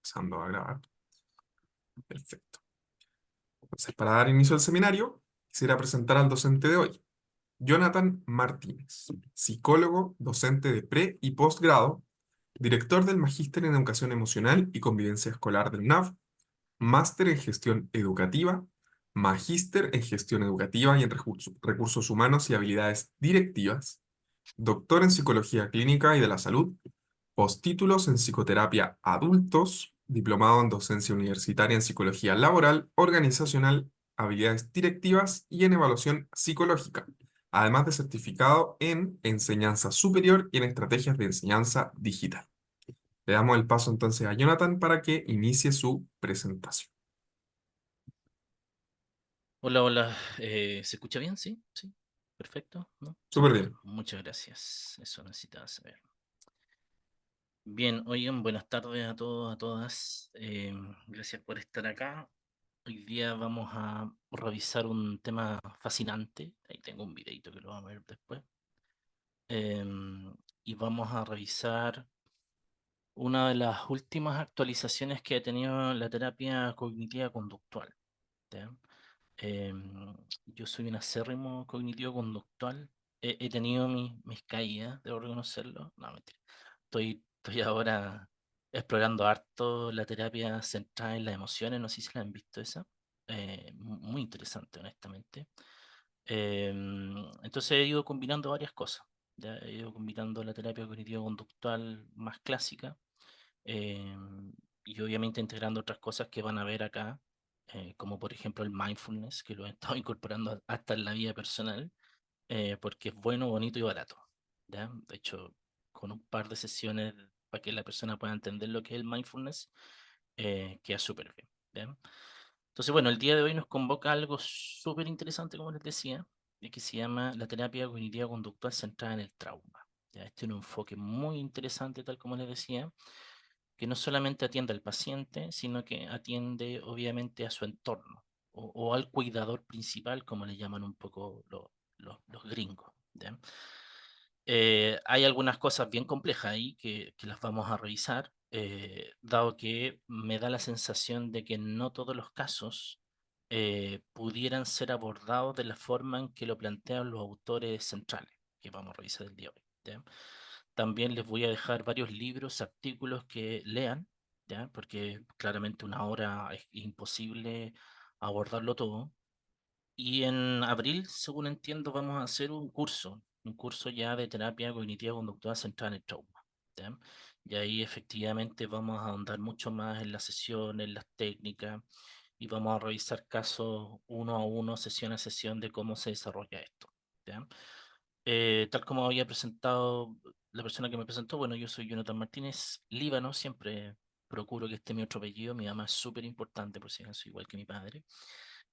Empezando a grabar. Perfecto. Entonces, para dar inicio al seminario, quisiera presentar al docente de hoy, Jonathan Martínez, psicólogo, docente de pre y posgrado, director del Magíster en Educación Emocional y Convivencia Escolar del UNAV, máster en Gestión Educativa, magíster en Gestión Educativa y en Recursos Humanos y Habilidades Directivas, doctor en Psicología Clínica y de la Salud, postítulos en Psicoterapia Adultos, diplomado en Docencia Universitaria en Psicología Laboral, Organizacional, Habilidades Directivas y en Evaluación Psicológica, además de certificado en Enseñanza Superior y en Estrategias de Enseñanza Digital. Le damos el paso entonces a Jonathan para que inicie su presentación. Hola, hola. ¿Se escucha bien? Sí, sí. Perfecto, ¿no? Súper Súper. bien. Muchas gracias. Eso necesitaba saber. Bien, oigan, buenas tardes a todos, a todas. Gracias por estar acá. Hoy día vamos a revisar un tema fascinante. Ahí tengo un videito que lo vamos a ver después. Y vamos a revisar una de las últimas actualizaciones que ha tenido la terapia cognitiva conductual. ¿Ya? Yo soy un acérrimo cognitivo-conductual. He tenido mis caídas, debo reconocerlo. No, mentira. Estoy ahora explorando harto la terapia centrada en las emociones. No sé si la han visto esa. Muy interesante, honestamente. Entonces he ido combinando varias cosas. Ya he ido combinando la terapia cognitivo-conductual más clásica y obviamente integrando otras cosas que van a ver acá, como por ejemplo el mindfulness, que lo he estado incorporando hasta en la vida personal, porque es bueno, bonito y barato. ¿Ya? De hecho, con un par de sesiones para que la persona pueda entender lo que es el mindfulness, queda súper bien. ¿Ya? Entonces, bueno, el día de hoy nos convoca algo súper interesante, como les decía, que se llama la terapia cognitiva conductual centrada en el trauma. ¿Ya? Este es un enfoque muy interesante, tal como les decía, que no solamente atiende al paciente, sino que atiende obviamente a su entorno o al cuidador principal, como le llaman un poco los gringos. ¿Ya? Hay algunas cosas bien complejas ahí que las vamos a revisar, dado que me da la sensación de que no todos los casos pudieran ser abordados de la forma en que lo plantean los autores centrales, que vamos a revisar el día de hoy. ¿Ya? También les voy a dejar varios libros, artículos que lean, ¿ya? Porque claramente una hora es imposible abordarlo todo. Y en abril, según entiendo, vamos a hacer un curso ya de terapia cognitiva conductual centrada en el trauma. ¿Ya? Y ahí efectivamente vamos a ahondar mucho más en las sesiones, en las técnicas, y vamos a revisar casos uno a uno, sesión a sesión, de cómo se desarrolla esto. ¿Ya? Tal como había presentado la persona que me presentó, bueno, yo soy Jonathan Martínez, Líbano, siempre procuro que esté mi otro apellido, mi mamá es súper importante, por si acaso, igual que mi padre.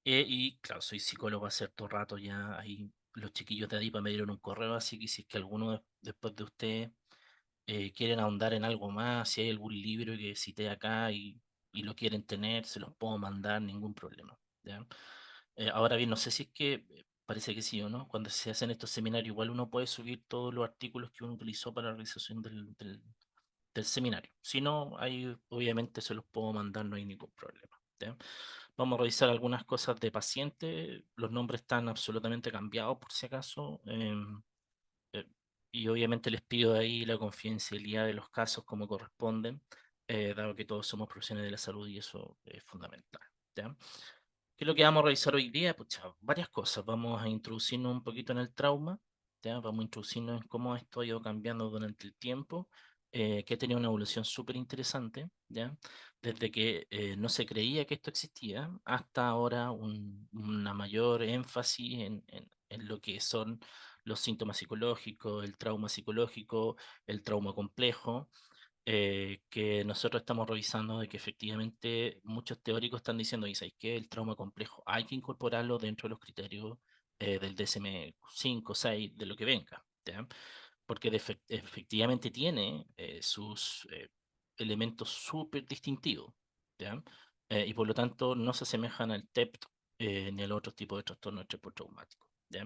Y claro, soy psicólogo hace todo rato ya, ahí los chiquillos de ADIPA me dieron un correo, así que si es que alguno después de usted quieren ahondar en algo más, si hay algún libro que cité acá y lo quieren tener, se los puedo mandar, ningún problema. ¿Ya? Ahora bien, no sé si es que, parece que sí o no, cuando se hacen estos seminarios, igual uno puede subir todos los artículos que uno utilizó para la realización del seminario. Si no, ahí obviamente se los puedo mandar, no hay ningún problema. ¿Ya? Vamos a revisar algunas cosas de paciente, los nombres están absolutamente cambiados por si acaso. Eh, y obviamente les pido ahí la confidencialidad de los casos como corresponden, dado que todos somos profesionales de la salud y eso es fundamental. ¿Ya? ¿Qué es lo que vamos a revisar hoy día? Pucha, varias cosas. Vamos a introducirnos un poquito en el trauma, ¿ya? Vamos a introducirnos en cómo esto ha ido cambiando durante el tiempo, que ha tenido una evolución súper interesante, ¿ya? Desde que no se creía que esto existía hasta ahora una mayor énfasis en lo que son los síntomas psicológico, el trauma complejo, que nosotros estamos revisando de que efectivamente muchos teóricos están diciendo, y sabéis que el trauma complejo hay que incorporarlo dentro de los criterios del DSM-5, 6, de lo que venga, ¿ya? Porque efectivamente tiene sus elementos súper distintivos, ¿ya? Y por lo tanto no se asemejan al TEPT ni al otro tipo de trastorno de estrés postraumático, ¿ya?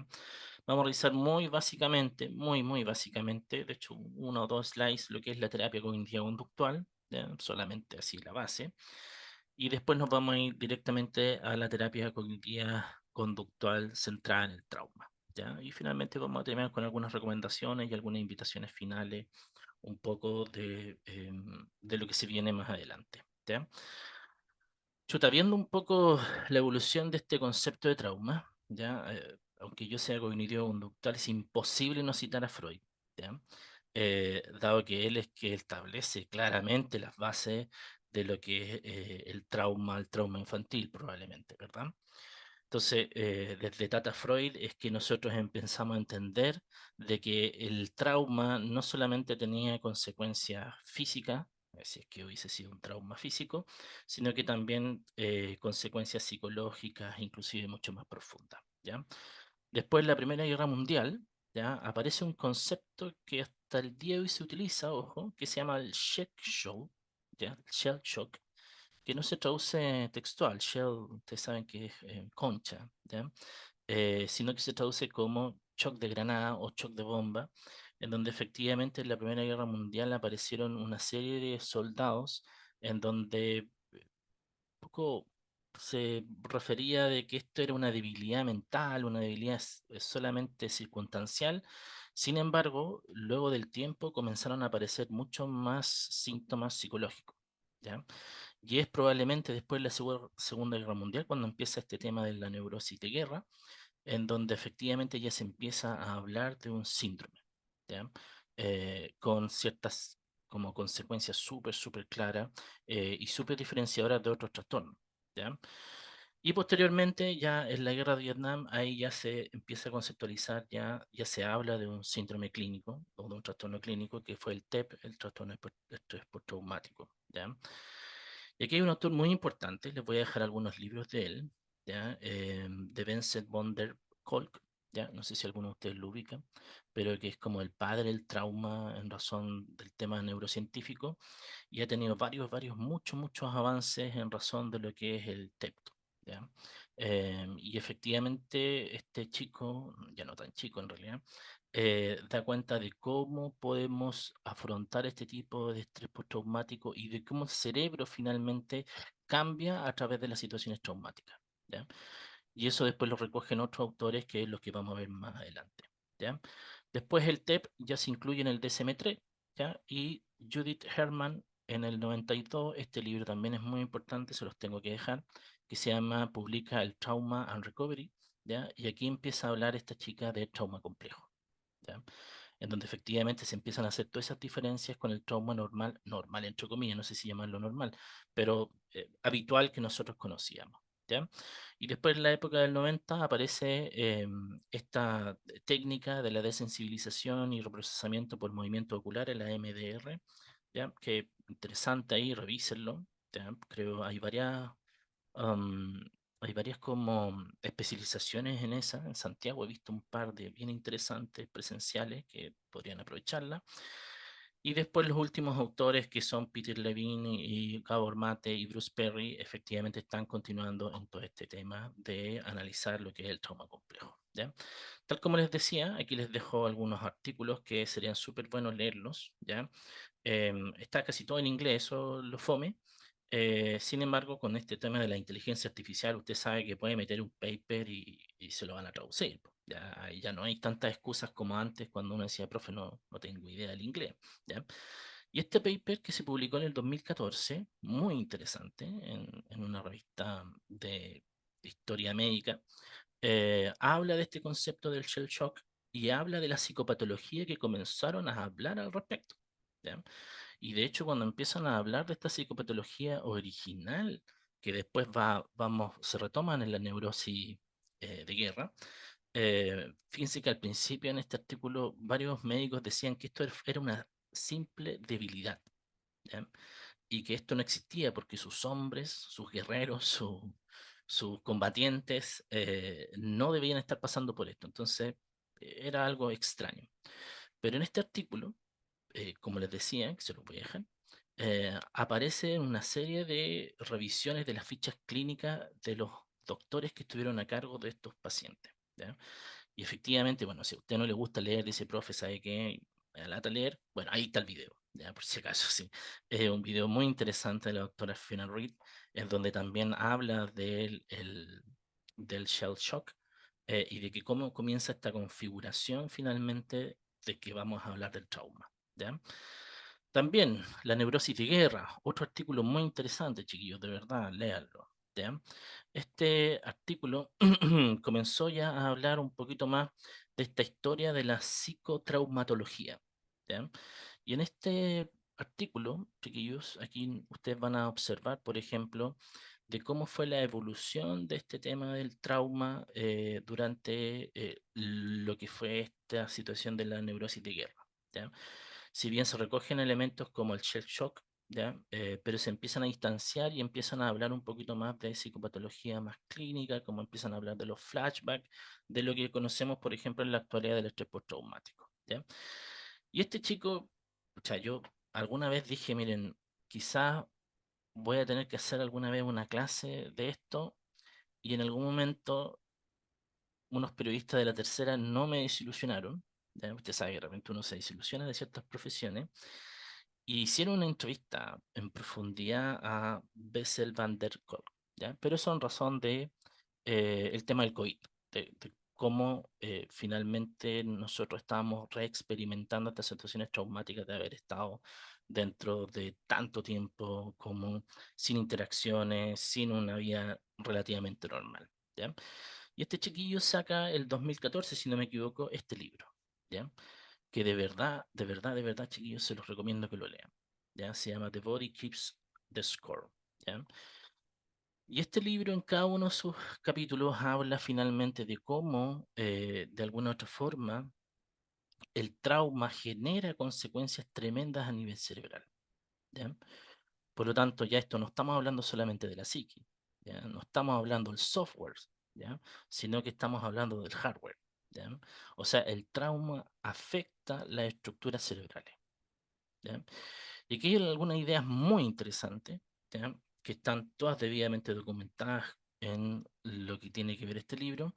Vamos a revisar muy básicamente, muy básicamente, de hecho, uno o dos slides, lo que es la terapia cognitiva conductual, ¿ya? Solamente así la base. Y después nos vamos a ir directamente a la terapia cognitiva conductual centrada en el trauma. ¿Ya? Y finalmente vamos a terminar con algunas recomendaciones y algunas invitaciones finales, un poco de lo que se viene más adelante. ¿Ya? Chuta, viendo un poco la evolución de este concepto de trauma, ¿ya? Aunque yo sea cognitivo-conductual, es imposible no citar a Freud, ¿ya? Dado que él es que establece claramente las bases de lo que es el trauma infantil, probablemente, ¿verdad? Entonces, desde Tata Freud es que nosotros empezamos a entender de que el trauma no solamente tenía consecuencias físicas, si es que hubiese sido un trauma físico, sino que también consecuencias psicológicas, inclusive mucho más profundas, ¿ya? Después de la Primera Guerra Mundial, ¿ya? Aparece un concepto que hasta el día de hoy se utiliza, ojo, que se llama el shell shock, ¿ya? El shell shock, que no se traduce textual, shell, ustedes saben que es concha, ¿ya? Sino que se traduce como shock de granada o shock de bomba, en donde efectivamente en la Primera Guerra Mundial aparecieron una serie de soldados en donde poco se refería de que esto era una debilidad mental, una debilidad solamente circunstancial. Sin embargo, luego del tiempo comenzaron a aparecer muchos más síntomas psicológicos, ¿ya? Y es probablemente después de la Segunda Guerra Mundial cuando empieza este tema de la neurosis de guerra, en donde efectivamente ya se empieza a hablar de un síndrome, ¿ya? Con ciertas como consecuencias súper, súper claras y súper diferenciadoras de otros trastornos, ¿ya? Y posteriormente, ya en la guerra de Vietnam, ahí ya se empieza a conceptualizar, ya se habla de un síndrome clínico o de un trastorno clínico que fue el TEP, el trastorno de estrés postraumático, ¿ya? Y aquí hay un autor muy importante, les voy a dejar algunos libros de él, ¿ya? De Vincent von der Kolk, ¿ya? No sé si alguno de ustedes lo ubica, pero que es como el padre del trauma en razón del tema neurocientífico y ha tenido muchos, muchos avances en razón de lo que es el TEPT, ¿ya? Y efectivamente este chico, ya no tan chico en realidad, da cuenta de cómo podemos afrontar este tipo de estrés postraumático y de cómo el cerebro finalmente cambia a través de las situaciones traumáticas, ¿ya? Y eso después lo recogen otros autores que es lo que vamos a ver más adelante, ¿ya? Después el TEP ya se incluye en el DSM-3, ¿ya? Y Judith Herman en el 92, este libro también es muy importante, se los tengo que dejar, que se llama Publica el Trauma and Recovery, ¿ya? Y aquí empieza a hablar esta chica de trauma complejo, ¿ya? En donde efectivamente se empiezan a hacer todas esas diferencias con el trauma normal, normal entre comillas, no sé si llamarlo normal, pero habitual que nosotros conocíamos, ¿ya? Y después en la época del 90 aparece esta técnica de la desensibilización y reprocesamiento por movimiento ocular, la MDR, ¿ya? Que interesante ahí, revísenlo, ¿ya? Creo Am, hay varias como especializaciones en esa. En Santiago he visto un par de bien interesantes presenciales que podrían aprovecharla. Y después los últimos autores que son Peter Levine y Gabor Mate y Bruce Perry efectivamente están continuando en todo este tema de analizar lo que es el trauma complejo, ¿ya? Tal como les decía, aquí les dejo algunos artículos que serían súper buenos leerlos, ¿ya? Está casi todo en inglés, eso lo fome. Sin embargo, con este tema de la inteligencia artificial, usted sabe que puede meter un paper y se lo van a traducir, po. Ya no hay tantas excusas como antes cuando uno decía, profe, no tengo idea del inglés, ¿ya? Y este paper que se publicó en el 2014, muy interesante, en una revista de historia médica, habla de este concepto del shell shock y habla de la psicopatología que comenzaron a hablar al respecto, ¿ya? Y de hecho, cuando empiezan a hablar de esta psicopatología original, que después se retoman en la neurosis de guerra, fíjense que al principio en este artículo varios médicos decían que esto era una simple debilidad, ¿ya? Y que esto no existía porque sus hombres, sus guerreros, sus combatientes no debían estar pasando por esto. Entonces, era algo extraño. Pero en este artículo, como les decía, que se los voy a dejar, aparece una serie de revisiones de las fichas clínicas de los doctores que estuvieron a cargo de estos pacientes, ¿ya? Y efectivamente, bueno, si a usted no le gusta leer, dice, profe, ¿sabe qué? Me da lata leer. Bueno, ahí está el video, ya, por si acaso, sí. Es un video muy interesante de la doctora Fiona Reed, en donde también habla del shell shock, y de que cómo comienza esta configuración finalmente de que vamos a hablar del trauma. ¿Ya? También la neurosis de guerra, otro artículo muy interesante, chiquillos, de verdad, léanlo. ¿Ya? Este artículo comenzó ya a hablar un poquito más de esta historia de la psicotraumatología. ¿Ya? Y en este artículo, chiquillos, aquí ustedes van a observar, por ejemplo, de cómo fue la evolución de este tema del trauma durante lo que fue esta situación de la neurosis de guerra. ¿Ya? Si bien se recogen elementos como el shell shock, ¿ya? Pero se empiezan a distanciar y empiezan a hablar un poquito más de psicopatología más clínica, como empiezan a hablar de los flashbacks, de lo que conocemos, por ejemplo, en la actualidad del estrés postraumático. ¿Ya? Y este chico, o sea, yo alguna vez dije, miren, quizás voy a tener que hacer alguna vez una clase de esto y en algún momento unos periodistas de la tercera no me desilusionaron. ¿Ya? Usted sabe que de repente uno se desilusiona de ciertas profesiones. Y hicieron una entrevista en profundidad a Bessel van der Kolk, ¿ya? Pero eso en razón de el tema del COVID, de cómo finalmente nosotros estábamos reexperimentando estas situaciones traumáticas de haber estado dentro de tanto tiempo como sin interacciones, sin una vida relativamente normal, ¿ya? Y este chiquillo saca el 2014, si no me equivoco, este libro, ¿ya? Que de verdad, de verdad, de verdad, chiquillos, se los recomiendo que lo lean. ¿Ya? Se llama The Body Keeps the Score. ¿Ya? Y este libro en cada uno de sus capítulos habla finalmente de cómo, de alguna u otra forma, el trauma genera consecuencias tremendas a nivel cerebral. ¿Ya? Por lo tanto, ya esto no estamos hablando solamente de la psique, ¿ya? No estamos hablando del software, ¿ya? Sino que estamos hablando del hardware. ¿Ya? O sea, el trauma afecta las estructuras cerebrales. ¿Ya? Y aquí hay algunas ideas muy interesantes, ¿ya? Que están todas debidamente documentadas en lo que tiene que ver este libro.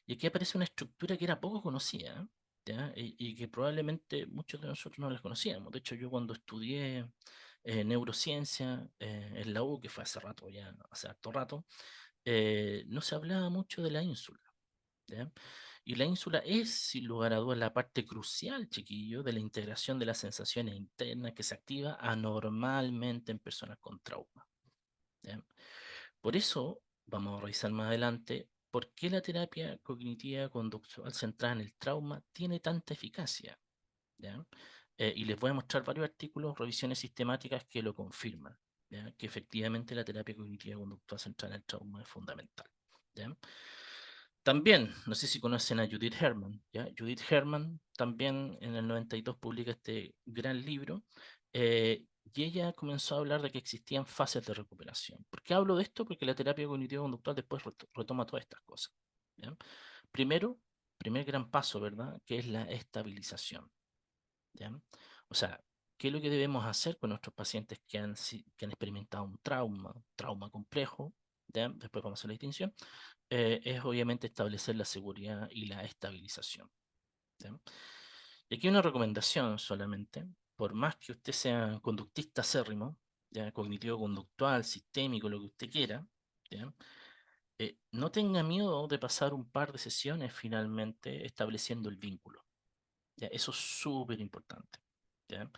Y aquí aparece una estructura que era poco conocida, ¿ya? Y que probablemente muchos de nosotros no las conocíamos. De hecho, yo cuando estudié neurociencia en la U, que fue hace rato ya, hace harto rato, no se hablaba mucho de la ínsula. ¿Ya? Y la ínsula es, sin lugar a dudas, la parte crucial, chiquillo, de la integración de las sensaciones internas que se activa anormalmente en personas con trauma. ¿Ya? Por eso, vamos a revisar más adelante, por qué la terapia cognitiva conductual centrada en el trauma tiene tanta eficacia. ¿Ya? Y les voy a mostrar varios artículos, revisiones sistemáticas que lo confirman. ¿Ya? Que efectivamente la terapia cognitiva conductual centrada en el trauma es fundamental. ¿Ya? También, no sé si conocen a Judith Herman, ¿ya? Judith Herman también en el 92 publica este gran libro, y ella comenzó a hablar de que existían fases de recuperación. ¿Por qué hablo de esto? Porque la terapia cognitivo-conductual después retoma todas estas cosas. ¿Ya? Primero, primer gran paso, ¿verdad? Que es la estabilización. ¿Ya? O sea, ¿qué es lo que debemos hacer con nuestros pacientes que han experimentado un trauma complejo? ¿Ya? Después vamos a hacer la distinción. Es obviamente establecer la seguridad y la estabilización. ¿Ya? Y aquí una recomendación solamente, por más que usted sea conductista acérrimo, ya cognitivo-conductual, sistémico, lo que usted quiera, ¿ya? No tenga miedo de pasar un par de sesiones finalmente estableciendo el vínculo. ¿Ya? Eso es súper importante. ¿Ya?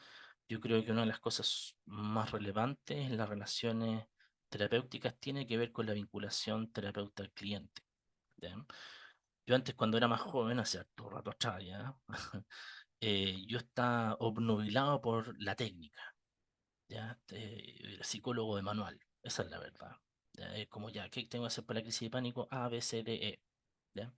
Yo creo que una de las cosas más relevantes en las relaciones terapéuticas tiene que ver con la vinculación terapeuta-cliente. ¿Ya? Yo antes, cuando era más joven, hace harto rato atrás, ¿ya? Yo estaba obnubilado por la técnica, ¿ya? Era psicólogo de manual, esa es la verdad. ¿Ya? Es como ya, ¿qué tengo que hacer para la crisis de pánico? A, B, C, D, E. ¿Ya?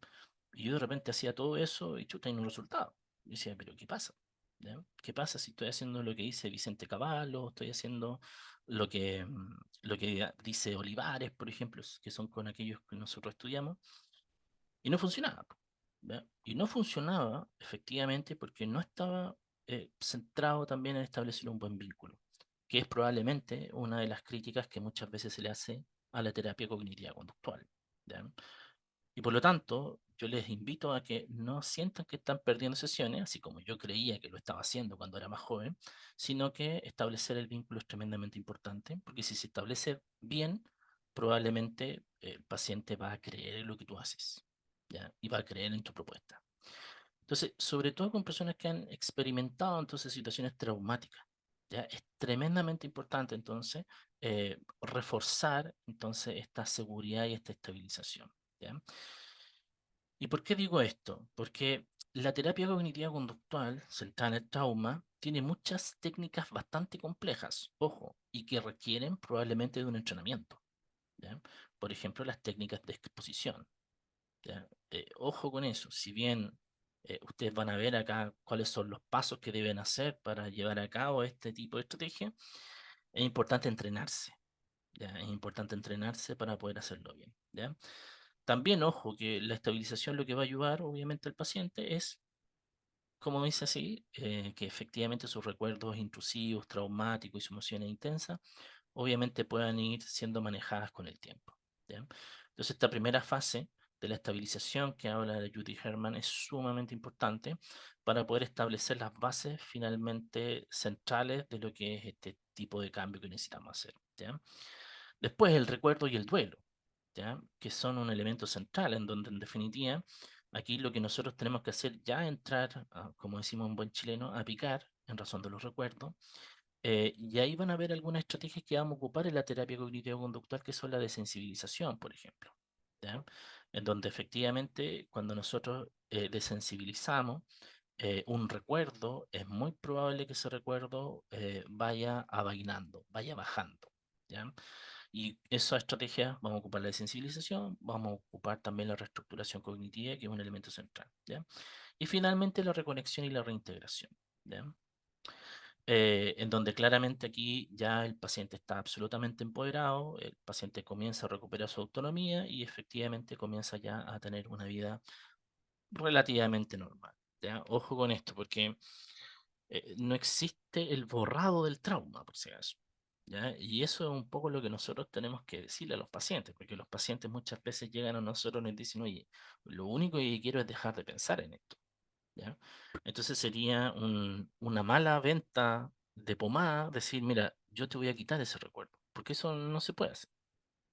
Y yo de repente hacía todo eso y chuta, y no resultado. Yo decía, pero ¿qué pasa? ¿Ya? ¿Qué pasa si estoy haciendo lo que dice Vicente Cavallo? Estoy haciendo lo que dice Olivares, por ejemplo, que son con aquellos que nosotros estudiamos. Y no funcionaba. ¿Ya? Y no funcionaba efectivamente porque no estaba centrado también en establecer un buen vínculo, que es probablemente una de las críticas que muchas veces se le hace a la terapia cognitiva conductual. ¿Ya? Y por lo tanto, yo les invito a que no sientan que están perdiendo sesiones, así como yo creía que lo estaba haciendo cuando era más joven, sino que establecer el vínculo es tremendamente importante, porque si se establece bien, probablemente el paciente va a creer en lo que tú haces, ¿ya? Y va a creer en tu propuesta. Entonces, sobre todo con personas que han experimentado entonces situaciones traumáticas, ¿ya? Es tremendamente importante entonces reforzar entonces esta seguridad y esta estabilización, ¿ya? ¿Y por qué digo esto? Porque la terapia cognitiva conductual centrada en el trauma tiene muchas técnicas bastante complejas, ojo, y que requieren probablemente de un entrenamiento, ¿ya? Por ejemplo, las técnicas de exposición. ¿Ya? Ojo con eso, si bien ustedes van a ver acá cuáles son los pasos que deben hacer para llevar a cabo este tipo de estrategia, es importante entrenarse, ¿ya? Es importante entrenarse para poder hacerlo bien, ¿ya? También, ojo, que la estabilización lo que va a ayudar, obviamente, al paciente es, como dice así, que efectivamente sus recuerdos intrusivos, traumáticos y sus emociones intensas, obviamente puedan ir siendo manejadas con el tiempo, ¿ya? Entonces, esta primera fase de la estabilización que habla de Judy Herman es sumamente importante para poder establecer las bases finalmente centrales de lo que es este tipo de cambio que necesitamos hacer, ¿ya? Después, el recuerdo y el duelo, ¿ya? Que son un elemento central en donde, en definitiva, aquí lo que nosotros tenemos que hacer ya entrar, como decimos en buen chileno, a picar en razón de los recuerdos, y ahí van a ver algunas estrategias que vamos a ocupar en la terapia cognitivo-conductual, que son la desensibilización, por ejemplo, ¿ya? En donde efectivamente cuando nosotros desensibilizamos un recuerdo, es muy probable que ese recuerdo vaya avainando, vaya bajando, ¿ya? Y esa estrategia vamos a ocupar la desensibilización, vamos a ocupar también la reestructuración cognitiva, que es un elemento central, ¿ya? Y finalmente la reconexión y la reintegración, ¿ya? En donde claramente aquí ya el paciente está absolutamente empoderado, el paciente comienza a recuperar su autonomía y efectivamente comienza ya a tener una vida relativamente normal. ¿Ya? Ojo con esto, porque no existe el borrado del trauma, por si acaso. ¿Ya? Y eso es un poco lo que nosotros tenemos que decirle a los pacientes, porque los pacientes muchas veces llegan a nosotros y nos dicen, oye, lo único que quiero es dejar de pensar en esto. ¿Ya? Entonces sería una mala venta de pomada decir, mira, yo te voy a quitar ese recuerdo, porque eso no se puede hacer.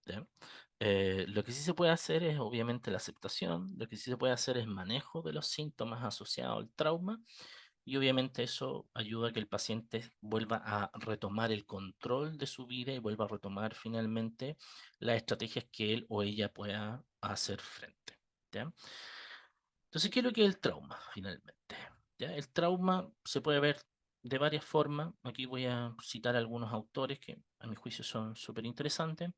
¿Ya? Lo que sí se puede hacer es obviamente la aceptación, lo que sí se puede hacer es manejo de los síntomas asociados al trauma y obviamente eso ayuda a que el paciente vuelva a retomar el control de su vida y vuelva a retomar finalmente las estrategias que él o ella pueda hacer frente. ¿Ya? Entonces, ¿qué es lo que es el trauma finalmente? ¿Ya? El trauma se puede ver de varias formas. Aquí voy a citar algunos autores que a mi juicio son súper interesantes,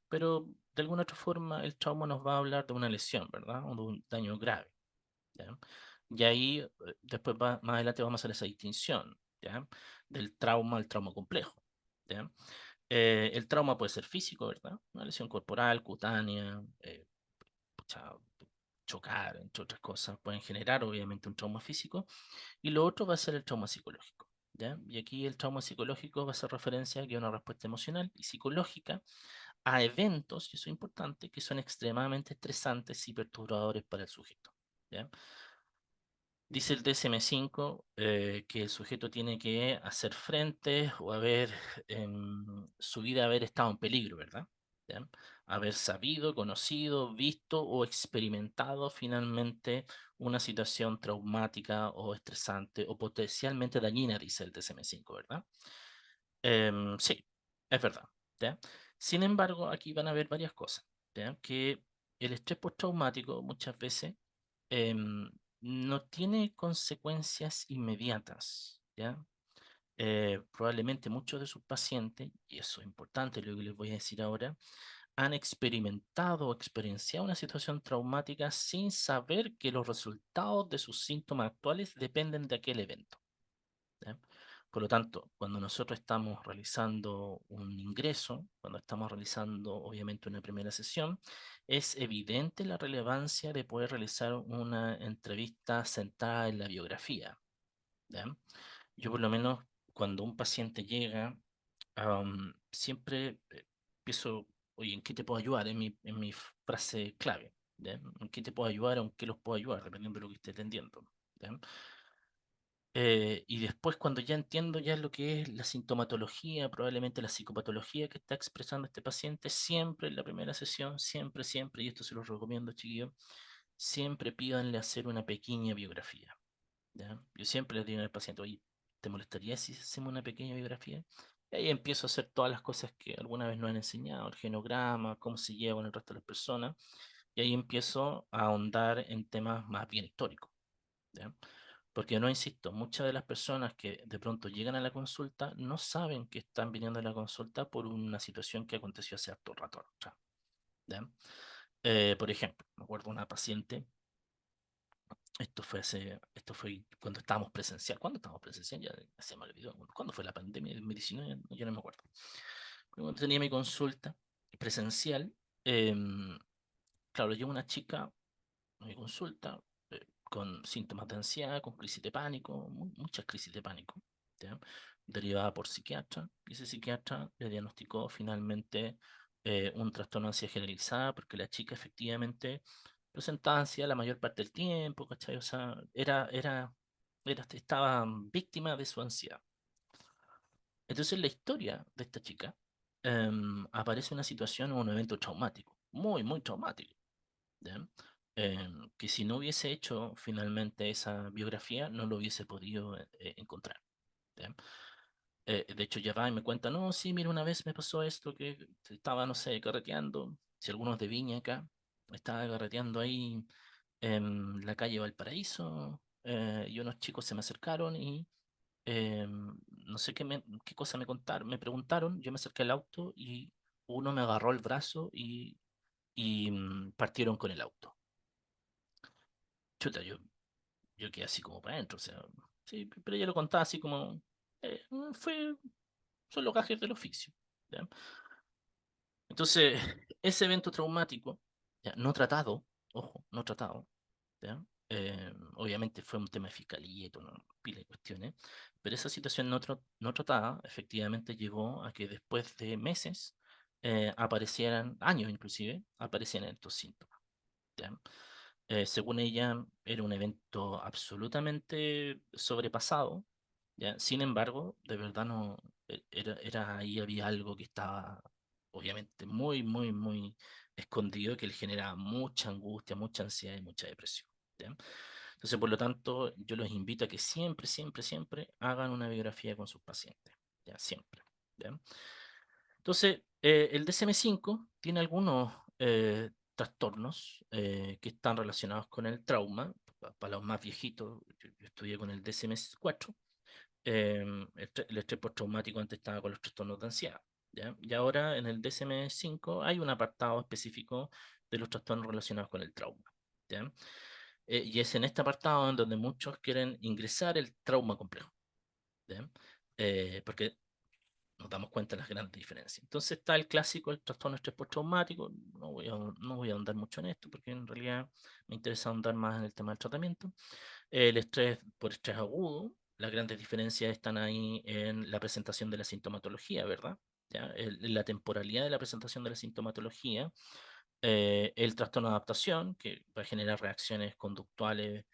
pero de alguna otra forma el trauma nos va a hablar de una lesión, ¿verdad? O de un daño grave, ¿ya? Y ahí después más adelante vamos a hacer esa distinción, ¿ya? Del trauma al trauma complejo, ¿ya? El trauma puede ser físico, ¿verdad? Una lesión corporal, cutánea, pucha, chocar, entre otras cosas, pueden generar obviamente un trauma físico, y lo otro va a ser el trauma psicológico, ¿ya? Y aquí el trauma psicológico va a ser referencia a que una respuesta emocional y psicológica a eventos, y eso es importante, que son extremadamente estresantes y perturbadores para el sujeto, ¿ya? Dice el DSM-5 que el sujeto tiene que hacer frente o haber en su vida haber estado en peligro, ¿verdad? ¿Ya? Haber sabido, conocido, visto o experimentado finalmente una situación traumática o estresante o potencialmente dañina, dice el DSM-5, ¿verdad? Sí, es verdad, ¿ya? Sin embargo, aquí van a haber varias cosas, ¿ya? Que el estrés postraumático muchas veces em, no tiene consecuencias inmediatas, ¿ya? Probablemente muchos de sus pacientes, y eso es importante lo que les voy a decir ahora, han experimentado o experienciado una situación traumática sin saber que los resultados de sus síntomas actuales dependen de aquel evento. ¿Ya? Por lo tanto, cuando nosotros estamos realizando un ingreso, cuando estamos realizando obviamente una primera sesión, es evidente la relevancia de poder realizar una entrevista centrada en la biografía. ¿Ya? Yo por lo menos cuando un paciente llega, siempre empiezo, oye, ¿en qué te puedo ayudar? En mi frase clave. ¿ya? ¿En qué te puedo ayudar o en qué los puedo ayudar, dependiendo de lo que esté atendiendo? ¿Ya? Y después, cuando ya entiendo ya lo que es la sintomatología, probablemente la psicopatología que está expresando este paciente, siempre en la primera sesión, siempre, siempre, y esto se los recomiendo, chiquillos, siempre pídanle hacer una pequeña biografía. ¿Ya? Yo siempre le digo al paciente, oye, ¿te molestaría si hacemos una pequeña biografía? Y ahí empiezo a hacer todas las cosas que alguna vez nos han enseñado, el genograma, cómo se lleva con el resto de las personas, y ahí empiezo a ahondar en temas más bien históricos. ¿Ya? Porque no insisto, muchas de las personas que de pronto llegan a la consulta no saben que están viniendo a la consulta por una situación que aconteció hace harto rato atrás. ¿Ya? Por ejemplo, me acuerdo de una paciente, esto fue cuando estábamos presencial. ¿Cuándo estábamos presencial? Ya se me olvidó. ¿Cuándo fue la pandemia del 2019? Yo no me acuerdo. Pero cuando tenía mi consulta presencial, claro, llegó una chica a mi consulta con síntomas de ansiedad, con crisis de pánico, muchas crisis de pánico, ¿ya? Derivada por psiquiatra, y ese psiquiatra le diagnosticó finalmente un trastorno de ansiedad generalizada, porque la chica efectivamente presentaba ansiedad la mayor parte del tiempo, ¿cachai? O sea, estaba víctima de su ansiedad. Entonces, en la historia de esta chica aparece una situación o un evento traumático, muy, muy traumático, ¿ya? Que si no hubiese hecho finalmente esa biografía, no lo hubiese podido encontrar. ¿Ya? De hecho, ya va y me cuenta, no, sí, mira, una vez me pasó esto, que estaba, no sé, carreteando, si algunos de Viña acá, estaba carreteando ahí en la calle Valparaíso, y unos chicos se me acercaron y no sé qué cosa me contaron, me preguntaron, yo me acerqué al auto y uno me agarró el brazo y partieron con el auto. Chuta, yo quedé así como para adentro, o sea, sí, pero ella lo contaba así como, fue, son los gajes del oficio, ¿ya? Entonces, ese evento traumático, ya, no tratado, ojo, no tratado, ¿ya? Obviamente fue un tema de fiscalía y todo, pila de cuestiones, pero esa situación no tratada efectivamente llevó a que después de meses aparecieran, años inclusive, aparecieran estos síntomas. ¿Ya? Según ella, era un evento absolutamente sobrepasado, ¿ya? Sin embargo, de verdad no, ahí había algo que estaba obviamente muy, muy, muy escondido, que le generaba mucha angustia, mucha ansiedad y mucha depresión. ¿Ya? Entonces, por lo tanto, yo los invito a que siempre, siempre, siempre hagan una biografía con sus pacientes, ¿ya? Siempre. ¿Ya? Entonces, el DSM-5 tiene algunos trastornos que están relacionados con el trauma. Para los más viejitos, yo estudié con el DSM-4. El estrés postraumático antes estaba con los trastornos de ansiedad. ¿Ya? Y ahora en el DSM-5 hay un apartado específico de los trastornos relacionados con el trauma. ¿Ya? Y es en este apartado en donde muchos quieren ingresar el trauma complejo. ¿Ya? Porque nos damos cuenta de las grandes diferencias. Entonces está el clásico, el trastorno de estrés postraumático. No voy a ahondar mucho en esto porque en realidad me interesa ahondar más en el tema del tratamiento. El estrés por estrés agudo, las grandes diferencias están ahí en la presentación de la sintomatología, ¿verdad? ¿Ya? La temporalidad de la presentación de la sintomatología, el trastorno de adaptación, que va a generar reacciones conductuales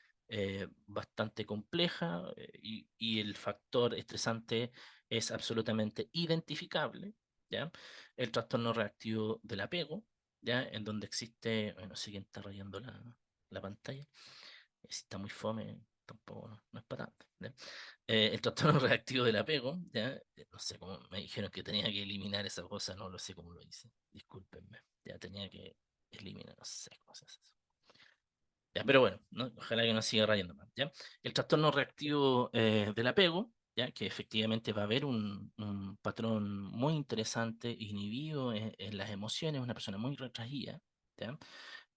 bastante complejas, y el factor estresante es absolutamente identificable, ¿ya? El trastorno reactivo del apego, ¿ya? En donde existe, bueno, si alguien está rayando la pantalla, si está muy fome, tampoco no es para tanto, ¿ya? El trastorno reactivo del apego, ¿ya? No sé cómo me dijeron que tenía que eliminar esa cosa, no lo sé cómo lo hice, discúlpenme, ya tenía que eliminar, no sé cómo se hace eso. Ya, pero bueno, ¿no? Ojalá que no siga rayando más, ¿ya? El trastorno reactivo del apego, ¿ya? Que efectivamente va a haber un patrón muy interesante, inhibido en las emociones, una persona muy retraída, ¿ya?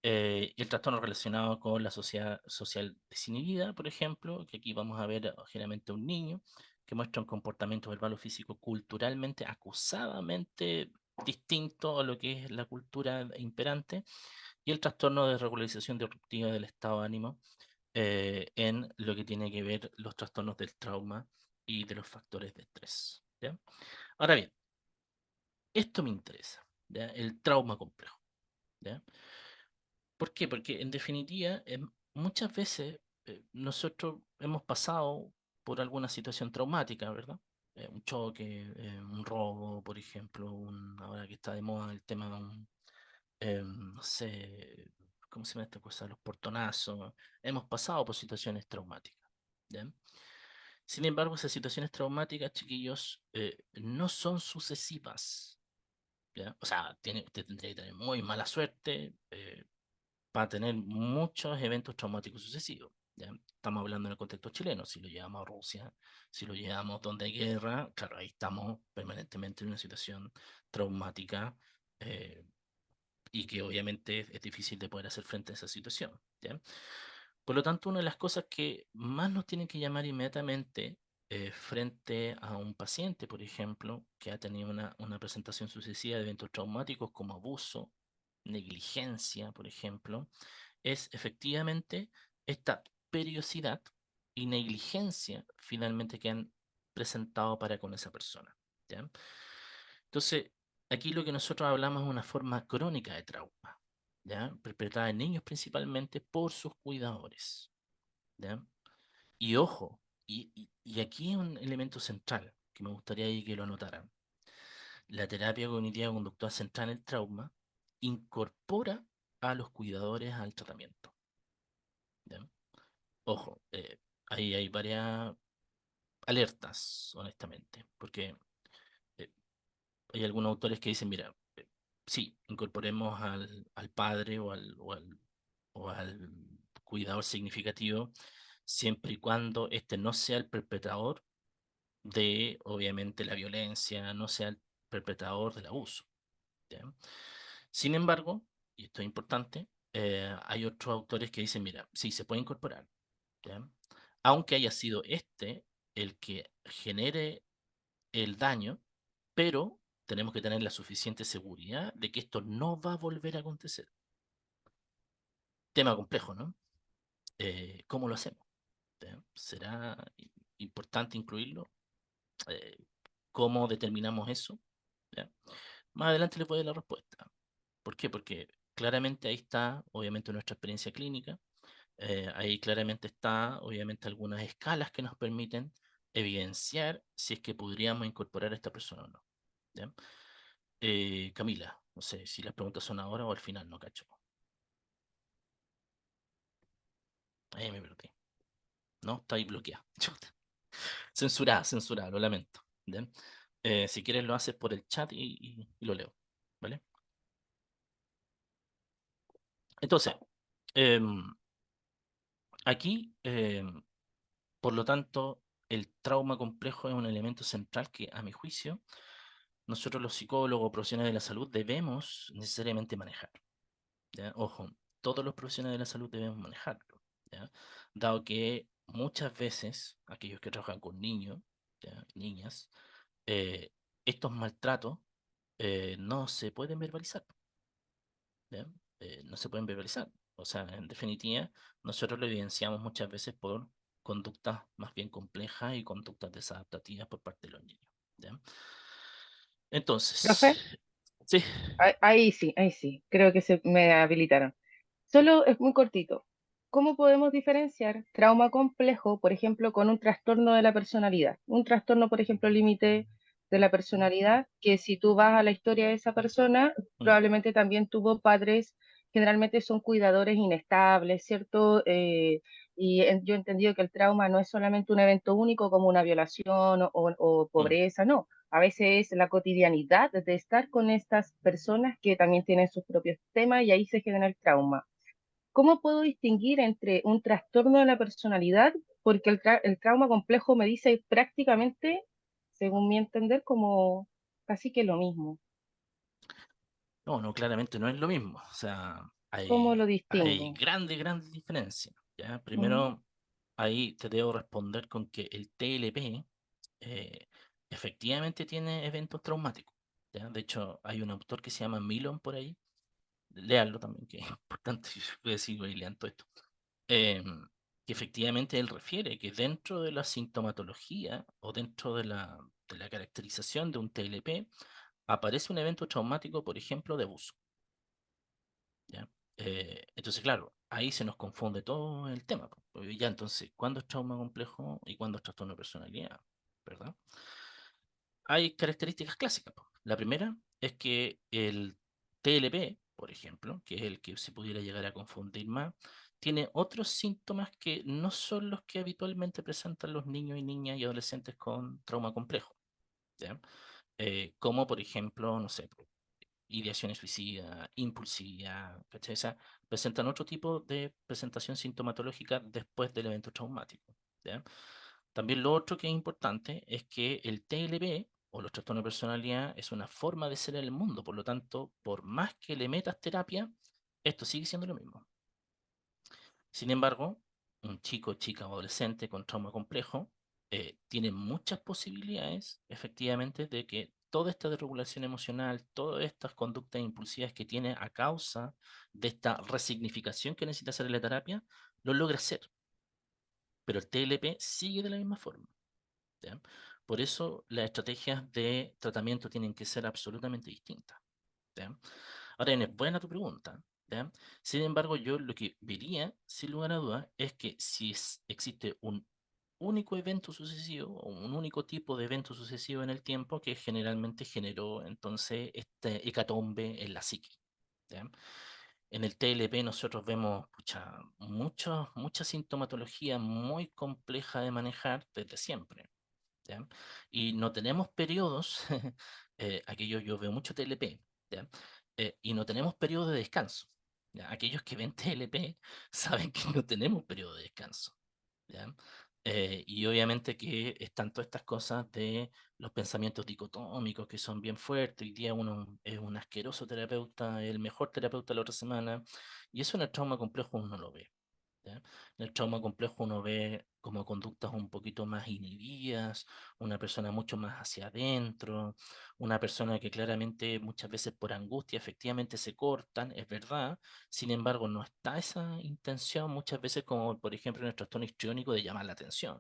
El trastorno relacionado con la sociedad social desinhibida, por ejemplo, que aquí vamos a ver generalmente un niño que muestra un comportamiento verbal o físico culturalmente, acusadamente distinto a lo que es la cultura imperante, y el trastorno de regularización disruptiva del estado de ánimo en lo que tiene que ver los trastornos del trauma y de los factores de estrés. ¿Ya? Ahora bien, esto me interesa, ¿ya? El trauma complejo. ¿Ya? ¿Por qué? Porque en definitiva, muchas veces nosotros hemos pasado por alguna situación traumática, ¿verdad? Un choque, un robo, por ejemplo, ahora que está de moda el tema de no sé, ¿cómo se llama esta cosa? Los portonazos. Hemos pasado por situaciones traumáticas, ¿ya? Sin embargo, esas situaciones traumáticas, chiquillos, no son sucesivas, ¿ya? O sea, usted tendría que tener muy mala suerte, para tener muchos eventos traumáticos sucesivos. ¿Ya? Estamos hablando en el contexto chileno, si lo llevamos a Rusia, si lo llevamos donde hay guerra, claro, ahí estamos permanentemente en una situación traumática, eh, y que obviamente es difícil de poder hacer frente a esa situación. ¿Ya? Por lo tanto, una de las cosas que más nos tienen que llamar inmediatamente, frente a un paciente, por ejemplo, que ha tenido una presentación sucesiva de eventos traumáticos como abuso, negligencia, por ejemplo, es efectivamente esta periodicidad y negligencia finalmente que han presentado para con esa persona. ¿Ya? Entonces, aquí lo que nosotros hablamos es una forma crónica de trauma, ¿ya? Perpetrada en niños principalmente por sus cuidadores. ¿Ya? Y ojo, y aquí es un elemento central que me gustaría ahí que lo anotaran. La terapia cognitiva conductual central en el trauma incorpora a los cuidadores al tratamiento. ¿Ya? Ojo, ahí hay varias alertas, honestamente, porque eh, hay algunos autores que dicen, mira, sí, incorporemos al padre o al cuidador significativo, siempre y cuando este no sea el perpetrador de, obviamente, la violencia, no sea el perpetrador del abuso. ¿Ya? Sin embargo, y esto es importante, hay otros autores que dicen, mira, sí, se puede incorporar, ¿ya? Aunque haya sido este el que genere el daño, pero tenemos que tener la suficiente seguridad de que esto no va a volver a acontecer. Tema complejo, ¿no? ¿Cómo lo hacemos? ¿Ya? ¿Será importante incluirlo? Eh, ¿Cómo determinamos eso? ¿Ya? Más adelante les voy a dar la respuesta. ¿Por qué? Porque claramente ahí está, obviamente, nuestra experiencia clínica. Ahí claramente está, obviamente, algunas escalas que nos permiten evidenciar si es que podríamos incorporar a esta persona o no. ¿Ya? Camila, no sé si las preguntas son ahora o al final, no cacho. Ahí me perdí. No, está ahí bloqueada. Chuta. Censurada, censurada, lo lamento. ¿Ya? Si quieres lo haces por el chat y lo leo. ¿Vale? Entonces, em, aquí, por lo tanto, el trauma complejo es un elemento central que, a mi juicio, nosotros los psicólogos, profesionales de la salud, debemos necesariamente manejar. ¿Ya? Ojo, todos los profesionales de la salud debemos manejarlo, ¿ya? Dado que muchas veces aquellos que trabajan con niños, ¿ya? Niñas, eh, estos maltratos no se pueden verbalizar, ¿ya? No se pueden verbalizar. O sea, en definitiva, nosotros lo evidenciamos muchas veces por conductas más bien complejas y conductas desadaptativas por parte de los niños, ¿ya? Profe, Entonces, sí, ahí sí, creo que se me habilitaron. Solo es muy cortito. ¿Cómo podemos diferenciar trauma complejo, por ejemplo, con un trastorno de la personalidad? Un trastorno, por ejemplo, límite de la personalidad, que si tú vas a la historia de esa persona, mm, probablemente también tuvo padres, generalmente son cuidadores inestables, ¿cierto? Yo he entendido que el trauma no es solamente un evento único como una violación o mm. pobreza, no. A veces es la cotidianidad de estar con estas personas que también tienen sus propios temas y ahí se genera el trauma. ¿Cómo puedo distinguir entre un trastorno de la personalidad? Porque el trauma complejo me dice prácticamente, según mi entender, como casi que lo mismo. No, no, claramente no es lo mismo. O sea, ¿Cómo hay, lo hay distingo? grandes, grandes diferencias. ¿Ya? Ujú. Primero, ahí te debo responder con que el TLP eh, efectivamente tiene eventos traumáticos. ¿Ya? De hecho, hay un autor que se llama Milon por ahí. Léanlo también, que es importante. Voy a decir, voy lean todo esto. eh, que efectivamente él refiere que dentro de la sintomatología o dentro de la caracterización de un TLP aparece un evento traumático, por ejemplo, de abuso. ¿Ya? Entonces, claro, ahí se nos confunde todo el tema, po. Porque ya entonces, ¿cuándo es trauma complejo y cuándo es trastorno de personalidad? ¿Verdad? Hay características clásicas, po. La primera es que el TLP, por ejemplo, que es el que se pudiera llegar a confundir más, tiene otros síntomas que no son los que habitualmente presentan los niños y niñas y adolescentes con trauma complejo, ¿ya? Como por ejemplo, no sé, ideaciones suicidas, impulsividad, ¿cachai? O sea, presentan otro tipo de presentación sintomatológica después del evento traumático, ¿ya? También lo otro que es importante es que el TLP o los trastornos de personalidad es una forma de ser en el mundo, por lo tanto, por más que le metas terapia, esto sigue siendo lo mismo. Sin embargo, un chico, chica o adolescente con trauma complejo tiene muchas posibilidades, efectivamente, de que toda esta desregulación emocional, todas estas conductas impulsivas que tiene a causa de esta resignificación que necesita hacer en la terapia, lo logre hacer. Pero el TLP sigue de la misma forma, ¿ya? Por eso las estrategias de tratamiento tienen que ser absolutamente distintas, ¿ya? Ahora, es buena tu pregunta, ¿ya? Sin embargo, yo lo que vería, sin lugar a dudas, es que si existe un único evento sucesivo o un único tipo de evento sucesivo en el tiempo que generalmente generó entonces este hecatombe en la psique, ¿ya? En el TLP nosotros vemos pucha, mucha sintomatología muy compleja de manejar desde siempre, ¿ya? Y no tenemos periodos, aquello yo veo mucho TLP, ¿ya? Y no tenemos periodo de descanso, ¿ya? Aquellos que ven TLP saben que no tenemos periodo de descanso, ¿ya? Y obviamente que están todas estas cosas de los pensamientos dicotómicos que son bien fuertes. Hoy día uno es un asqueroso terapeuta, el mejor terapeuta la otra semana, y eso en el trauma complejo uno no lo ve, ¿ya? En el trauma complejo uno ve como conductas un poquito más inhibidas, una persona mucho más hacia adentro, una persona que claramente muchas veces por angustia efectivamente se cortan, es verdad, sin embargo no está esa intención muchas veces como por ejemplo en el trastorno histriónico de llamar la atención,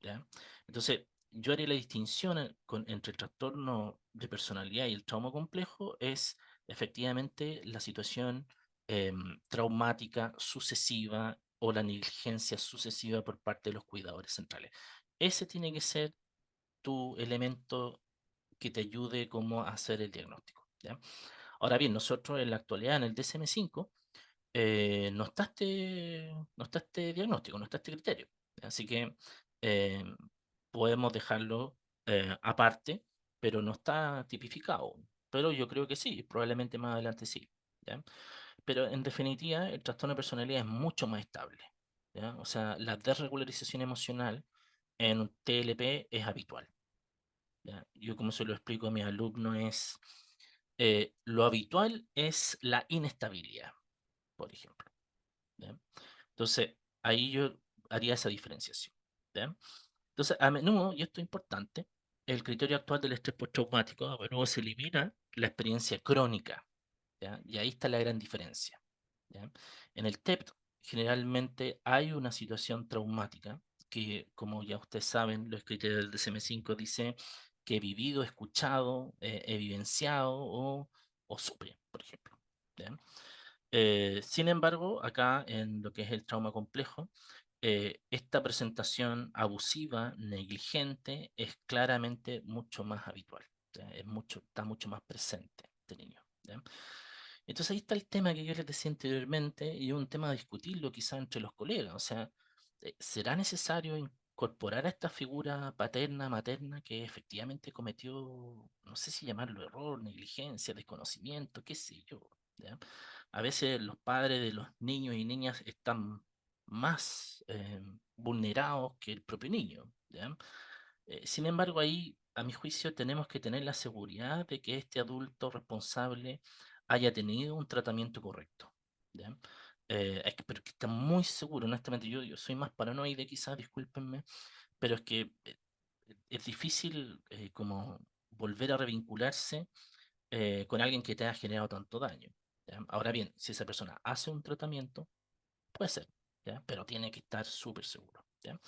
¿ya? Entonces, yo haría la distinción entre el trastorno de personalidad y el trauma complejo es efectivamente la situación traumática sucesiva o la negligencia sucesiva por parte de los cuidadores centrales. Ese tiene que ser tu elemento que te ayude como a hacer el diagnóstico, ¿ya? Ahora bien, nosotros en la actualidad en el DSM-5 no está este diagnóstico, no está este criterio. Así que eh, podemos dejarlo aparte, pero no está tipificado. Pero yo creo que sí, probablemente más adelante sí, ¿ya? Pero en definitiva, el trastorno de personalidad es mucho más estable, ¿ya? O sea, la desregularización emocional en un TLP es habitual, ¿ya? Yo como se lo explico a mis alumnos es, lo habitual es la inestabilidad, por ejemplo, ¿ya? Entonces, ahí yo haría esa diferenciación, ¿ya? Entonces, a menudo, y esto es importante, el criterio actual del estrés postraumático, a menudo se elimina la experiencia crónica, ¿ya? Y ahí está la gran diferencia, ¿ya? En el TEPT, generalmente hay una situación traumática que, como ya ustedes saben, los criterios del DSM-5 dice que he vivido, escuchado, he vivenciado o supe, por ejemplo, ¿ya? Sin embargo, acá en lo que es el trauma complejo, esta presentación abusiva, negligente, es claramente mucho más habitual, ¿ya? Está mucho más presente este niño, ¿ya? Entonces ahí está el tema que yo les decía anteriormente y un tema a discutirlo quizá entre los colegas. O sea, ¿será necesario incorporar a esta figura paterna, materna, que efectivamente cometió, no sé si llamarlo error, negligencia, desconocimiento, qué sé yo, ¿ya? A veces los padres de los niños y niñas están más vulnerados que el propio niño, ¿ya? Sin embargo, ahí, a mi juicio, tenemos que tener la seguridad de que este adulto responsable haya tenido un tratamiento correcto, ¿ya? Pero que está muy seguro, honestamente, yo soy más paranoide quizás, discúlpenme, pero es que es difícil como volver a revincularse con alguien que te ha generado tanto daño, ¿ya? Ahora bien, si esa persona hace un tratamiento, puede ser, ¿ya? Pero tiene que estar súper seguro, ¿ya?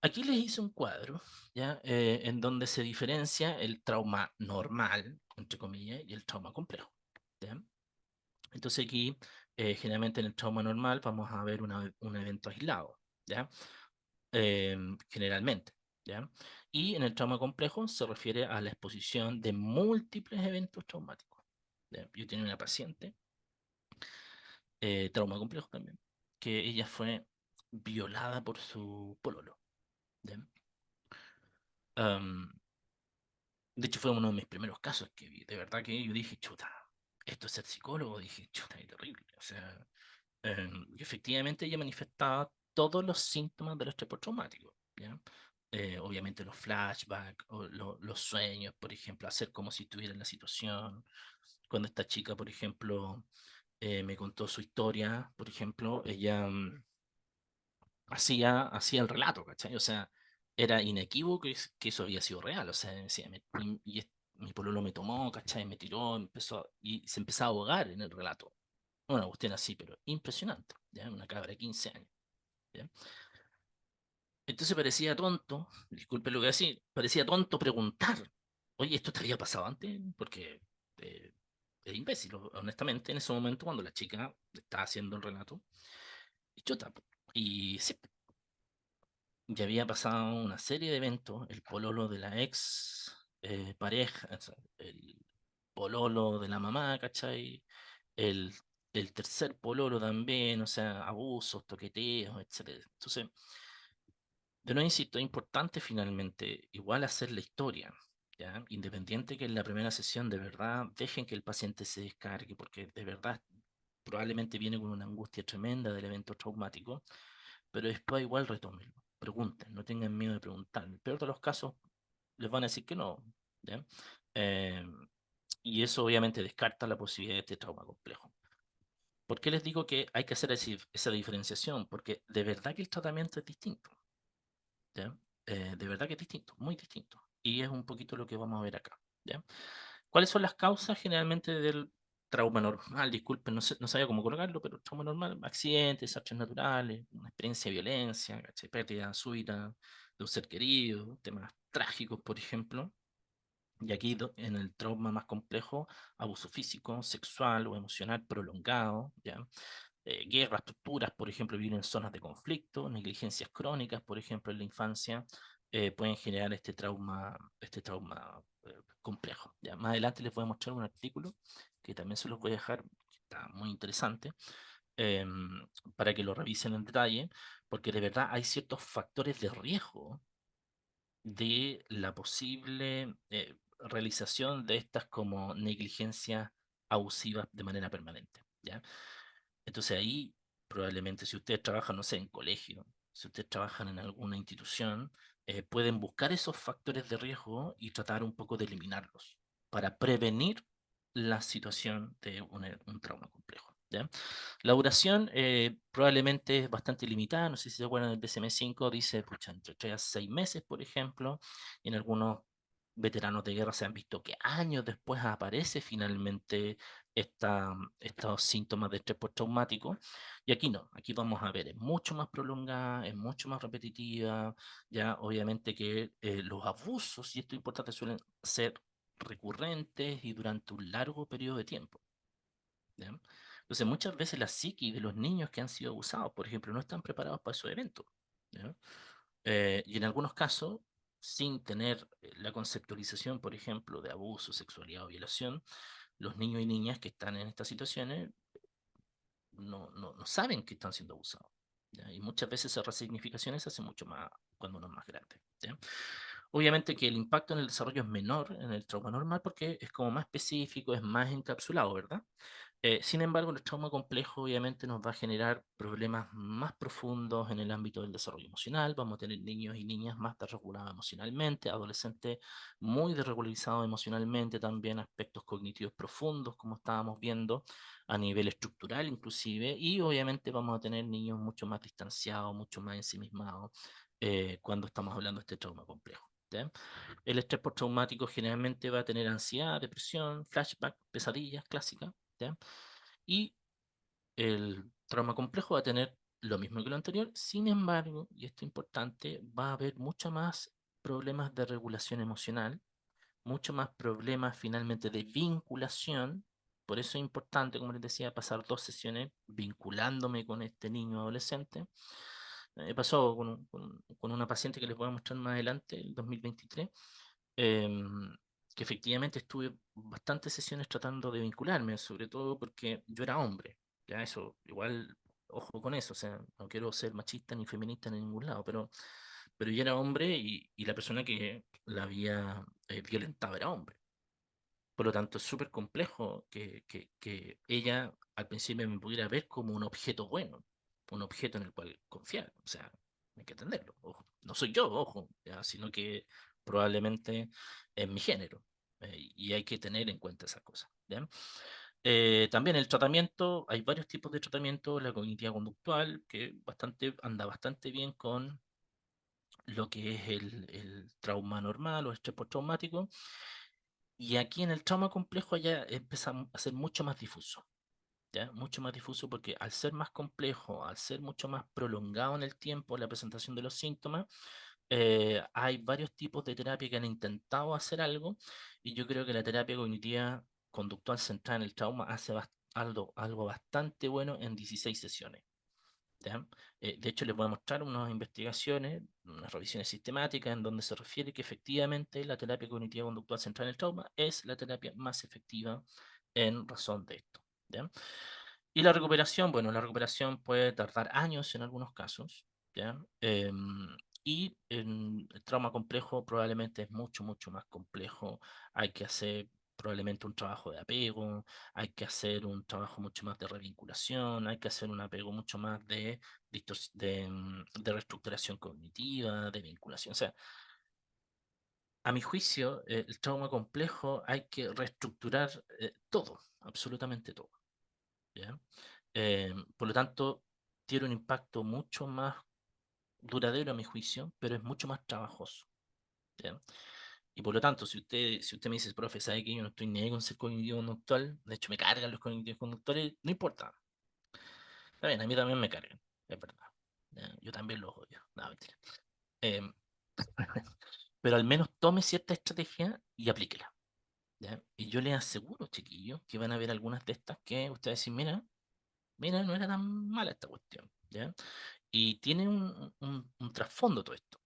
Aquí les hice un cuadro, ¿ya? En donde se diferencia el trauma normal, entre comillas, y el trauma complejo, ¿ya? Entonces aquí, generalmente en el trauma normal vamos a ver un evento aislado, ¿ya? Generalmente, ¿ya? Y en el trauma complejo se refiere a la exposición de múltiples eventos traumáticos. ¿Ya? Yo tenía una paciente, trauma complejo también, que ella fue violada por su pololo, ¿ya? Am, de hecho, fue uno de mis primeros casos que vi. De verdad que yo dije, chuta, esto es ser psicólogo. Dije, chuta, es terrible. O sea, y efectivamente ella manifestaba todos los síntomas del estrés postraumático, ¿ya? Obviamente los flashbacks, o los sueños, por ejemplo, hacer como si estuviera en la situación. Cuando esta chica, por ejemplo, me contó su historia, por ejemplo, ella hacía el relato, ¿cachai? O sea, era inequívoco que eso había sido real. O sea, decía, mi pololo me tomó, ¿cachai? Me tiró, y se empezaba a ahogar en el relato. Una cuestión así, pero impresionante, ¿ya? Una cabra de 15 años, ¿ya? Entonces parecía tonto, disculpe lo que voy a decir, parecía tonto preguntar, oye, ¿esto te había pasado antes? Porque eh, es imbécil, honestamente, en ese momento cuando la chica estaba haciendo el relato, y chuta, y sí, ya había pasado una serie de eventos, el pololo de la ex pareja, o sea, el pololo de la mamá, ¿cachai? El, el tercer pololo también, o sea, abusos, toqueteos, etcétera. Entonces, de nuevo insisto, es importante finalmente igual hacer la historia, ¿ya? Independiente que en la primera sesión de verdad dejen que el paciente se descargue, porque de verdad probablemente viene con una angustia tremenda del evento traumático, pero después igual retómenlo, pregunten, no tengan miedo de preguntar. En el peor de los casos, les van a decir que no, ¿ya? Eh, y eso obviamente descarta la posibilidad de este trauma complejo. ¿Por qué les digo que hay que hacer esa diferenciación? Porque de verdad que el tratamiento es distinto, ¿ya? De verdad que es distinto, muy distinto. Y es un poquito lo que vamos a ver acá, ¿ya? ¿Cuáles son las causas generalmente del trauma normal? Disculpen, no sabía cómo colocarlo, pero trauma normal, accidentes, desastres naturales, una experiencia de violencia, ¿cachai? Pérdida súbita de un ser querido, temas trágicos, por ejemplo. Y aquí en el trauma más complejo, abuso físico, sexual o emocional prolongado, ¿ya? Guerras, torturas, por ejemplo, vivir en zonas de conflicto, negligencias crónicas, por ejemplo, en la infancia, pueden generar este trauma complejo. ¿Ya? Más adelante les voy a mostrar un artículo que también se los voy a dejar, que está muy interesante, para que lo revisen en detalle, porque de verdad hay ciertos factores de riesgo de la posible realización de estas como negligencias abusivas de manera permanente, ¿ya? Entonces ahí probablemente si ustedes trabajan, no sé, en colegio, si ustedes trabajan en alguna institución, pueden buscar esos factores de riesgo y tratar un poco de eliminarlos para prevenir la situación de un trauma complejo, ¿ya? La duración probablemente es bastante limitada, no sé si se acuerdan del DSM-5, dice, pucha, entre 3 a 6 meses, por ejemplo, en algunos veteranos de guerra se han visto que años después aparece finalmente estos síntomas de estrés postraumático, y aquí no, aquí vamos a ver, es mucho más prolongada, es mucho más repetitiva, ya obviamente que los abusos, y esto es importante, suelen ser recurrentes y durante un largo periodo de tiempo, ¿ya? Entonces muchas veces la psiqui de los niños que han sido abusados, por ejemplo, no están preparados para esos eventos, ¿ya? Y en algunos casos, sin tener la conceptualización, por ejemplo, de abuso, sexualidad o violación, los niños y niñas que están en estas situaciones no saben que están siendo abusados, ¿ya? Y muchas veces esa resignificación se hace mucho más cuando uno es más grande, ¿ya? Obviamente que el impacto en el desarrollo es menor en el trauma normal porque es como más específico, es más encapsulado, ¿verdad? Sin embargo, el trauma complejo obviamente nos va a generar problemas más profundos en el ámbito del desarrollo emocional. Vamos a tener niños y niñas más desregulados emocionalmente, adolescentes muy desregulados emocionalmente, también aspectos cognitivos profundos, como estábamos viendo, a nivel estructural inclusive, y obviamente vamos a tener niños mucho más distanciados, mucho más ensimismados, cuando estamos hablando de este trauma complejo, ¿ya? El estrés postraumático generalmente va a tener ansiedad, depresión, flashback, pesadillas clásicas, ¿ya? Y el trauma complejo va a tener lo mismo que lo anterior, sin embargo, y esto es importante, va a haber mucho más problemas de regulación emocional, mucho más problemas finalmente de vinculación, Por eso es importante, como les decía, pasar 2 sesiones vinculándome con este niño adolescente. Me pasó con una paciente que les voy a mostrar más adelante, el 2023, em, que efectivamente estuve bastantes sesiones tratando de vincularme, sobre todo porque yo era hombre. Ya eso, igual, ojo con eso, o sea, no quiero ser machista ni feminista en ningún lado, pero yo era hombre y la persona que la había violentado era hombre. Por lo tanto, es súper complejo que ella al principio me pudiera ver como un objeto bueno, un objeto en el cual confiar. O sea, hay que entenderlo. Ojo. No soy yo, ojo, ya, sino que probablemente es mi género. Y hay que tener en cuenta esas cosas. ¿Ya? También el tratamiento, hay varios tipos de tratamiento, la cognitiva conductual, que anda bastante bien con lo que es el trauma normal o estrés postraumático. Y aquí en el trauma complejo ya empieza a ser mucho más difuso, ¿ya? Mucho más difuso porque al ser más complejo, al ser mucho más prolongado en el tiempo la presentación de los síntomas, hay varios tipos de terapia que han intentado hacer algo y yo creo que la terapia cognitiva conductual centrada en el trauma hace algo bastante bueno en 16 sesiones. ¿Ya? De hecho, les voy a mostrar unas investigaciones, unas revisiones sistemáticas en donde se refiere que efectivamente la terapia cognitiva conductual centrada en el trauma es la terapia más efectiva en razón de esto. ¿Ya? Y la recuperación, bueno, la recuperación puede tardar años en algunos casos, ¿ya? Y en el trauma complejo probablemente es mucho, mucho más complejo. Hay que hacer probablemente un trabajo de apego, hay que hacer un trabajo mucho más de revinculación, hay que hacer un apego mucho más de reestructuración cognitiva, de vinculación. O sea, a mi juicio, el trauma complejo hay que reestructurar todo, absolutamente todo. ¿Ya? Por lo tanto, tiene un impacto mucho más duradero a mi juicio, pero es mucho más trabajoso. ¿Ya? Y por lo tanto, si usted me dice, profe, ¿sabe que yo no estoy ni ahí con ser cognitivo conductual? De hecho, me cargan los cognitivos conductuales, no importa. Está bien, a mí también me cargan, es verdad. Ya, yo también los odio. No, mentira. Em, pero al menos tome cierta estrategia y aplíquela. ¿Ya? Y yo les aseguro, chiquillos, que van a ver algunas de estas que ustedes dicen, mira, mira, no era tan mala esta cuestión. ¿Ya? Y tiene un trasfondo todo esto.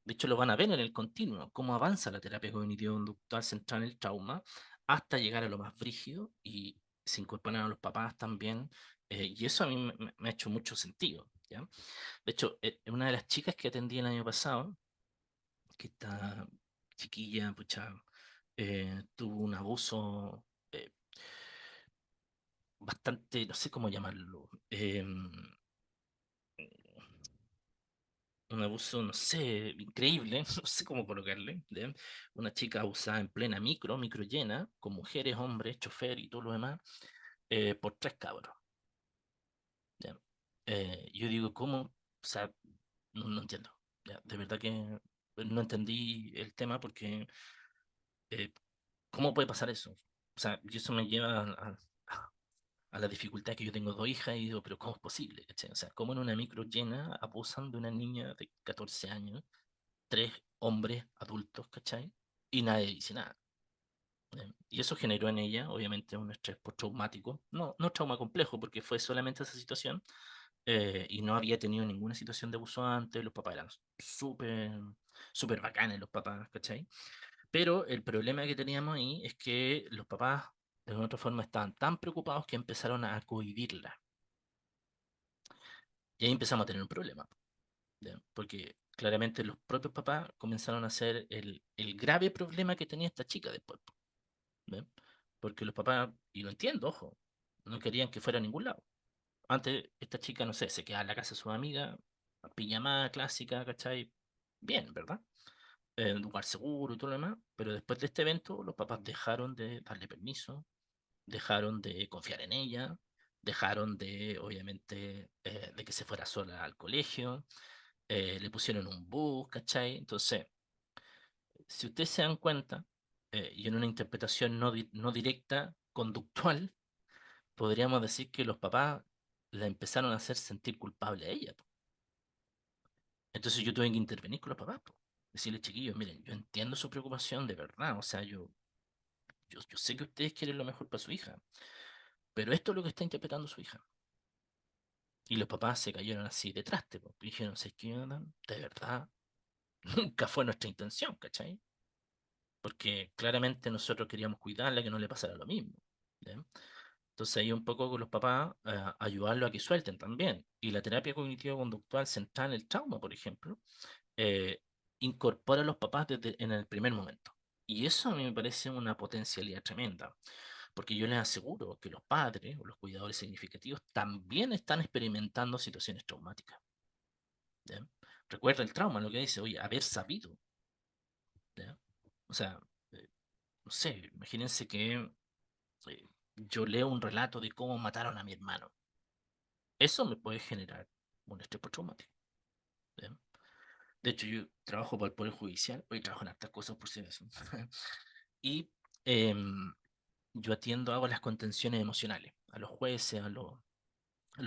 De hecho, lo van a ver en el continuo, cómo avanza la terapia cognitivo-conductual centrada en el trauma hasta llegar a lo más brígido y se incorporan a los papás también. Y eso a mí me ha hecho mucho sentido. ¿Ya? De hecho, una de las chicas que atendí el año pasado, que está chiquilla, pucha, tuvo un abuso bastante, no sé cómo llamarlo, un abuso, no sé, increíble, no sé cómo colocarle, ¿ya? Una chica abusada en plena micro llena, con mujeres, hombres, chofer y todo lo demás, por 3 cabros, ¿ya? Yo digo, ¿cómo? O sea, no entiendo, ¿ya? De verdad que no entendí el tema porque, eh, ¿cómo puede pasar eso? O sea, y eso me lleva a la dificultad que yo tengo 2 hijas y digo, pero ¿cómo es posible? ¿Cachai? O sea, ¿cómo en una micro llena abusan de una niña de 14 años? 3 hombres adultos, ¿cachai? Y nadie dice nada. Y eso generó en ella, obviamente, un estrés postraumático. No trauma complejo, porque fue solamente esa situación. Y no había tenido ninguna situación de abuso antes. Los papás eran súper, súper bacanes, los papás, ¿cachai? Pero el problema que teníamos ahí es que los papás, de alguna otra forma, estaban tan preocupados que empezaron a cohibirla. Y ahí empezamos a tener un problema. ¿Ya? Porque claramente los propios papás comenzaron a hacer el grave problema que tenía esta chica después. ¿Ve? Porque los papás, y lo entiendo, ojo, no querían que fuera a ningún lado. Antes, esta chica, no sé, se quedaba en la casa de su amiga, pijamada clásica, ¿cachai? Bien, ¿verdad? En un lugar seguro y todo lo demás, pero después de este evento, los papás dejaron de darle permiso, dejaron de confiar en ella, dejaron de, obviamente, de que se fuera sola al colegio, le pusieron un bus, ¿cachai? Entonces, si ustedes se dan cuenta, y en una interpretación no directa, conductual, podríamos decir que los papás la empezaron a hacer sentir culpable a ella, po. Entonces yo tuve que intervenir con los papás, po. Decirles, chiquillos, miren, yo entiendo su preocupación de verdad, o sea, yo sé que ustedes quieren lo mejor para su hija, Pero esto es lo que está interpretando su hija. Y los papás se cayeron así de traste, po. Y dijeron, ¿sabes qué, Jonathan? De verdad, nunca fue nuestra intención, ¿cachai? Porque claramente nosotros queríamos cuidarla, que no le pasara lo mismo. ¿Ya? Entonces ahí un poco con los papás, ayudarlo a que suelten también. Y la terapia cognitivo-conductual centrada en el trauma, por ejemplo, eh, incorpora a los papás desde en el primer momento. Y eso a mí me parece una potencialidad tremenda, porque yo les aseguro que los padres o los cuidadores significativos también están experimentando situaciones traumáticas. ¿Ya? Recuerda el trauma, lo que dice, oye, haber sabido. ¿Ya? O sea, eh, no sé, imagínense que yo leo un relato de cómo mataron a mi hermano. Eso me puede generar un estrés postraumático. ¿Ya? De hecho, yo trabajo para el Poder Judicial, hoy trabajo en hartas cosas por si acaso. Y em, yo atiendo, hago las contenciones emocionales a los jueces, a los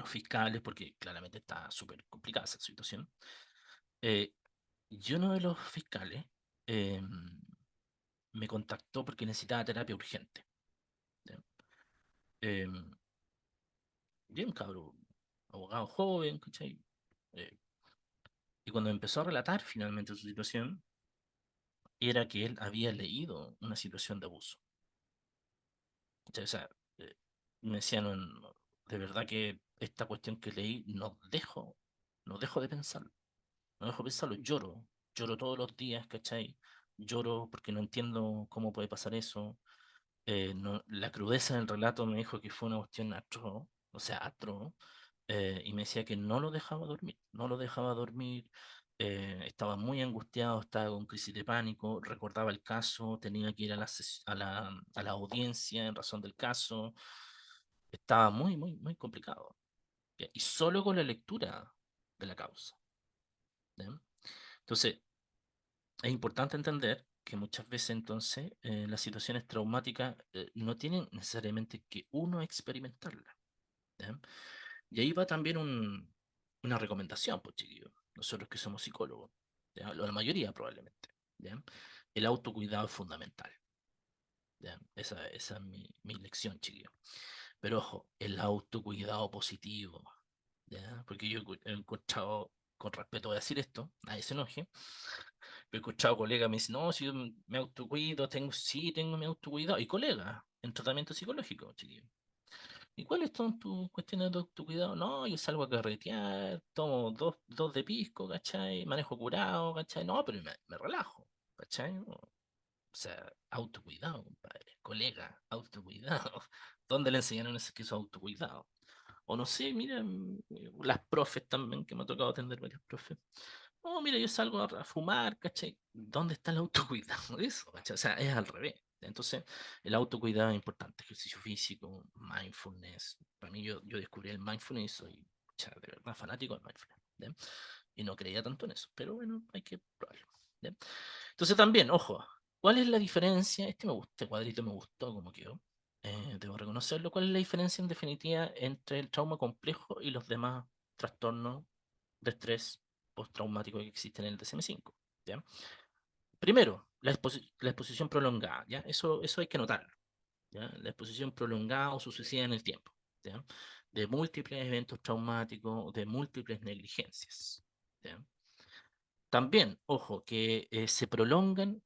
fiscales, porque claramente está súper complicada esa situación. Eh, y uno de los fiscales em, me contactó porque necesitaba terapia urgente. ¿Ya? Em, Bien, cabrón, abogado joven, ¿cachai? Eh, y cuando empezó a relatar finalmente su situación, era que él había leído una situación de abuso. ¿Cachai? O sea, eh, me decían, de verdad que esta cuestión que leí no dejo de pensarlo, no dejo de pensarlo, lloro todos los días, ¿cachai? Lloro porque no entiendo cómo puede pasar eso. La crudeza del relato me dijo que fue una cuestión atroz, o sea, atroz, y me decía que no lo dejaba dormir, no lo dejaba dormir, estaba muy angustiado, estaba con crisis de pánico, recordaba el caso, tenía que ir a la audiencia en razón del caso, estaba muy complicado. ¿Ya? Y solo con la lectura de la causa. ¿Ya? Entonces, es importante entender que muchas veces entonces las situaciones traumáticas no tienen necesariamente que uno experimentarlas. ¿Ya? Y ahí va también una recomendación, pues chiquillos, nosotros que somos psicólogos, ¿ya? La mayoría probablemente. ¿Ya? El autocuidado es fundamental. ¿Ya? Esa es mi lección, chiquillos. Pero ojo, el autocuidado positivo, ¿ya? Porque yo he encontrado, con respeto voy a decir esto, nadie se enoje, pero he escuchado colegas me dicen, no, si yo me autocuido, sí, tengo mi autocuidado, y colegas en tratamiento psicológico, chiquillos. ¿Y cuáles son tus cuestiones de autocuidado? No, yo salgo a carretear, tomo dos de pisco, ¿cachai? Manejo curado, ¿cachai? No, pero me relajo, ¿cachai? O sea, autocuidado, compadre. Colega, autocuidado. ¿Dónde le enseñaron eso que es autocuidado? O no sé, mira, las profes también, que me ha tocado atender varios profes. Oh, mira, yo salgo a fumar, ¿cachai? ¿Dónde está el autocuidado de eso? ¿Cachai? O sea, es al revés. Entonces, el autocuidado es importante, ejercicio físico, mindfulness. Para mí, yo descubrí el mindfulness y soy, pucha, de verdad fanático del mindfulness. ¿Ya? Y no creía tanto en eso, pero bueno, hay que probarlo. ¿Ya? Entonces, también, ojo, ¿cuál es la diferencia? Este me gusta, este cuadrito me gustó como quedó. Debo reconocerlo. ¿Cuál es la diferencia en definitiva entre el trauma complejo y los demás trastornos de estrés postraumático que existen en el DSM-5? ¿Ya? Primero, la exposición prolongada, ¿ya? Eso hay que notarlo, ¿ya? La exposición prolongada o sucesiva en el tiempo, ¿ya? De múltiples eventos traumáticos, de múltiples negligencias, ¿ya? También, ojo, que se prolongan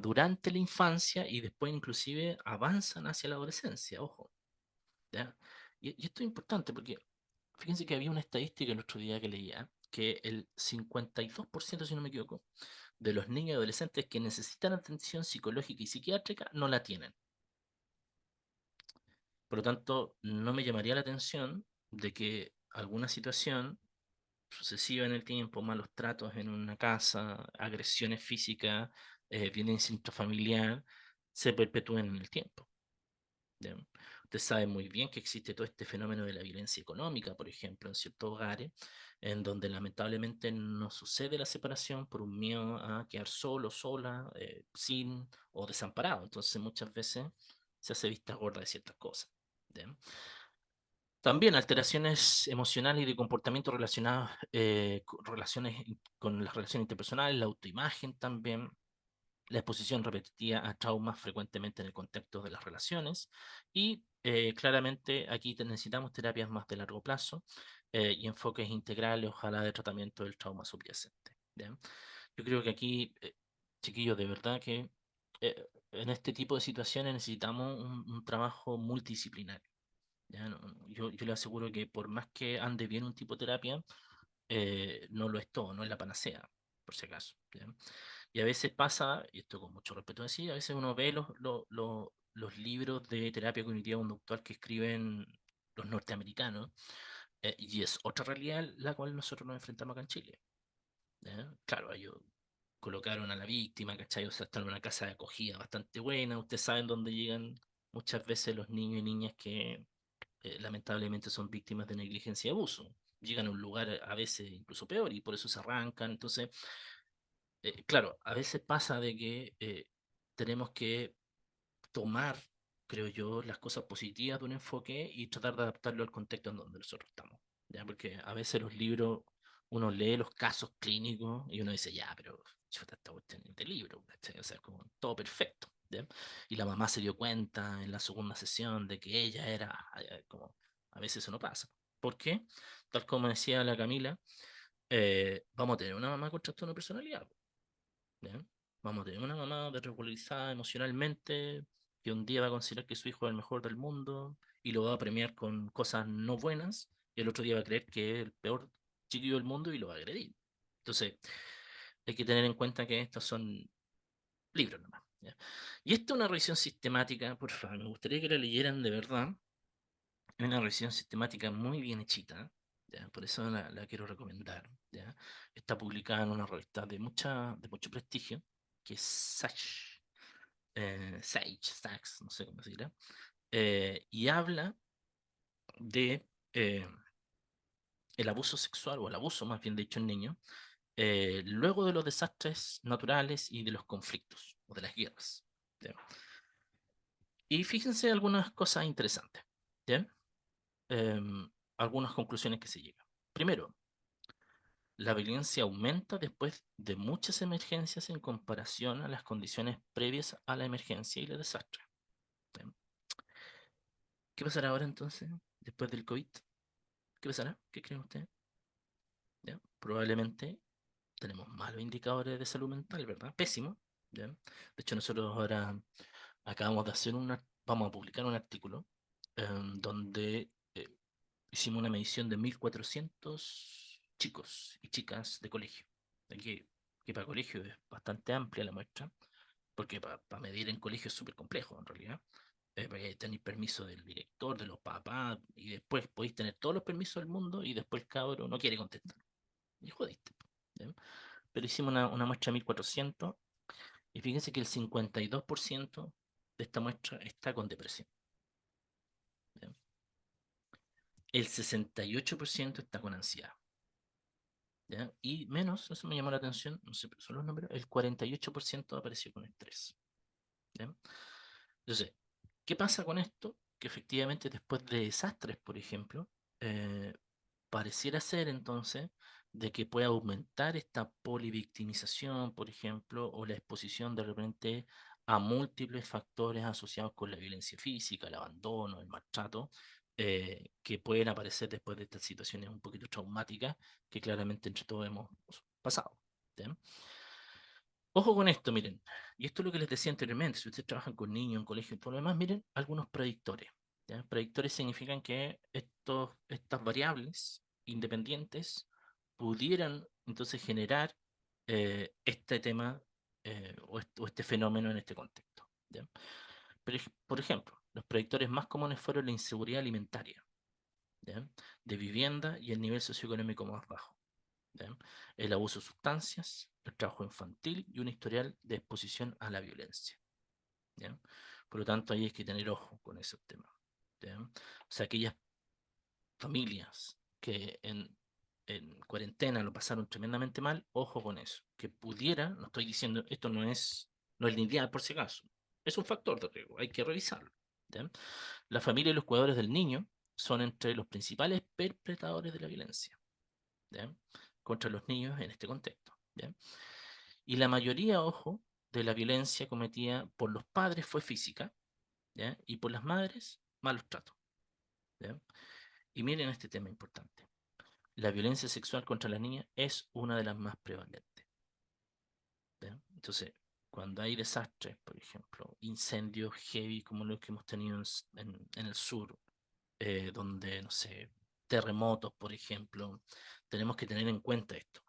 durante la infancia y después inclusive avanzan hacia la adolescencia, ojo, ¿ya? Y esto es importante porque fíjense que había una estadística el otro día que leía que el 52%, si no me equivoco, de los niños y adolescentes que necesitan atención psicológica y psiquiátrica no la tienen. Por lo tanto, no me llamaría la atención de que alguna situación sucesiva en el tiempo, malos tratos en una casa, agresiones físicas, violencia intrafamiliar, se perpetúen en el tiempo. ¿Ya? Usted sabe muy bien que existe todo este fenómeno de la violencia económica, por ejemplo, en ciertos hogares, en donde lamentablemente no sucede la separación por un miedo a quedar solo, sola, sin o desamparado. Entonces muchas veces se hace vista gorda de ciertas cosas. ¿Ya? También alteraciones emocionales y de comportamiento relacionadas con las relaciones interpersonales, la autoimagen también, la exposición repetitiva a traumas frecuentemente en el contexto de las relaciones y claramente aquí necesitamos terapias más de largo plazo y enfoques integrales, ojalá de tratamiento del trauma subyacente. ¿Ya? Yo creo que aquí, chiquillos, de verdad que en este tipo de situaciones necesitamos un trabajo multidisciplinario. ¿Ya? Yo le aseguro que por más que ande bien un tipo de terapia, no lo es todo, no es la panacea, por si acaso. ¿Ya? Y a veces pasa, y esto con mucho respeto así, a veces uno ve los libros de terapia cognitiva conductual que escriben los norteamericanos, y es otra realidad la cual nosotros nos enfrentamos acá en Chile. ¿Ya? Claro, ellos colocaron a la víctima, ¿cachai? O sea, están en una casa de acogida bastante buena, ustedes saben dónde llegan muchas veces los niños y niñas que lamentablemente son víctimas de negligencia y abuso. Llegan a un lugar a veces incluso peor y por eso se arrancan. Entonces, claro, a veces pasa de que tenemos que tomar, creo yo, las cosas positivas de un enfoque y tratar de adaptarlo al contexto en donde nosotros estamos. ¿Ya? Porque a veces los libros, uno lee los casos clínicos y uno dice, ya, pero chuta, esta cuestión es de libro, ¿cachai? O sea, es como todo perfecto. ¿Ya? Y la mamá se dio cuenta en la segunda sesión de que ella era como, a veces eso no pasa. ¿Por qué? Tal como decía la Camila, vamos a tener una mamá con trastorno de personalidad. ¿Ya? Vamos a tener una mamá desregularizada emocionalmente, que un día va a considerar que su hijo es el mejor del mundo y lo va a premiar con cosas no buenas, y el otro día va a creer que es el peor chiquillo del mundo y lo va a agredir. Entonces, hay que tener en cuenta que estos son libros nomás. ¿Ya? Y esta es una revisión sistemática, por favor, me gustaría que la leyeran de verdad. Es una revisión sistemática muy bien hechita, ¿ya? Por eso la quiero recomendar. ¿Ya? Está publicada en una revista de mucho prestigio, que es Sage, Sage, no sé cómo se dirá, y habla de el abuso sexual, o el abuso más bien dicho en niños, luego de los desastres naturales y de los conflictos, o de las guerras. ¿Ya? Y fíjense algunas cosas interesantes. ¿Ya? Algunas conclusiones que se llegan. Primero, la violencia aumenta después de muchas emergencias en comparación a las condiciones previas a la emergencia y el desastre. ¿Bien? ¿Qué pasará ahora entonces, después del COVID? ¿Qué pasará? ¿Qué creen ustedes? ¿Ya? Probablemente tenemos malos indicadores de salud mental, ¿verdad? Pésimo. ¿Ya? De hecho, nosotros ahora acabamos de hacer vamos a publicar un artículo donde hicimos una medición de 1.400 chicos y chicas de colegio. Aquí, que para colegio es bastante amplia la muestra, porque para medir en colegio es súper complejo en realidad. Porque tenéis permiso del director, de los papás, y después podéis tener todos los permisos del mundo y después el cabro no quiere contestar. Y jodiste. ¿Ya? Pero hicimos una muestra de 1.400 y fíjense que el 52% de esta muestra está con depresión. ¿Ya? El 68% está con ansiedad. ¿Ya? Y menos, eso me llamó la atención, no sé, pero son los números, el 48% apareció con estrés. ¿Ya? Entonces, ¿qué pasa con esto? Que efectivamente después de desastres, por ejemplo, eh, pareciera ser entonces de que puede aumentar esta polivictimización, por ejemplo, o la exposición de repente a múltiples factores asociados con la violencia física, el abandono, el maltrato, que pueden aparecer después de estas situaciones un poquito traumáticas que claramente entre todos hemos pasado. ¿Ya? Ojo con esto, miren, y esto es lo que les decía anteriormente, si ustedes trabajan con niños en colegio y todo lo demás, miren algunos predictores. ¿Ya? Predictores significan que estas variables independientes pudieran entonces generar este tema o este fenómeno en este contexto. ¿Ya? Por ejemplo, los predictores más comunes fueron la inseguridad alimentaria, ¿ya? De vivienda y el nivel socioeconómico más bajo. ¿Ya? El abuso de sustancias, el trabajo infantil y un historial de exposición a la violencia. ¿Ya? Por lo tanto, ahí hay que tener ojo con esos temas. ¿Ya? O sea, aquellas familias que en cuarentena lo pasaron tremendamente mal, ojo con eso. Que pudiera, no estoy diciendo, esto no es lineal por si acaso, es un factor de riesgo, hay que revisarlo. ¿Ya? La familia y los cuidadores del niño son entre los principales perpetradores de la violencia. ¿Ya? Contra los niños en este contexto. ¿Ya? Y la mayoría, ojo, de la violencia cometida por los padres fue física, ¿ya? Y por las madres, malos tratos, ¿ya? Y miren este tema importante. La violencia sexual contra las niñas es una de las más prevalentes, ¿ya? Entonces, cuando hay desastres, por ejemplo, incendios heavy como los que hemos tenido en el sur, donde, no sé, terremotos, por ejemplo, tenemos que tener en cuenta esto,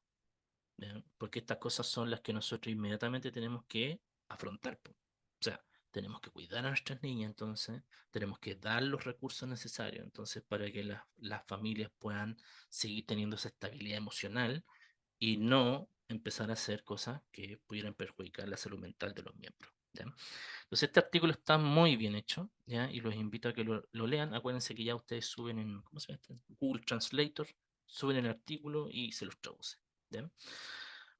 ¿ya? Porque estas cosas son las que nosotros inmediatamente tenemos que afrontar, po. O sea, tenemos que cuidar a nuestras niñas, entonces, tenemos que dar los recursos necesarios, entonces, para que las familias puedan seguir teniendo esa estabilidad emocional y no empezar a hacer cosas que pudieran perjudicar la salud mental de los miembros, ¿ya? Entonces, este artículo está muy bien hecho, ¿ya? Y los invito a que lo lean. Acuérdense que ya ustedes suben en, ¿cómo se llama este? Google Translator, suben el artículo y se los traduce, ¿ya?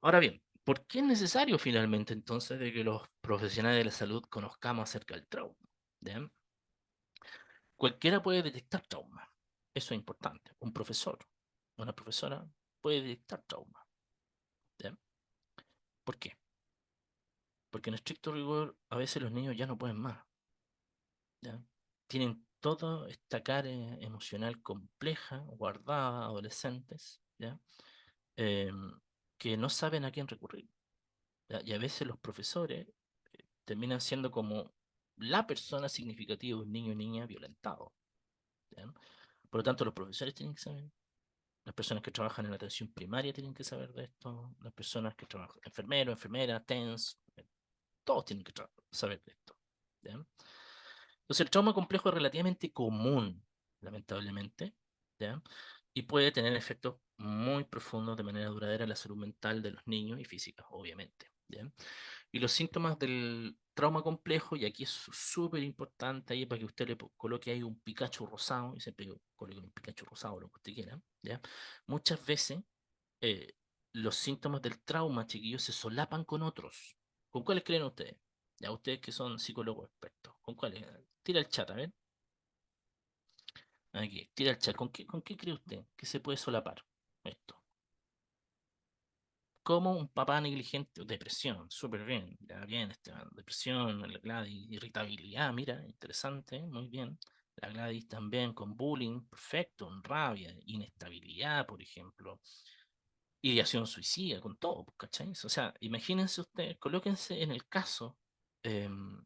Ahora bien, ¿por qué es necesario finalmente entonces de que los profesionales de la salud conozcamos acerca del trauma? ¿Ya? Cualquiera puede detectar trauma. Eso es importante. Un profesor, una profesora puede detectar trauma. ¿Ya? ¿Por qué? Porque en estricto rigor a veces los niños ya no pueden más. ¿Ya? Tienen toda esta carga emocional compleja, guardada, adolescentes, ¿ya? Em, que no saben a quién recurrir. ¿Ya? Y a veces los profesores terminan siendo como la persona significativa de un niño o niña violentado, ¿ya? Por lo tanto, los profesores tienen que saber, las personas que trabajan en la atención primaria tienen que saber de esto, las personas que trabajan, enfermeros, enfermeras, TENS, todos tienen que saber de esto, ¿ya? Entonces, el trauma complejo es relativamente común, lamentablemente, ¿ya? Y puede tener efectos muy profundos de manera duradera en la salud mental de los niños y física, obviamente, ¿ya? Y los síntomas del trauma complejo, y aquí es súper importante ahí para que usted le coloque ahí un Pikachu rosado, y siempre yo coloque un Pikachu rosado, lo que usted quiera, ¿ya? Muchas veces eh, los síntomas del trauma, chiquillos, se solapan con otros. ¿Con cuáles creen ustedes? Ya ustedes que son psicólogos expertos, ¿con cuáles? Tira el chat, a ver. Aquí, tira el chat. ¿Con qué cree usted que se puede solapar esto? Como un papá negligente, depresión, súper bien, ya bien, depresión, la Gladys, irritabilidad, mira, interesante, muy bien. La Gladys también con bullying, perfecto, rabia, inestabilidad, por ejemplo, ideación suicida, con todo, pues, ¿cachai? O sea, imagínense ustedes, colóquense en el caso em,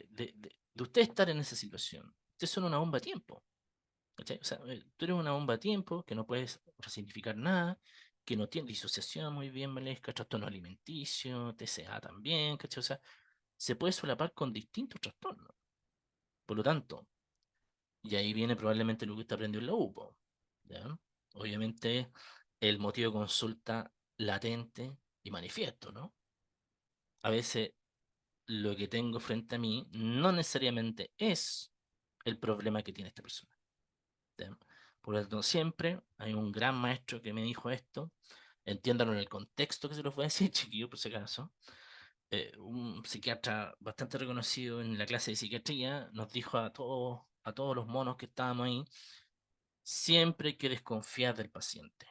de usted estar en esa situación. Ustedes son una bomba a tiempo. ¿Cachai? O sea, tú eres una bomba a tiempo, que no puedes resignificar nada, que no tiene disociación muy bien, Valesca, trastorno alimenticio, TCA también, ¿cachai? O sea, se puede solapar con distintos trastornos. Por lo tanto, y ahí viene probablemente lo que usted aprendió en la UPO, ¿ya? Obviamente, el motivo de consulta latente y manifiesto, ¿no? A veces lo que tengo frente a mí no necesariamente es el problema que tiene esta persona. ¿Ya? Por lo tanto, siempre hay un gran maestro que me dijo esto, entiéndalo en el contexto que se los voy a decir, chiquillo, por si acaso. Un psiquiatra bastante reconocido en la clase de psiquiatría nos dijo a todos los monos que estábamos ahí, siempre hay que desconfiar del paciente.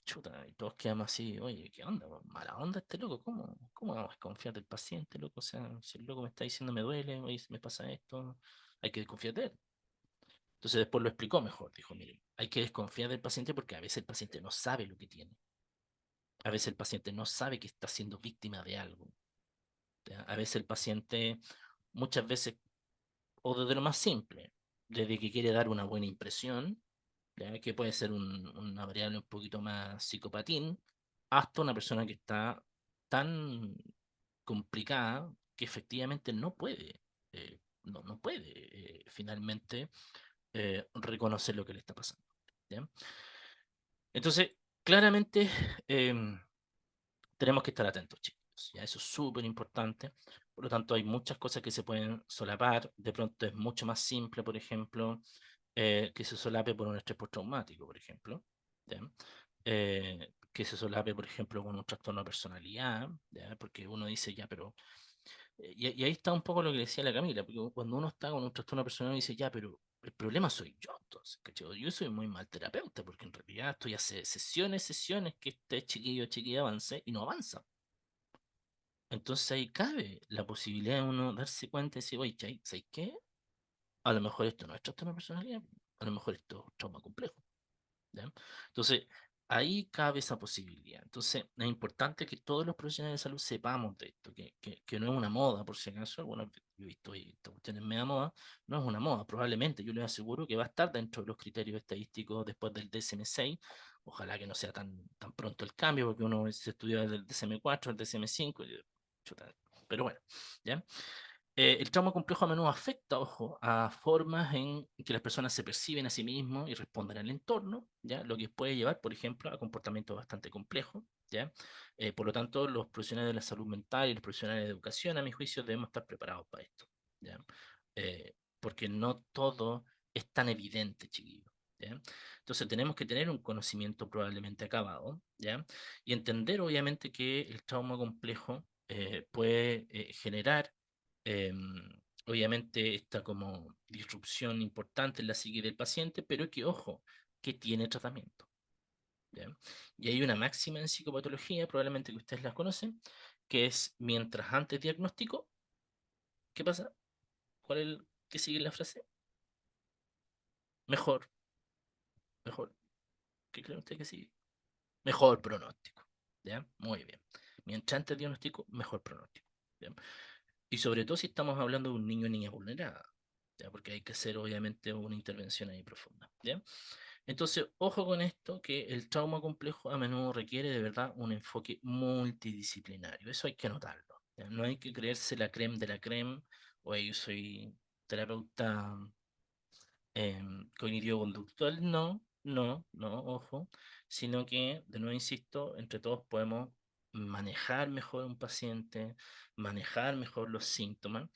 Chuta, y todos quedamos así, oye, ¿qué onda? Mala onda este loco, ¿cómo vamos a desconfiar del paciente, loco? O sea, si el loco me está diciendo me duele, oye, me pasa esto, hay que desconfiar de él. Entonces después lo explicó mejor, dijo, miren, hay que desconfiar del paciente porque a veces el paciente no sabe lo que tiene. A veces el paciente no sabe que está siendo víctima de algo. ¿Ya? A veces el paciente, muchas veces, o desde lo más simple, desde que quiere dar una buena impresión, ¿ya? Que puede ser una variable un poquito más psicopatín, hasta una persona que está tan complicada que efectivamente no puede, no puede finalmente reconocer lo que le está pasando. ¿Ya? Entonces, claramente tenemos que estar atentos, chicos. ¿Ya? Eso es súper importante. Por lo tanto, hay muchas cosas que se pueden solapar. De pronto es mucho más simple, por ejemplo, que se solape por un estrés postraumático, por ejemplo. ¿Ya? Que se solape, por ejemplo, con un trastorno de personalidad, ¿ya? Porque uno dice, ya, pero y ahí está un poco lo que decía la Camila, porque cuando uno está con un trastorno personal dice, ya, pero el problema soy yo, entonces, ¿cachai? Yo soy muy mal terapeuta, porque en realidad estoy hace sesiones que este chiquillo avance y no avanza. Entonces ahí cabe la posibilidad de uno darse cuenta y decir, oye, ¿sabes qué? A lo mejor esto no es trastorno de personalidad, a lo mejor esto es trauma complejo. ¿Ya? Entonces, ahí cabe esa posibilidad. Entonces, es importante que todos los profesionales de salud sepamos de esto, que no es una moda, por si acaso. Bueno, yo he visto oye, esta cuestión es media moda, no es una moda, probablemente yo les aseguro que va a estar dentro de los criterios estadísticos después del DSM-6. Ojalá que no sea tan pronto el cambio, porque uno se estudia del DSM-4 al DSM-5, chuta, pero bueno, ¿ya? El trauma complejo a menudo afecta, ojo, a formas en que las personas se perciben a sí mismos y responden al entorno, ¿ya? Lo que puede llevar, por ejemplo, a comportamientos bastante complejos, ¿ya? Por lo tanto, los profesionales de la salud mental y los profesionales de educación, a mi juicio, debemos estar preparados para esto, ¿ya? Porque no todo es tan evidente, chiquillos, ¿ya? Entonces, tenemos que tener un conocimiento probablemente acabado, ¿ya? Y entender, obviamente, que el trauma complejo puede generar obviamente está como disrupción importante en la psique del paciente, pero que, ojo, que tiene tratamiento. ¿Ya? Y hay una máxima en psicopatología, probablemente que ustedes la conocen, que es mientras antes diagnóstico, ¿qué pasa? ¿Cuál es el que sigue la frase? Mejor, mejor. ¿Qué creen ustedes que sigue? Mejor pronóstico. ¿Ya? Muy bien. Mientras antes diagnóstico, mejor pronóstico. ¿Ya? Y sobre todo si estamos hablando de un niño o niña vulnerada, ¿ya? Porque hay que hacer obviamente una intervención ahí profunda, ¿ya? Entonces, ojo con esto, que el trauma complejo a menudo requiere de verdad un enfoque multidisciplinario, eso hay que notarlo, ¿ya? No hay que creerse la creme de la creme, o yo soy terapeuta cognitivo-conductual, no, ojo, sino que, de nuevo insisto, entre todos podemos manejar mejor a un paciente, manejar mejor los síntomas,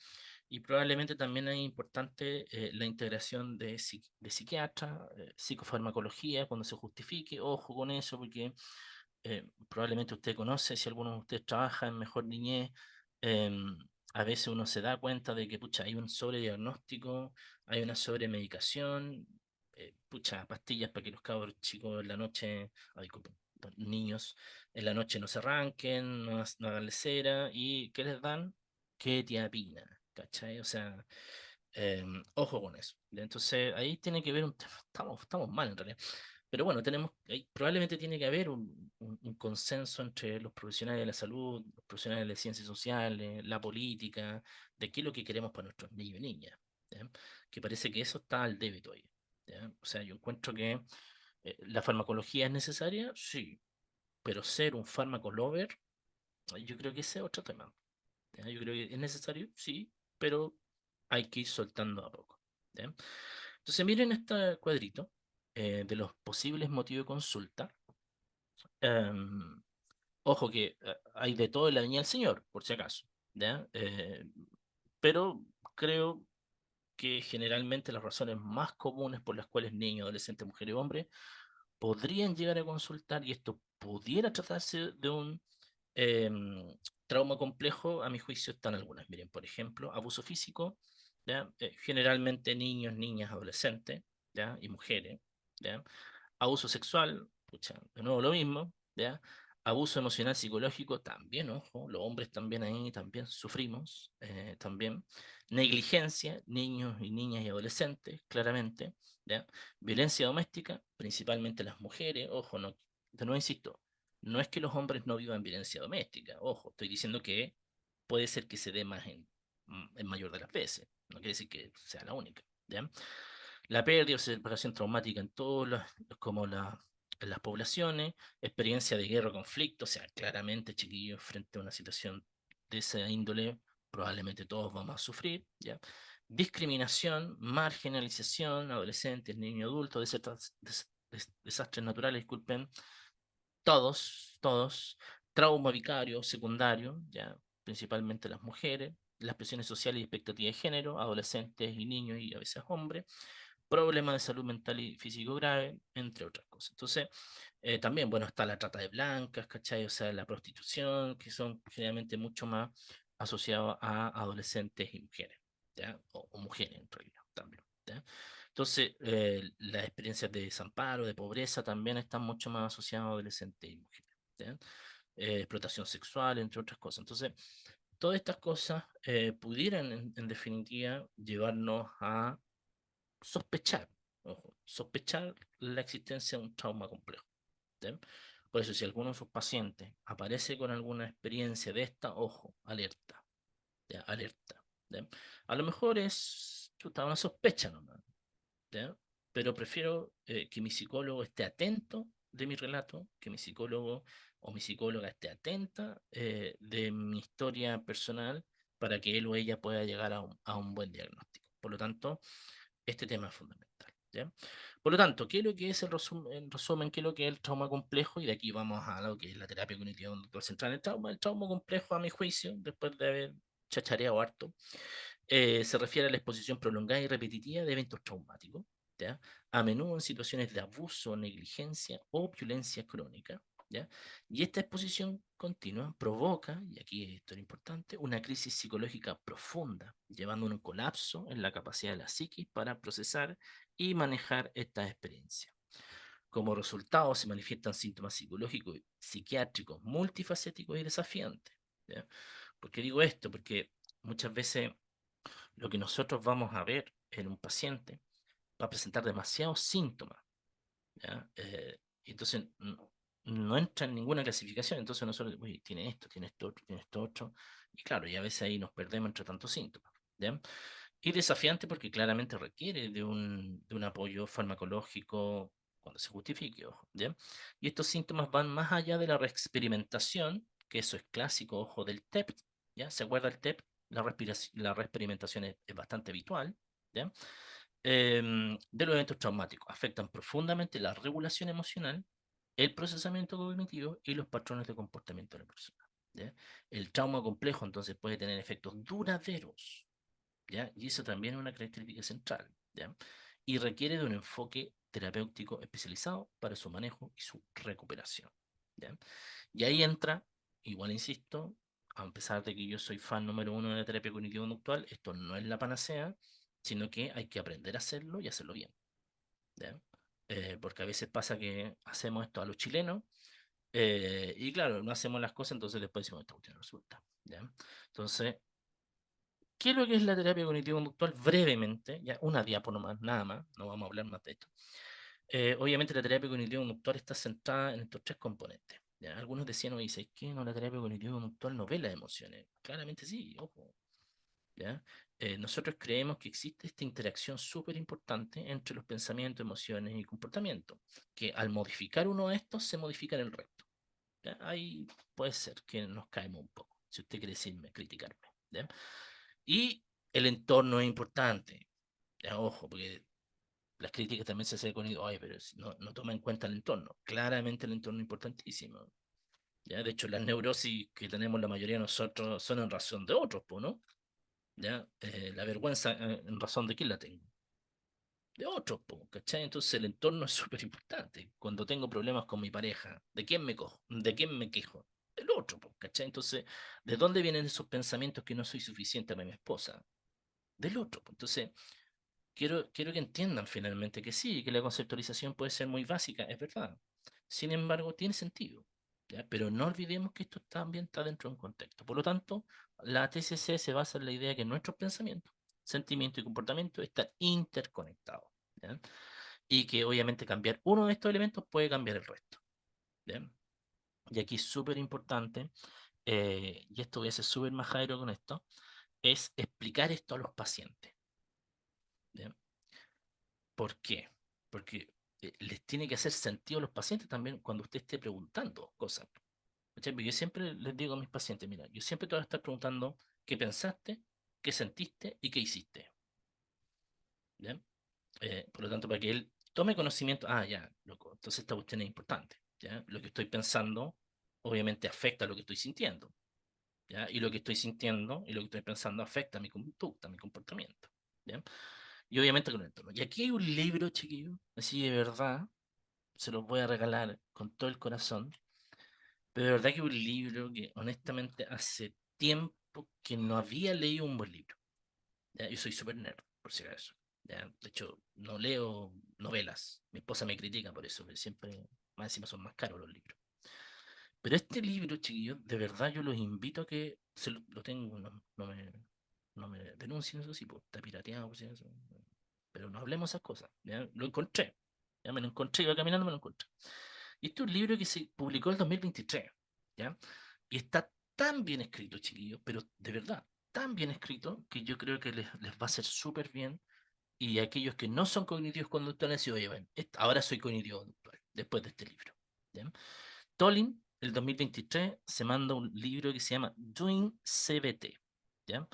y probablemente también es importante la integración de psiquiatra, psicofarmacología, cuando se justifique, ojo con eso, porque probablemente usted conoce, si alguno de ustedes trabaja en Mejor Niñez, em, a veces uno se da cuenta de que pucha, hay un sobrediagnóstico, hay una sobremedicación, pucha, pastillas para que los cabros chicos en la noche, disculpen, los niños en la noche no se arranquen, no hagan cera, y ¿qué les dan? Quetiapina, ¿cachai? O sea, ojo con eso. Entonces ahí tiene que ver un tema, estamos mal en realidad. Pero bueno, probablemente tiene que haber un consenso entre los profesionales de la salud, los profesionales de las ciencias sociales, la política, de qué es lo que queremos para nuestros niños y niñas. ¿Ya? Que parece que eso está al debe todavía. ¿Ya? O sea, yo encuentro que la farmacología es necesaria, sí, pero ser un fármaco lover, yo creo que ese es otro tema. ¿Ya? Yo creo que es necesario, sí, pero hay que ir soltando a poco. ¿Ya? Entonces, miren este cuadrito de los posibles motivos de consulta. Em, Ojo que hay de todo en la viña del Señor, por si acaso, ¿ya? Pero creo que generalmente las razones más comunes por las cuales niños, adolescentes, mujeres y hombres podrían llegar a consultar, y esto pudiera tratarse de un trauma complejo, a mi juicio están algunas. Miren, por ejemplo, abuso físico, ¿ya? Generalmente niños, niñas, adolescentes, ¿ya? Y mujeres, ¿ya? Abuso sexual, pucha, de nuevo lo mismo, ¿ya? Abuso emocional psicológico, también, ojo, los hombres también ahí también sufrimos, también. Negligencia, niños y niñas y adolescentes, claramente, ¿ya? Violencia doméstica, principalmente las mujeres, ojo, no, de nuevo insisto, no es que los hombres no vivan violencia doméstica, ojo, estoy diciendo que puede ser que se dé más en mayor de las veces, no quiere decir que sea la única, ¿ya? La pérdida o separación traumática en todas en las poblaciones, experiencia de guerra o conflicto, o sea, claramente, chiquillos, frente a una situación de esa índole, probablemente todos vamos a sufrir, ¿ya? Discriminación, marginalización, adolescentes, niños, adultos, desastres naturales, disculpen, todos, trauma vicario, secundario, ya, principalmente las mujeres, las presiones sociales y expectativas de género, adolescentes y niños y a veces hombres, problemas de salud mental y físico grave, entre otras cosas. Entonces, también, bueno, está la trata de blancas, ¿cachai? O sea, la prostitución, que son generalmente mucho más asociados a adolescentes y mujeres, ¿ya? O mujeres en realidad también, ¿ya? Entonces, las experiencias de desamparo, de pobreza, también están mucho más asociadas a adolescentes y mujeres, ¿ya? explotación sexual, entre otras cosas. Entonces, todas estas cosas pudieran, en definitiva, llevarnos a sospechar, ojo, sospechar la existencia de un trauma complejo. ¿Sí? Por eso, si alguno de sus pacientes aparece con alguna experiencia de esta, ojo, alerta, ¿ya? Alerta. ¿Ya? A lo mejor es chuta, una sospecha nomás, ¿ya? Pero prefiero que mi psicólogo esté atento de mi relato, que mi psicólogo o mi psicóloga esté atenta de mi historia personal para que él o ella pueda llegar a un buen diagnóstico. Por lo tanto, este tema es fundamental. ¿Ya? Por lo tanto, ¿qué es lo que es en resumen, qué es lo que es el trauma complejo? Y de aquí vamos a lo que es la terapia cognitiva conductual central. El trauma complejo, a mi juicio, después de haber chachareado harto, se refiere a la exposición prolongada y repetitiva de eventos traumáticos, ¿ya? A menudo en situaciones de abuso, negligencia o violencia crónica. ¿Ya? Y esta exposición continua provoca, y aquí esto es importante, una crisis psicológica profunda, llevando a un colapso en la capacidad de la psiquis para procesar y manejar estas experiencias. Como resultado se manifiestan síntomas psicológicos, psiquiátricos, multifacéticos y desafiantes. ¿Ya? ¿Por qué digo esto? Porque muchas veces lo que nosotros vamos a ver en un paciente va a presentar demasiados síntomas, ¿ya? Entonces no entra en ninguna clasificación, entonces nosotros, uy, tiene esto otro, tiene esto otro, y claro, y a veces ahí nos perdemos entre tantos síntomas, ¿ya? Y desafiante porque claramente requiere de un apoyo farmacológico cuando se justifique, ojo, ¿ya? Y estos síntomas van más allá de la reexperimentación, que eso es clásico, ojo, del TEP, ¿ya? ¿Se acuerda el TEP? La reexperimentación es bastante habitual, ¿ya? De los eventos traumáticos. Afectan profundamente la regulación emocional, el procesamiento cognitivo y los patrones de comportamiento de la persona. ¿Ya? El trauma complejo entonces puede tener efectos duraderos, ¿ya? Y eso también es una característica central, ¿ya? Y requiere de un enfoque terapéutico especializado para su manejo y su recuperación, ¿ya? Y ahí entra, igual insisto, a pesar de que yo soy fan número uno de la terapia cognitivo-conductual, esto no es la panacea, sino que hay que aprender a hacerlo y hacerlo bien, ¿ya? Porque a veces pasa que hacemos esto a los chilenos y claro, no hacemos las cosas, entonces después decimos, esta cuestión no resulta, ¿ya? Entonces, ¿qué es lo que es la terapia cognitivo-conductual? Brevemente, ya una diapo nomás, nada más, no vamos a hablar más de esto. Obviamente la terapia cognitivo-conductual está centrada en estos tres componentes. ¿Ya? Algunos decían, oye, ¿sabes qué? No, la terapia cognitivo-conductual no ve las emociones. Claramente sí, ojo. ¿Ya? Nosotros creemos que existe esta interacción súper importante entre los pensamientos, emociones y comportamientos, que al modificar uno de estos se modifica en el resto. ¿Ya? Ahí puede ser que nos caemos un poco, si usted quiere decirme, criticarme. ¿Ya? Y el entorno es importante. Ya, ojo, porque las críticas también se hacen con, ay, pero no toma en cuenta el entorno. Claramente el entorno es importantísimo. ¿Ya? De hecho, las neurosis que tenemos la mayoría de nosotros son en razón de otros, po, ¿no? ¿Ya? La vergüenza, ¿en razón de quién la tengo? De otros, po, ¿cachai? Entonces el entorno es súper importante. Cuando tengo problemas con mi pareja, ¿de quién me cojo? ¿De quién me quejo? Del otro, po, ¿cachai? Entonces, ¿de dónde vienen esos pensamientos que no soy suficiente para mi esposa? Del otro, po. Entonces, quiero que entiendan finalmente que sí, que la conceptualización puede ser muy básica, es verdad. Sin embargo, tiene sentido. ¿Ya? Pero no olvidemos que esto también está dentro de un contexto. Por lo tanto, la TCC se basa en la idea que nuestros pensamientos, sentimientos y comportamientos están interconectados. ¿Ya? Y que obviamente cambiar uno de estos elementos puede cambiar el resto. ¿Ya? Y aquí es súper importante, y esto voy a ser súper majadero con esto, es explicar esto a los pacientes. ¿Ya? ¿Por qué? Porque les tiene que hacer sentido a los pacientes también cuando usted esté preguntando cosas. ¿Cachai? Porque yo siempre les digo a mis pacientes, mira, yo siempre te voy a estar preguntando qué pensaste, qué sentiste y qué hiciste. ¿Ya? Por lo tanto, para que él tome conocimiento, ya, loco, entonces esta cuestión es importante. ¿Ya? Lo que estoy pensando obviamente afecta a lo que estoy sintiendo. ¿Ya? Y lo que estoy sintiendo y lo que estoy pensando afecta a mi conducta, a mi comportamiento. ¿Ya? Y obviamente con el entorno. Y aquí hay un libro, chiquillo, así de verdad, se los voy a regalar con todo el corazón, pero de verdad que es un libro que honestamente hace tiempo que no había leído un buen libro. ¿Ya? Yo soy súper nerd, por si acaso. ¿Ya? De hecho, no leo novelas. Mi esposa me critica por eso, porque siempre, más encima son más caros los libros. Pero este libro, chiquillos, de verdad yo los invito a que lo tengo, no me denuncien eso, sí, pues, está pirateado, pues, sí, eso, pero no hablemos esas cosas. ¿Ya? Lo encontré, ya me lo encontré, iba caminando, me lo encontré. Y este es un libro que se publicó en el 2023, ¿ya? Y está tan bien escrito, chiquillos, pero de verdad, tan bien escrito que yo creo que les va a hacer súper bien. Y aquellos que no son cognitivos conductuales, y oye, bueno, ahora soy cognitivo conductual, después de este libro. ¿Ya? Tolin, el 2023, se manda un libro que se llama Doing CBT, ¿ya?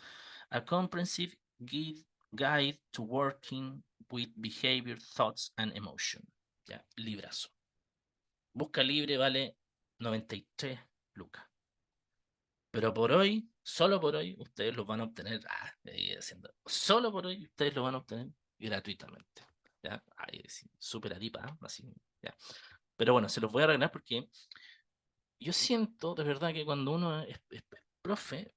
A Comprehensive Guide to Working with Behavior, Thoughts and Emotion. ¿Ya? Librazo. Busca libre vale 93 lucas. Pero por hoy, solo por hoy, ustedes los van a obtener, solo por hoy ustedes lo van a obtener gratuitamente. ¿Ya? Ay, sí, súper adipa, así, ¿ya? Pero bueno, se los voy a regalar porque yo siento de verdad que cuando uno es profe,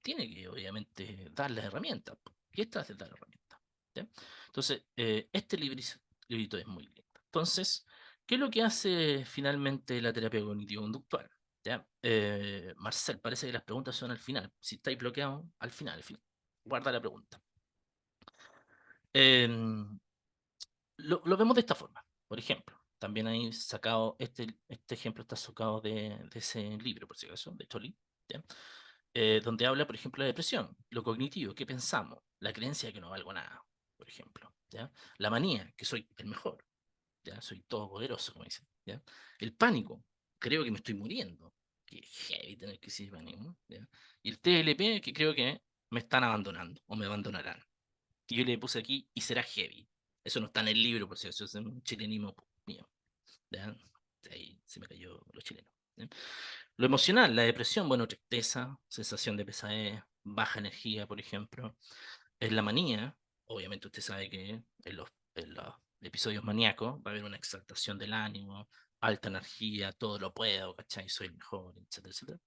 tiene que obviamente dar las herramientas. Y esta es dar herramientas. ¿Ya? Entonces, este librito es muy lindo. Entonces, ¿qué es lo que hace finalmente la terapia cognitivo-conductual? ¿Ya? Marcel, parece que las preguntas son al final. Si estáis bloqueados, al final, al final. Guarda la pregunta. Em, lo vemos de esta forma. Por ejemplo, también hay sacado, este ejemplo está sacado de ese libro, por si acaso, de Tolly, ¿ya? Donde habla, por ejemplo, de la depresión, lo cognitivo, qué pensamos, la creencia de que no valgo nada, por ejemplo, ¿ya? La manía, que soy el mejor, ¿ya? Soy todopoderoso, como dicen, ¿ya? El pánico, creo que me estoy muriendo, que heavy tener crisis de pánico, ¿ya? Y el TLP, que creo que me están abandonando o me abandonarán. Y yo le puse aquí, y será heavy. Eso no está en el libro, por si acaso, es un chilenismo mío. ¿Ya? Ahí se me cayó lo chileno. ¿Ya? Lo emocional, la depresión, bueno, tristeza, sensación de pesadez, baja energía, por ejemplo. En la manía, obviamente usted sabe que en los episodios maníacos va a haber una exaltación del ánimo, alta energía, todo lo puedo, ¿cachai? Soy el mejor, etcétera, etcétera.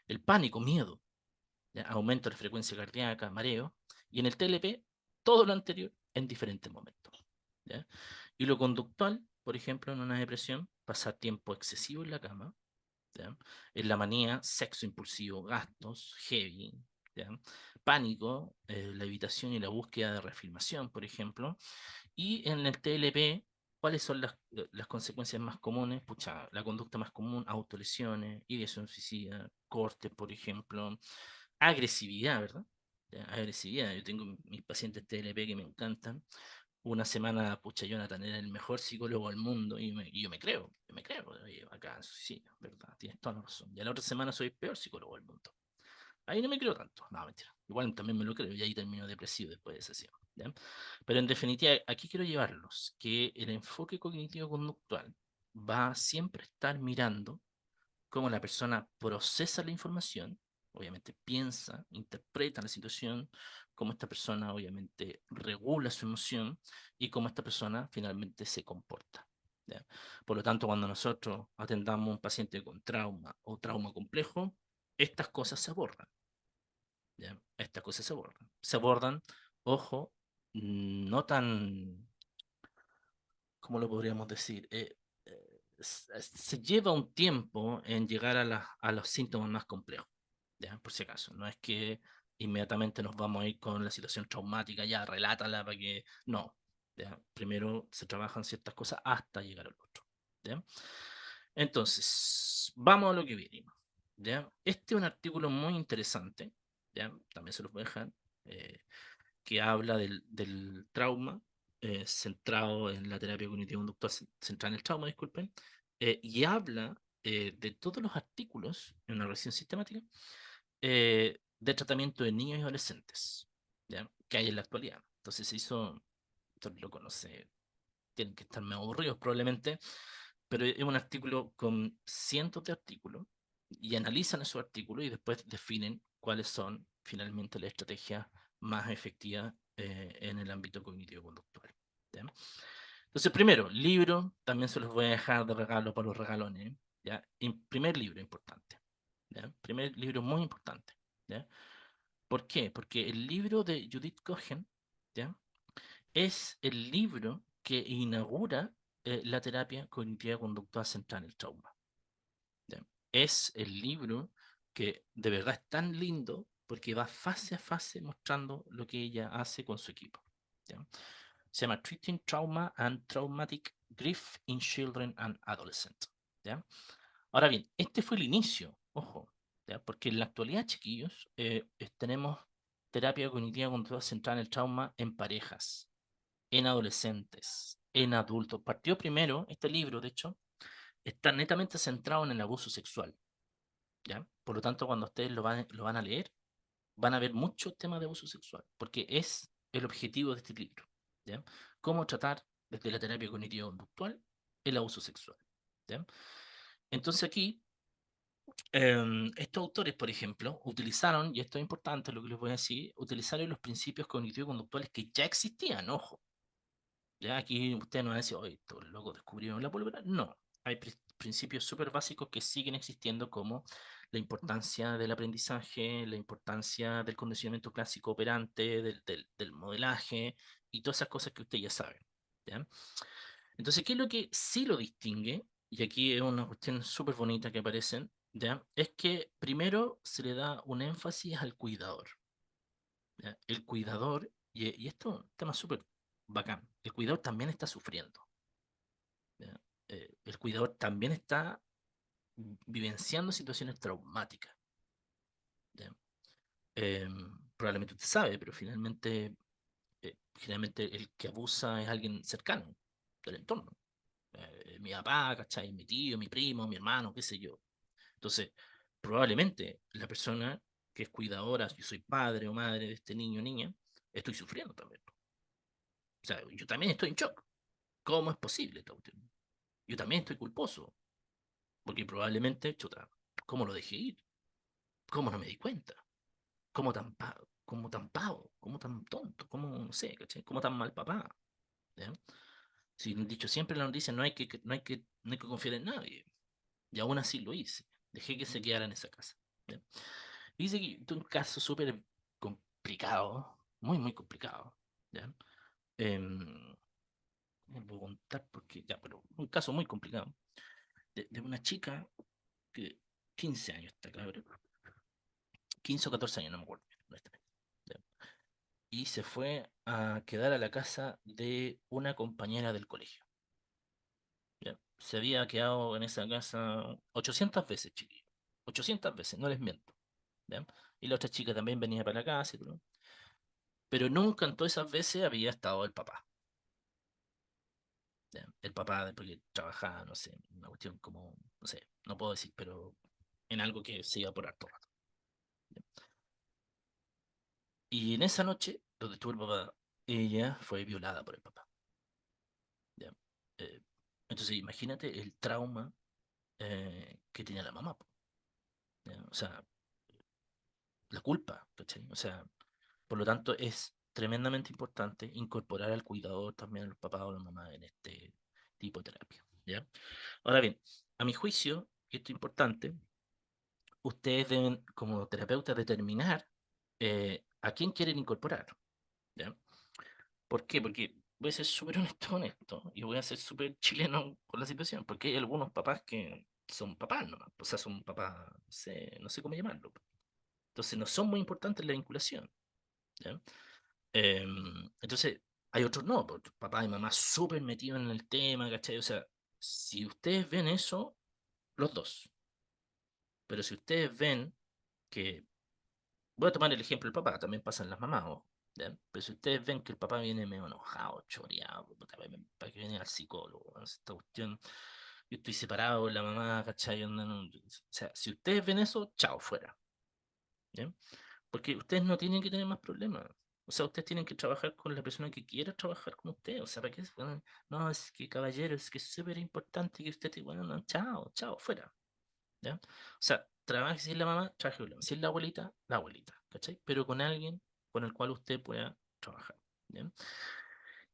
El pánico, miedo, ¿ya? Aumento de la frecuencia cardíaca, mareo. Y en el TLP, todo lo anterior en diferentes momentos. ¿Ya? Y lo conductual, por ejemplo, en una depresión, pasar tiempo excesivo en la cama. ¿Ya? En la manía, sexo impulsivo, gastos, heavy. ¿Ya? Pánico, la evitación y la búsqueda de reafirmación, por ejemplo. Y en el TLP, ¿cuáles son las consecuencias más comunes? Pucha, la conducta más común, autolesiones, ideación suicida, cortes, por ejemplo, agresividad, ¿verdad? ¿Ya? Agresividad. Yo tengo mis pacientes TLP que me encantan. Una semana, pucha, Jonathan era el mejor psicólogo del mundo y yo me creo, oye, acá, sí, ¿verdad? Tienes toda la razón. Y a la otra semana soy el peor psicólogo del mundo. Ahí no me creo tanto, no, mentira. Igual también me lo creo y ahí termino depresivo después de sesión. ¿Ya? Pero en definitiva, aquí quiero llevarlos, que el enfoque cognitivo-conductual va siempre a estar mirando cómo la persona procesa la información, obviamente piensa, interpreta la situación, cómo esta persona obviamente regula su emoción y cómo esta persona finalmente se comporta. ¿Ya? Por lo tanto, cuando nosotros atendamos a un paciente con trauma o trauma complejo, estas cosas se abordan. ¿Ya? Estas cosas se abordan. Se abordan, ojo, no tan, ¿cómo lo podríamos decir? Se lleva un tiempo en llegar a los síntomas más complejos, ¿ya? Por si acaso. No es que inmediatamente nos vamos a ir con la situación traumática, ya, relátala para que... No, ¿ya? Primero se trabajan ciertas cosas hasta llegar al otro, ¿ya? Entonces, vamos a lo que vinimos, ¿ya? Este es un artículo muy interesante, ¿ya? También se los voy a dejar, eh, que habla del trauma, centrado en la terapia cognitivo-conductual, centrada en el trauma, disculpen, y habla de todos los artículos en una revisión sistemática de tratamiento de niños y adolescentes, ¿ya? Que hay en la actualidad. Entonces se hizo, esto lo conoce, tienen que estar más aburridos probablemente, pero es un artículo con cientos de artículos y analizan esos artículos y después definen cuáles son finalmente las estrategias más efectivas en el ámbito cognitivo-conductual. ¿Ya? Entonces, primero, libro, también se los voy a dejar de regalo para los regalones. ¿Ya? Primer libro importante. ¿Ya? Primer libro muy importante. ¿Ya? ¿Por qué? Porque el libro de Judith Cohen, ¿ya? Es el libro que inaugura la terapia cognitiva conductual centrada en el trauma. ¿Ya? es el libro que de verdad es tan lindo porque va fase a fase mostrando lo que ella hace con su equipo. ¿Ya? Se llama Treating Trauma and Traumatic Grief in Children and Adolescents. ¿Ya? Ahora bien, este fue el inicio, ojo, ¿ya? Porque en la actualidad, chiquillos, tenemos terapia cognitiva conductual centrada en el trauma en parejas, en adolescentes, en adultos. Partió primero, este libro, de hecho, está netamente centrado en el abuso sexual. ¿Ya? Por lo tanto, cuando ustedes lo van a leer, van a ver muchos temas de abuso sexual, porque es el objetivo de este libro. ¿Ya? Cómo tratar desde la terapia cognitivo-conductual el abuso sexual. ¿Ya? Entonces aquí, estos autores, por ejemplo, utilizaron, y esto es importante lo que les voy a decir, utilizaron los principios cognitivo-conductuales que ya existían, ojo. Ya aquí ustedes no van a decir, oye, estos locos descubrieron la pólvora. No, hay principios súper básicos que siguen existiendo, como la importancia del aprendizaje, la importancia del condicionamiento clásico operante, del modelaje y todas esas cosas que ustedes ya saben. ¿Ya? Entonces, ¿qué es lo que sí lo distingue? Y aquí es una cuestión súper bonita que aparecen, ¿ya? Es que primero se le da un énfasis al cuidador. ¿Ya? El cuidador, y esto es un tema súper bacán, el cuidador también está sufriendo. ¿Ya? El cuidador también está vivenciando situaciones traumáticas. ¿Ya? Probablemente usted sabe, pero finalmente, generalmente el que abusa es alguien cercano del entorno. Mi papá, ¿cachai? Mi tío, mi primo, mi hermano, qué sé yo. Entonces, probablemente la persona que es cuidadora, yo soy padre o madre de este niño o niña, estoy sufriendo también. O sea, yo también estoy en shock. ¿Cómo es posible esta cuestión? Yo también estoy culposo, porque probablemente, chuta, ¿cómo lo dejé ir? ¿Cómo no me di cuenta? ¿Cómo tan pavo? ¿Cómo tan tonto? ¿Cómo, no sé, ¿cachai? ¿Cómo tan mal papá? ¿Ya? Si dicho siempre en la noticia, no hay que confiar en nadie. Y aún así lo hice. Dejé que se quedara en esa casa. ¿Ya? Y dice que es un caso súper complicado, muy, muy complicado. ¿Ya? Me puedo contar porque, ya, pero un caso muy complicado. De una chica que 15 años está, cabrón. 15 o 14 años, no me acuerdo, honestamente. ¿Ya? Y se fue a quedar a la casa de una compañera del colegio. ¿Ya? Se había quedado en esa casa 800 veces, chiquillo. 800 veces, no les miento. ¿Ya? Y la otra chica también venía para la casa y todo. Pero nunca en todas esas veces había estado el papá. ¿Ya? El papá, porque trabajaba, no sé, una cuestión como, no sé, no puedo decir, pero en algo que se iba por harto rato. ¿Ya? Y en esa noche, donde estuvo el papá, ella fue violada por el papá. ¿Ya? Eh, entonces, imagínate el trauma que tenía la mamá, po, ¿ya? O sea, la culpa, ¿cachai? O sea, por lo tanto, es tremendamente importante incorporar al cuidador también a los papás o a la mamá en este tipo de terapia, ¿ya? Ahora bien, a mi juicio, y esto es importante, ustedes deben, como terapeutas, determinar a quién quieren incorporar, ¿ya? ¿Por qué? Porque voy a ser súper honesto con esto y voy a ser súper chileno con la situación, porque hay algunos papás que son papás nomás, o sea, son papás, no sé cómo llamarlo. Entonces no son muy importantes la vinculación, ¿ya? Entonces hay otros no, porque papá y mamá súper metidos en el tema, ¿cachai? O sea, si ustedes ven eso, los dos, pero si ustedes ven que, voy a tomar el ejemplo del papá, también pasan las mamás, ojo, ¿ya? Pero si ustedes ven que el papá viene medio enojado, choreado, puta, para que viene al psicólogo, ¿no? Esta cuestión, yo estoy separado de la mamá, ¿cachai? O sea, si ustedes ven eso, chao, fuera, ¿ya? Porque ustedes no tienen que tener más problemas. O sea, ustedes tienen que trabajar con la persona que quiera trabajar con usted. O sea, ¿para qué? Bueno, no, es que caballero, es que es súper importante que usted, bueno, no, chao, chao, fuera. ¿Ya? O sea, trabaje si es la mamá, trabaje con la mamá. Si es la abuelita, ¿cachai? Pero con alguien con el cual usted pueda trabajar. ¿Ya?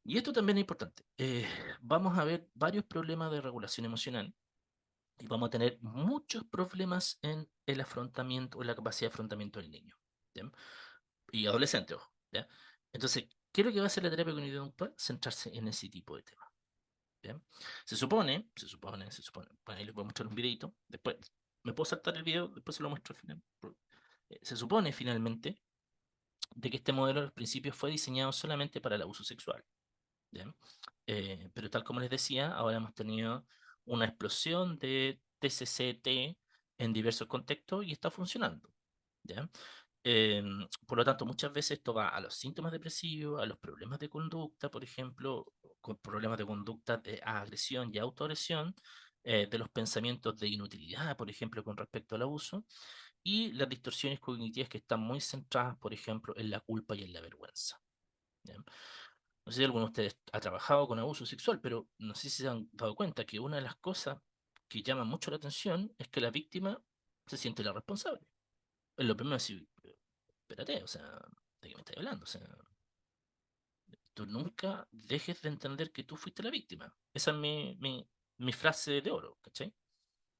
Y esto también es importante. Vamos a ver varios problemas de regulación emocional y vamos a tener muchos problemas en el afrontamiento o la capacidad de afrontamiento del niño. ¿Ya? Y adolescente, ojo, ¿ya? Entonces, ¿qué es lo que va a hacer la terapia cognitivo-conductual? Centrarse en ese tipo de temas, ¿ya? Se supone, bueno, ahí les voy a mostrar un videito, después me puedo saltar el video, después se lo muestro al final. Se supone finalmente de que este modelo al principio fue diseñado solamente para el abuso sexual. ¿Ya? Pero tal como les decía, ahora hemos tenido una explosión de TCCT en diversos contextos y está funcionando. ¿Ya? Por lo tanto, muchas veces esto va a los síntomas depresivos, a los problemas de conducta, por ejemplo, con problemas de conducta de agresión y autoagresión, de los pensamientos de inutilidad, por ejemplo, con respecto al abuso, y las distorsiones cognitivas que están muy centradas, por ejemplo, en la culpa y en la vergüenza. ¿Ya? No sé si alguno de ustedes ha trabajado con abuso sexual, pero no sé si se han dado cuenta que una de las cosas que llama mucho la atención es que la víctima se siente la responsable. Es lo primero, decir, espérate, o sea, ¿de qué me estás hablando? O sea, tú nunca dejes de entender que tú fuiste la víctima. Esa es mi frase de oro, ¿cachai?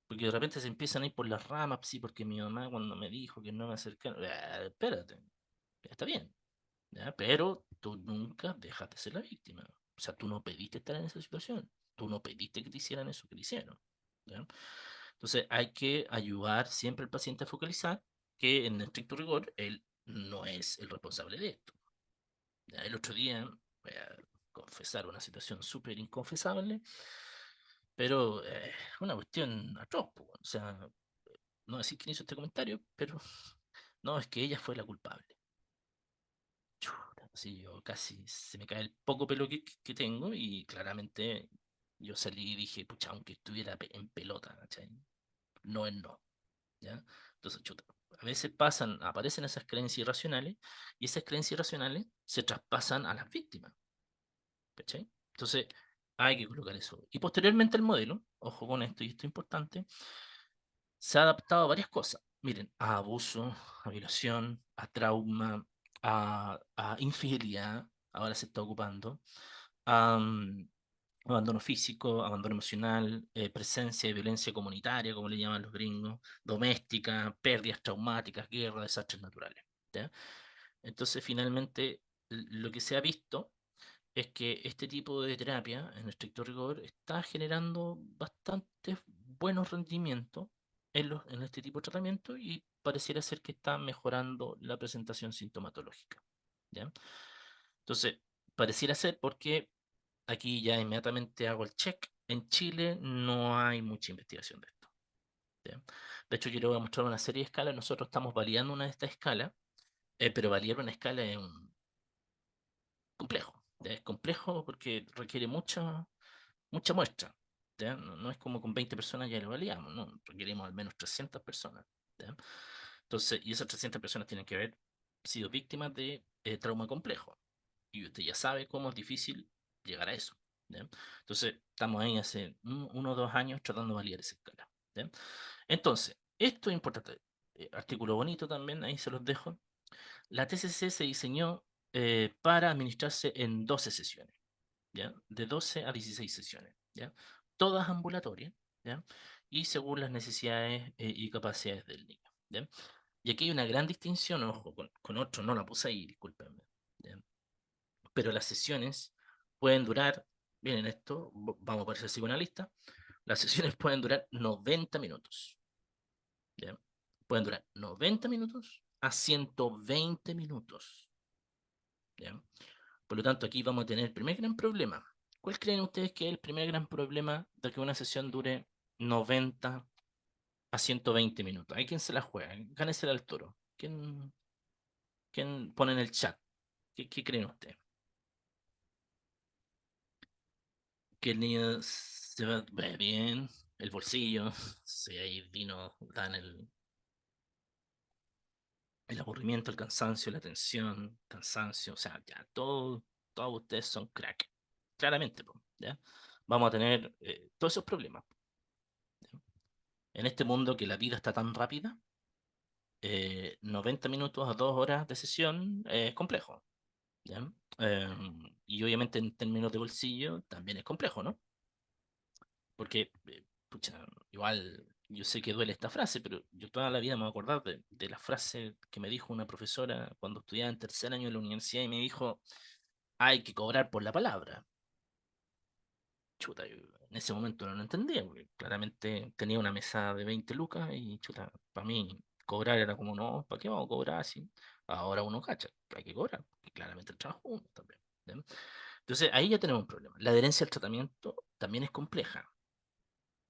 Porque de repente se empiezan a ir por las ramas, sí, porque mi mamá cuando me dijo que no me acercara, espérate, está bien, ¿ya? Pero tú nunca dejas de ser la víctima. O sea, tú no pediste estar en esa situación, tú no pediste que te hicieran eso que te hicieron, ¿ya? Entonces hay que ayudar siempre al paciente a focalizar que en estricto rigor él no es el responsable de esto. Ya, el otro día voy a confesar una situación súper inconfesable, pero una cuestión atroz, po. O sea, no decir quién hizo este comentario, pero no, es que ella fue la culpable. Chuta, así yo casi se me cae el poco pelo que tengo y claramente yo salí y dije, pucha, aunque estuviera en pelota, ¿cachai? No es no, ¿ya? Entonces, chuta, a veces aparecen esas creencias irracionales y esas creencias irracionales se traspasan a las víctimas, ¿cachai? Entonces, hay que colocar eso. Y posteriormente el modelo, ojo con esto y esto es importante, se ha adaptado a varias cosas. Miren, a abuso, a violación, a trauma, a infidelidad, ahora se está ocupando, a abandono físico, abandono emocional, presencia de violencia comunitaria, como le llaman los gringos, doméstica, pérdidas traumáticas, guerra, desastres naturales. ¿Ya? Entonces, finalmente, lo que se ha visto es que este tipo de terapia, en estricto rigor, está generando bastantes buenos rendimientos en este tipo de tratamiento y pareciera ser que está mejorando la presentación sintomatológica. ¿Ya? Entonces, pareciera ser porque aquí ya inmediatamente hago el check. En Chile no hay mucha investigación de esto. ¿Ya? De hecho, yo le voy a mostrar una serie de escalas. Nosotros estamos validando una de estas escalas, pero validar una escala es un complejo. ¿Ya? Es complejo porque requiere mucha muestra. ¿Ya? No, no es como con 20 personas ya lo validamos, no, requerimos al menos 300 personas. ¿Ya? Entonces, y esas 300 personas tienen que haber sido víctimas de trauma complejo. Y usted ya sabe cómo es difícil llegar a eso. ¿Ya? Entonces, estamos ahí hace 1 o 2 años tratando de validar esa escala. ¿Ya? Entonces, esto es importante. Artículo bonito también, ahí se los dejo. La TCC se diseñó para administrarse en 12 sesiones. ¿Ya? De 12 a 16 sesiones, ¿ya? Todas ambulatorias, ¿ya? Y según las necesidades y capacidades del niño, ¿ya? Y aquí hay una gran distinción, ojo, con otro no la puse ahí, discúlpenme, ¿ya? Pero las sesiones pueden durar, miren esto, vamos a parecer psicoanalista, las sesiones pueden durar 90 minutos, ¿ya? Pueden durar 90 minutos a 120 minutos, ¿ya? Por lo tanto, aquí vamos a tener el primer gran problema. ¿Cuál creen ustedes que es el primer gran problema de que una sesión dure 90 a 120 minutos? ¿Hay quien se la juega? Gánese al toro. ¿Quién pone en el chat? ¿Qué creen ustedes? Que el niño ve bien, el bolsillo, si hay vino, dan el aburrimiento, el cansancio, la tensión, cansancio, o sea, ya todos ustedes son crack. Claramente, po, ¿ya? Vamos a tener todos esos problemas. En este mundo que la vida está tan rápida, 90 minutos a 2 horas de sesión es complejo, ¿ya? Y obviamente en términos de bolsillo también es complejo, ¿no? Porque, pucha, igual yo sé que duele esta frase, pero yo toda la vida me voy a acordar de la frase que me dijo una profesora cuando estudiaba en tercer año de la universidad y me dijo, hay que cobrar por la palabra. Chuta, en ese momento no lo entendía, porque claramente tenía una mesa de 20 lucas y chuta, para mí cobrar era como, no, ¿para qué vamos a cobrar así? Ahora uno cacha que hay que cobrar, porque claramente el trabajo uno también. ¿Ya? Entonces ahí ya tenemos un problema. La adherencia al tratamiento también es compleja.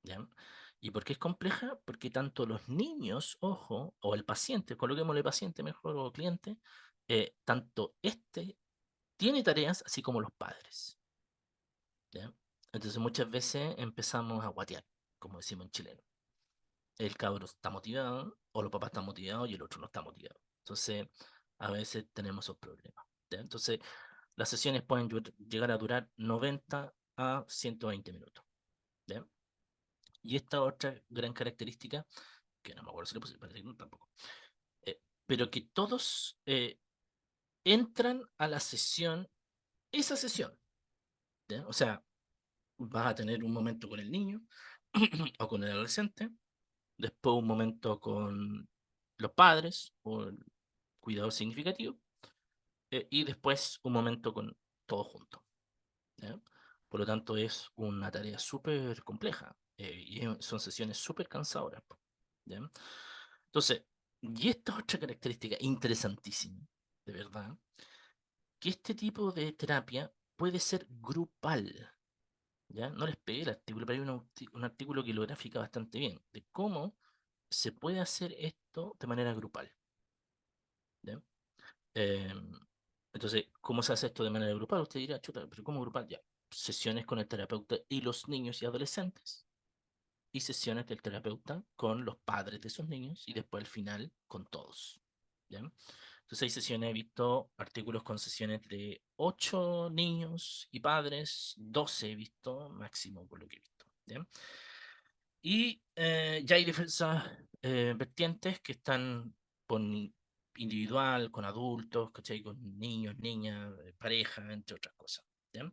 ¿Ya? ¿Y por qué es compleja? Porque tanto los niños, ojo, o el paciente, coloquémosle paciente mejor o cliente, tanto este tiene tareas así como los padres. ¿Ya? Entonces muchas veces empezamos a guatear, como decimos en chileno. El cabro está motivado, o los papás están motivados y el otro no está motivado. Entonces, a veces tenemos esos problemas. ¿Ya? Entonces, las sesiones pueden llegar a durar 90 a 120 minutos. ¿Ya? Y esta otra gran característica, que no me acuerdo si le puse, parece que no, tampoco, pero que todos entran a la sesión, esa sesión. ¿Ya? O sea, vas a tener un momento con el niño o con el adolescente, después un momento con los padres o el cuidador significativo, y después un momento con todos juntos. ¿Ya? Por lo tanto, es una tarea súper compleja y son sesiones súper cansadoras. ¿Ya? Entonces, y esta otra característica interesantísima, de verdad, que este tipo de terapia puede ser grupal. ¿Ya? No les pegué el artículo, pero hay un artículo que lo grafica bastante bien, de cómo se puede hacer esto de manera grupal. ¿Ya? Eh, entonces, ¿cómo se hace esto de manera grupal? Usted dirá, chuta, pero ¿cómo grupal? Ya, sesiones con el terapeuta y los niños y adolescentes, y sesiones del terapeuta con los padres de esos niños, y después al final con todos. ¿Ya? Entonces hay sesiones, he visto artículos con sesiones de 8 niños y padres, 12 he visto máximo por lo que he visto. ¿Ya? Y ya hay diversas vertientes que están con individual, con adultos, ¿cachai? Con niños, niñas, pareja, entre otras cosas. ¿Ya?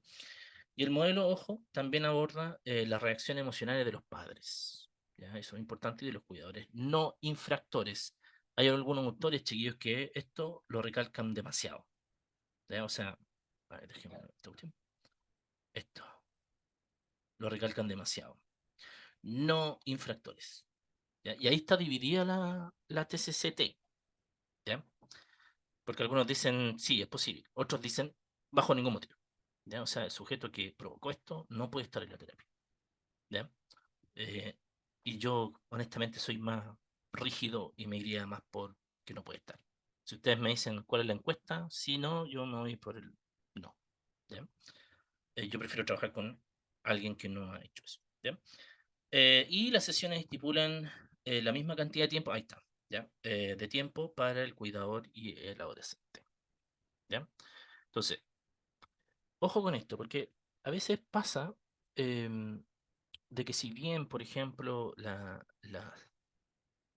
Y el modelo, ojo, también aborda las reacciones emocionales de los padres. ¿Ya? Eso es importante y de los cuidadores, no infractores. Hay algunos autores, chiquillos, que esto lo recalcan demasiado. ¿Ya? O sea, a ver, déjenme ver esta cuestión. Esto lo recalcan demasiado. No infractores. ¿Ya? Y ahí está dividida la TCCT, ¿ya? Porque algunos dicen, sí, es posible. Otros dicen, bajo ningún motivo. ¿Ya? O sea, el sujeto que provocó esto no puede estar en la terapia. ¿Ya? Eh, y yo, honestamente, soy más rígido y me iría más por que no puede estar. Si ustedes me dicen cuál es la encuesta, si no, yo me voy por el no. ¿Ya? Yo prefiero trabajar con alguien que no ha hecho eso. ¿Ya? Y las sesiones estipulan la misma cantidad de tiempo, ahí está, ¿ya? De tiempo para el cuidador y el adolescente, ¿ya? Entonces, ojo con esto, porque a veces pasa de que si bien, por ejemplo, la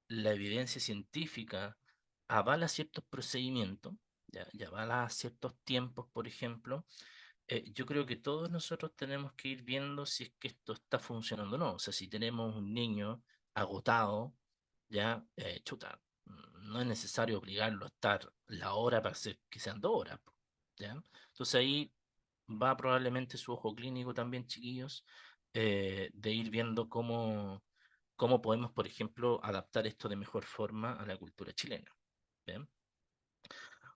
evidencia científica avala ciertos procedimientos, ¿ya? Y avala ciertos tiempos, por ejemplo, yo creo que todos nosotros tenemos que ir viendo si es que esto está funcionando o no. O sea, si tenemos un niño agotado, ya, chuta, no es necesario obligarlo a estar la hora para hacer que sean 2 horas, po, ¿ya? Entonces ahí va probablemente su ojo clínico también, chiquillos, de ir viendo cómo podemos, por ejemplo, adaptar esto de mejor forma a la cultura chilena. ¿Bien?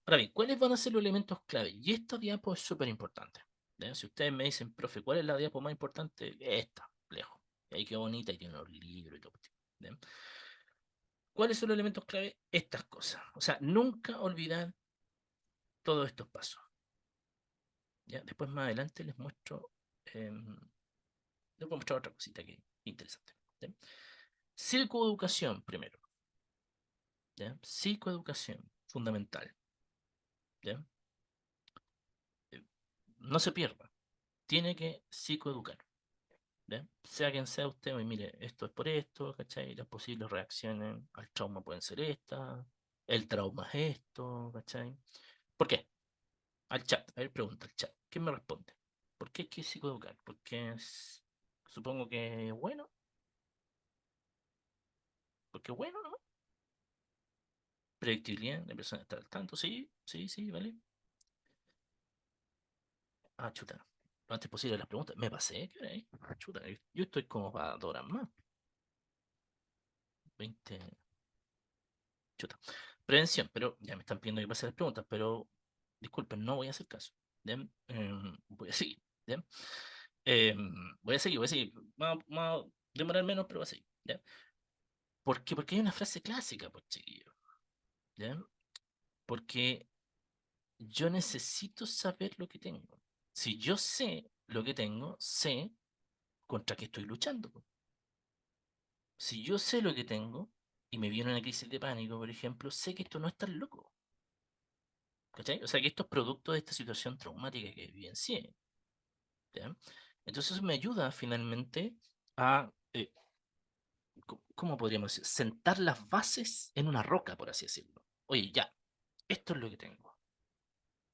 Ahora bien, ¿cuáles van a ser los elementos clave? Y esta diapo es súper importante. ¿Ya? Si ustedes me dicen, profe, ¿cuál es la diapo más importante? Esta, lejos. Y ahí qué bonita y tiene los libros y todo. ¿Bien? ¿Cuáles son los elementos clave? Estas cosas. O sea, nunca olvidar todos estos pasos. ¿Ya? Después más adelante les voy a mostrar otra cosita que es interesante. ¿Ya? Psicoeducación primero. ¿Ya? Psicoeducación, fundamental. ¿Ya? Eh, No se pierda. Tiene que psicoeducar. ¿Ya? Sea quien sea usted, oye, mire, esto es por esto, ¿cachai? Las posibles reacciones al trauma pueden ser estas, el trauma es esto, ¿cachai? ¿Por qué? Al chat, a ver, pregunta al chat. ¿Quién me responde? ¿Por qué hay que psicoeducar? Porque supongo que es bueno, porque es bueno, ¿no? Predictibilidad, la persona está al tanto, sí, sí, sí, vale. Ah, chuta. lo antes posible las preguntas. Me pasé, ¿qué hora es? Chuta, yo estoy como para 2 horas más. 20. Chuta. Prevención, pero ya me están pidiendo que pase las preguntas, pero disculpen, no voy a hacer caso. ¿Bien? Voy a seguir. ¿Bien? Voy a seguir. Vamos a demorar menos, pero voy a seguir. ¿Ya? ¿Por qué? Porque hay una frase clásica, pues, chiquillo. ¿Ya? Porque yo necesito saber lo que tengo. Si yo sé lo que tengo, sé contra qué estoy luchando, po. Si yo sé lo que tengo y me viene una crisis de pánico, por ejemplo, sé que esto no es tan loco. ¿Cachai? O sea, que esto es producto de esta situación traumática que vivencié. ¿Ya? Entonces eso me ayuda finalmente a, ¿cómo podríamos decir? Sentar las bases en una roca, por así decirlo. Oye, ya, esto es lo que tengo.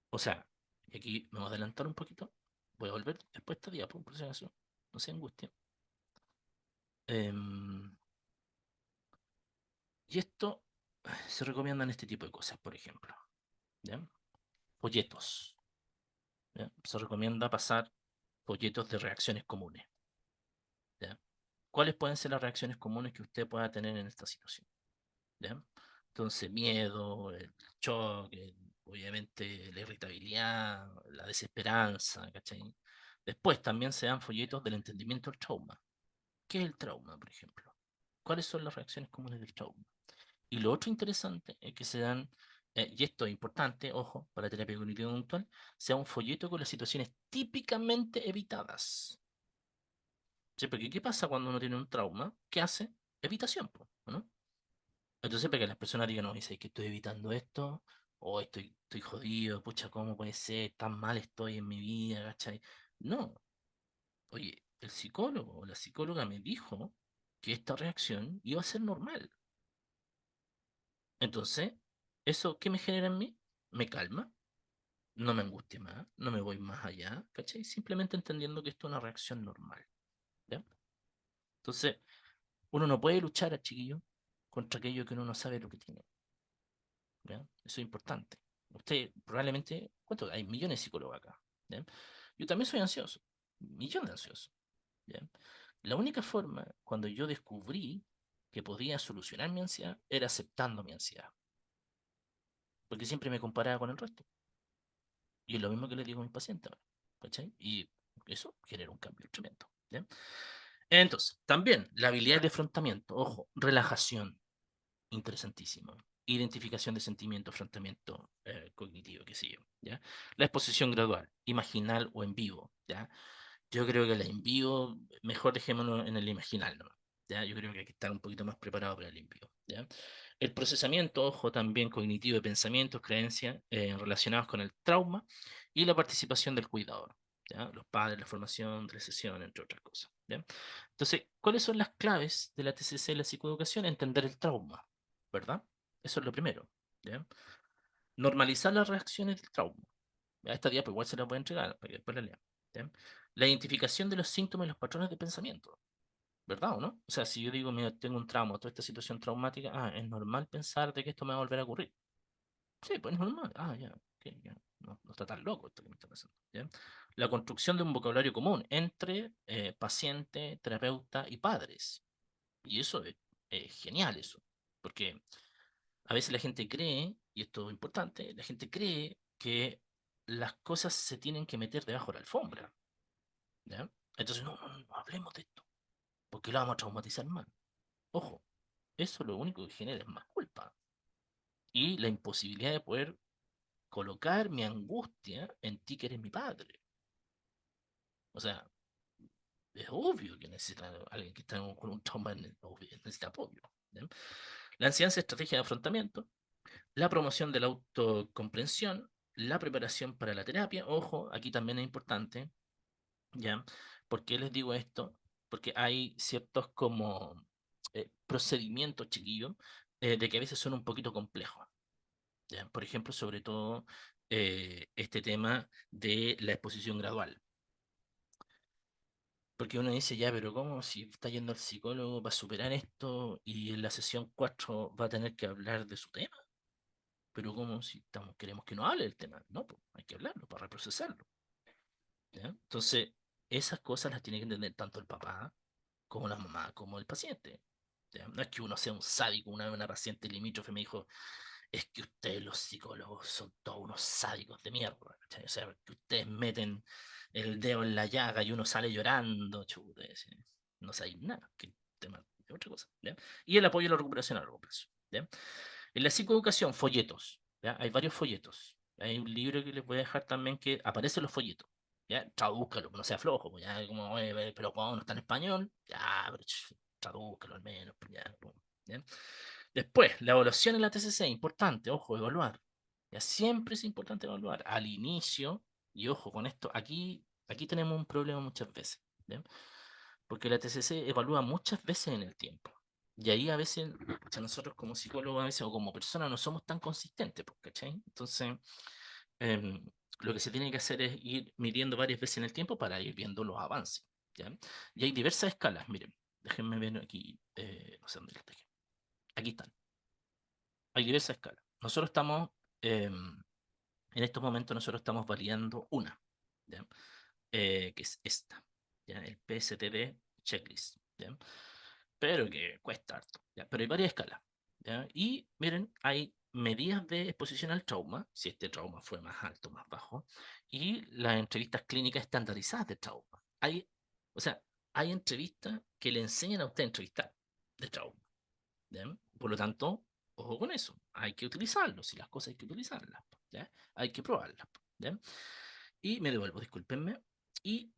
O sea, y aquí me voy a adelantar un poquito. Voy a volver después de esta diapo, por si acaso. No se angustia. Em, y esto se recomiendan este tipo de cosas, por ejemplo. ¿Ya? Folletos. ¿Ya? Se recomienda pasar folletos de reacciones comunes. ¿Ya? ¿Cuáles pueden ser las reacciones comunes que usted pueda tener en esta situación? ¿Ya? Entonces, miedo, el shock, obviamente la irritabilidad, la desesperanza, ¿cachai? Después también se dan folletos del entendimiento del trauma. ¿Qué es el trauma, por ejemplo? ¿Cuáles son las reacciones comunes del trauma? Y lo otro interesante es que se dan, y esto es importante, ojo, para terapia cognitivo-conductual, se da un folleto con las situaciones típicamente evitadas. ¿Sí? Porque ¿qué pasa cuando uno tiene un trauma? ¿Qué hace? Evitación, po, ¿no? Entonces, para que las personas digan, no, dice que estoy evitando esto, o estoy jodido, pucha, ¿cómo puede ser? Tan mal estoy en mi vida, ¿cachai? No, oye, el psicólogo o la psicóloga me dijo que esta reacción iba a ser normal. Entonces, ¿eso qué me genera en mí? Me calma, no me angustia más, no me voy más allá, ¿cachai? Simplemente entendiendo que esto es una reacción normal, ¿ya? Entonces, uno no puede luchar, chiquillo, contra aquello que uno no sabe lo que tiene. ¿Ya? Eso es importante. Usted probablemente, ¿cuánto? Hay millones de psicólogos acá. ¿Ya? Yo también soy ansioso, millones de ansiosos. ¿Ya? La única forma, cuando yo descubrí que podía solucionar mi ansiedad, era aceptando mi ansiedad. Porque siempre me comparaba con el resto. Y es lo mismo que le digo a mis pacientes ahora. ¿Cachai? Y eso genera un cambio tremendo. ¿Ya? Entonces, también la habilidad de afrontamiento, ojo, relajación, interesantísimo. Identificación de sentimiento, afrontamiento cognitivo, qué sé yo, ¿ya? La exposición gradual, imaginal o en vivo, ¿ya? Yo creo que la en vivo, mejor dejémonos en el imaginal, ¿no? ¿Ya? Yo creo que hay que estar un poquito más preparado para el en vivo, ¿ya? El procesamiento, ojo, también cognitivo de pensamientos, creencias relacionados con el trauma y la participación del cuidador, ¿ya? Los padres, la formación de la sesión, entre otras cosas, ¿ya? Entonces, ¿cuáles son las claves de la TCC y la psicoeducación? Entender el trauma, ¿verdad? Eso es lo primero, ¿ya? Normalizar las reacciones del trauma. A esta día, pues igual se la puede entregar para que después la lean, ¿ya? La identificación de los síntomas y los patrones de pensamiento, ¿verdad o no? O sea, si yo digo, mira, tengo un trauma, toda esta situación traumática, es normal pensar de que esto me va a volver a ocurrir. Sí, pues es normal. Ya, ok, ya. No, no está tan loco esto que me está pasando, ¿ya? La construcción de un vocabulario común entre paciente, terapeuta y padres. Y eso es genial, eso. Porque a veces la gente cree, y esto es importante, la gente cree que las cosas se tienen que meter debajo de la alfombra, ¿ya? Entonces, no hablemos de esto, porque lo vamos a traumatizar más. Ojo, eso lo único que genera es más culpa y la imposibilidad de poder colocar mi angustia en ti que eres mi padre. O sea, es obvio que necesita alguien que está con un trauma, necesita apoyo, ¿ya? La ansiedad es estrategia de afrontamiento, la promoción de la autocomprensión, la preparación para la terapia. Ojo, aquí también es importante, ¿ya? ¿Por qué les digo esto? Porque hay ciertos como procedimientos, chiquillos, de que a veces son un poquito complejos, ¿ya? Por ejemplo, sobre todo este tema de la exposición gradual. Porque uno dice, ya, pero ¿cómo si está yendo al psicólogo para superar esto y en la sesión 4 va a tener que hablar de su tema? Pero ¿cómo si queremos que no hable del tema? No, pues hay que hablarlo para reprocesarlo. ¿ya? Entonces, esas cosas las tiene que entender tanto el papá como la mamá, como el paciente. ¿Ya? No es que uno sea un sádico. Una paciente limítrofe me dijo, es que ustedes los psicólogos son todos unos sádicos de mierda, ¿cachai? O sea, que ustedes meten el dedo en la llaga y uno sale llorando, chuta, no sabéis nada, que tema es otra cosa, ¿ya? Y el apoyo a la recuperación a largo plazo, ¿ya? En la psicoeducación, folletos, ¿ya? Hay varios folletos. Hay un libro que les voy a dejar también que aparecen los folletos, ¿ya? Tradúzcalo, no sea flojo, pues, ya, como, pero cuando no está en español, ya, pero tradúzcalo al menos, pues, ya, pues, ¿ya? Después, la evaluación en la TCC, importante, ojo, evaluar. Ya siempre es importante evaluar al inicio, y ojo con esto, aquí tenemos un problema muchas veces, ¿ya? Porque la TCC evalúa muchas veces en el tiempo. Y ahí a veces, o sea, nosotros como psicólogos a veces, o como personas no somos tan consistentes, pues, ¿cachai? Entonces, em, lo que se tiene que hacer es ir midiendo varias veces en el tiempo para ir viendo los avances, ¿ya? Y hay diversas escalas, miren, déjenme ver aquí, no sé dónde las dejé. Aquí están. Hay diversas escalas. Nosotros estamos, en estos momentos, nosotros estamos validando una, ¿ya? Que es esta, ¿ya? El PSTD checklist, ¿ya? Pero que cuesta harto, ¿ya? Pero hay varias escalas, ¿ya? Y miren, hay medidas de exposición al trauma, si este trauma fue más alto, más bajo, y las entrevistas clínicas estandarizadas de trauma. O sea, hay entrevistas que le enseñan a usted a entrevistar de trauma, ¿ya? Por lo tanto, ojo con eso, hay que utilizarlo, si las cosas hay que utilizarlas, ¿ya? Hay que probarlas, ¿ya? Y me devuelvo, discúlpenme. Y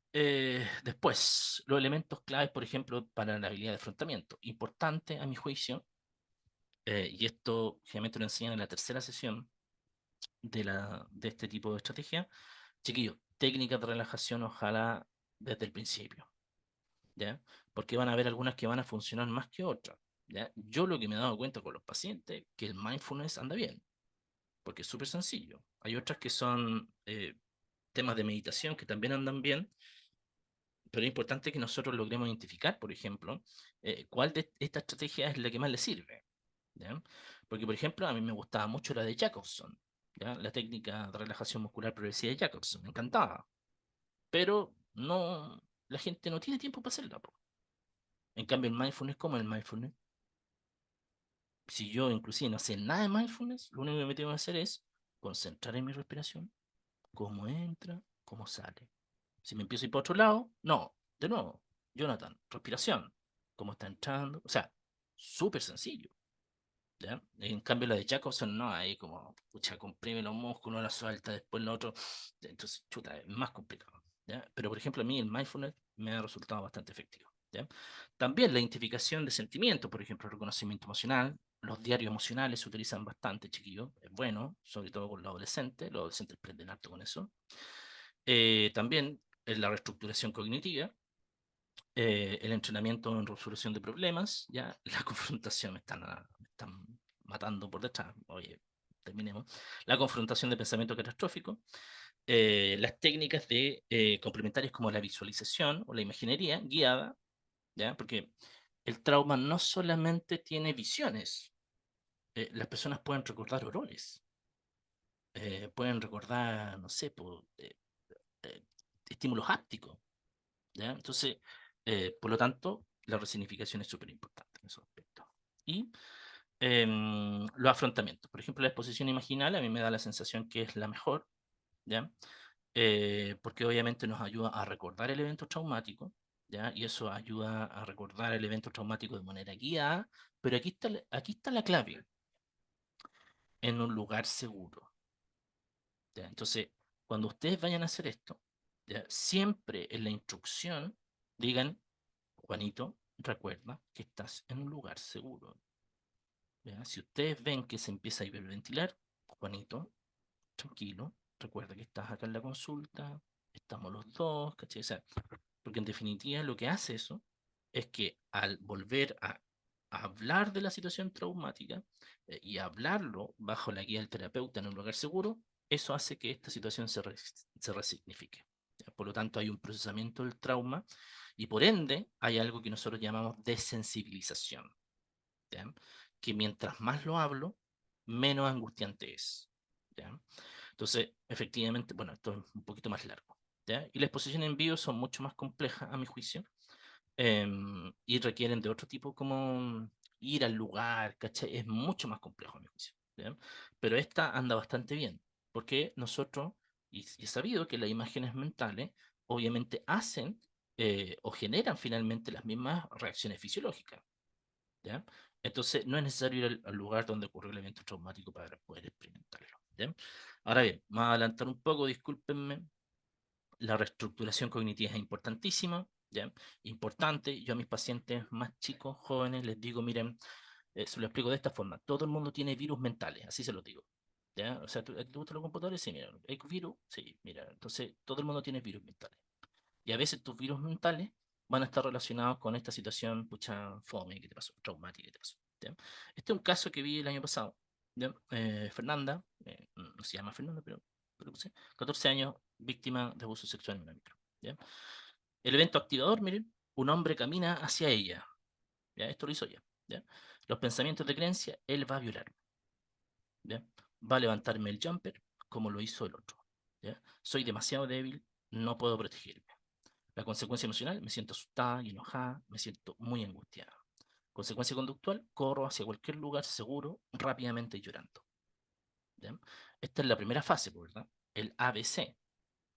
después, los elementos claves, por ejemplo, para la habilidad de afrontamiento. Importante, a mi juicio, y esto generalmente lo enseñan en la tercera sesión de este tipo de estrategia. Chiquillos, técnicas de relajación, ojalá desde el principio, ¿ya? Porque van a haber algunas que van a funcionar más que otras, ¿ya? Yo lo que me he dado cuenta con los pacientes, que el mindfulness anda bien, porque es súper sencillo. Hay otras que son temas de meditación que también andan bien, pero es importante que nosotros logremos identificar, por ejemplo, cuál de esta estrategia es la que más le sirve, ¿ya? Porque, por ejemplo, a mí me gustaba mucho la de Jacobson, ¿ya? La técnica de relajación muscular progresiva de Jacobson, me encantaba, pero no, la gente no tiene tiempo para hacerla, po. En cambio, el mindfulness, ¿cómo es el mindfulness? Si yo inclusive no sé nada de mindfulness, lo único que me tengo que hacer es concentrar en mi respiración, cómo entra, cómo sale. Si me empiezo a ir para otro lado, no, de nuevo, Jonathan, respiración, cómo está entrando, o sea, súper sencillo, ¿ya? En cambio la de Jacobson no, ahí como, pucha, comprime los músculos, la suelta, después lo otro, entonces, chuta, es más complicado, ¿ya? Pero por ejemplo a mí el mindfulness me ha resultado bastante efectivo, ¿ya? También la identificación de sentimientos, por ejemplo, el reconocimiento emocional, los diarios emocionales se utilizan bastante, chiquillos, es bueno, sobre todo con los adolescentes prenden harto con eso. También en la reestructuración cognitiva, el entrenamiento en resolución de problemas, ya la confrontación me están matando por detrás, oye, terminemos. La confrontación de pensamiento catastrófico, las técnicas de complementarias como la visualización o la imaginería guiada, ya, porque el trauma no solamente tiene visiones, las personas pueden recordar olores, pueden recordar, no sé, eh, estímulos hápticos. ¿Ya? Entonces, por lo tanto, la resignificación es súper importante en esos aspectos. Y los afrontamientos. Por ejemplo, la exposición imaginal a mí me da la sensación que es la mejor, ¿ya? Porque obviamente nos ayuda a recordar el evento traumático, ¿ya? Y eso ayuda a recordar el evento traumático de manera guiada, pero aquí está la clave, en un lugar seguro, ¿ya? Entonces, cuando ustedes vayan a hacer esto, ¿ya? Siempre en la instrucción digan: Juanito, recuerda que estás en un lugar seguro, ¿ya? Si ustedes ven que se empieza a hiperventilar, Juanito, tranquilo, recuerda que estás acá en la consulta, estamos los dos, ¿cachai? O sea, porque en definitiva lo que hace eso es que al volver a hablar de la situación traumática y hablarlo bajo la guía del terapeuta en un lugar seguro, eso hace que esta situación se resignifique, ¿ya? Por lo tanto, hay un procesamiento del trauma y por ende hay algo que nosotros llamamos desensibilización, ¿ya? Que mientras más lo hablo, menos angustiante es, ¿ya? Entonces, efectivamente, bueno, esto es un poquito más largo. ¿ya? Y las exposiciones en vivo son mucho más complejas, a mi juicio, y requieren de otro tipo como ir al lugar, ¿cachai? Es mucho más complejo, a mi juicio, ¿ya? Pero esta anda bastante bien, porque nosotros, y he sabido que las imágenes mentales obviamente hacen o generan finalmente las mismas reacciones fisiológicas, ¿ya? Entonces no es necesario ir al lugar donde ocurrió el evento traumático para poder experimentarlo, ¿ya? Ahora bien, me voy a adelantar un poco, discúlpenme, la reestructuración cognitiva es importantísima, ¿ya? Importante. Yo a mis pacientes más chicos, jóvenes, les digo, miren, se lo explico de esta forma. Todo el mundo tiene virus mentales, así se lo digo. ¿Ya? O sea, ¿te gustan los computadores? Sí, mira. ¿Hay virus? Sí, mira. Entonces, todo el mundo tiene virus mentales. Y a veces tus virus mentales van a estar relacionados con esta situación, pucha, fome, que te pasó, traumática que te pasó. ¿Ya? Este es un caso que vi el año pasado. ¿Ya? Fernanda, no se llama Fernanda, pero sí, 14 años, víctima de abuso sexual en una micro. ¿Ya? El evento activador, miren, un hombre camina hacia ella. ¿Ya? Esto lo hizo ella. ¿Ya? Los pensamientos de creencia, él va a violarme. ¿Ya? Va a levantarme el jumper como lo hizo el otro. ¿Ya? Soy demasiado débil, no puedo protegerme. La consecuencia emocional, me siento asustada y enojada, me siento muy angustiada. Consecuencia conductual, corro hacia cualquier lugar seguro, rápidamente llorando. ¿Ya? Esta es la primera fase, ¿verdad? El ABC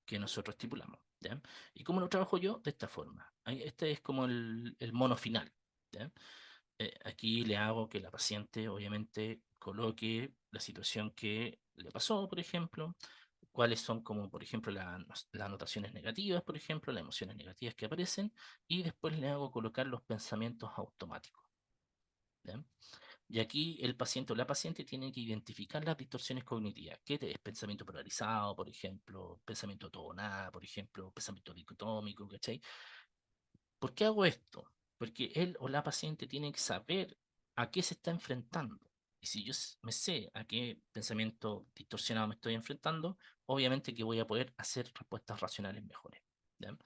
que nosotros estipulamos. ¿Ya? ¿Y cómo lo trabajo yo? De esta forma. Este es como el mono final. ¿Ya? Aquí le hago que la paciente obviamente coloque la situación que le pasó, por ejemplo, cuáles son como, por ejemplo, las anotaciones negativas, por ejemplo, las emociones negativas que aparecen, y después le hago colocar los pensamientos automáticos. ¿Ya? Y aquí el paciente o la paciente tiene que identificar las distorsiones cognitivas. ¿Qué es pensamiento polarizado, por ejemplo? Pensamiento todo o nada, por ejemplo, pensamiento dicotómico, ¿cachai? ¿Por qué hago esto? Porque él o la paciente tiene que saber a qué se está enfrentando. Y si yo me sé a qué pensamiento distorsionado me estoy enfrentando, obviamente que voy a poder hacer respuestas racionales mejores. ¿Ya?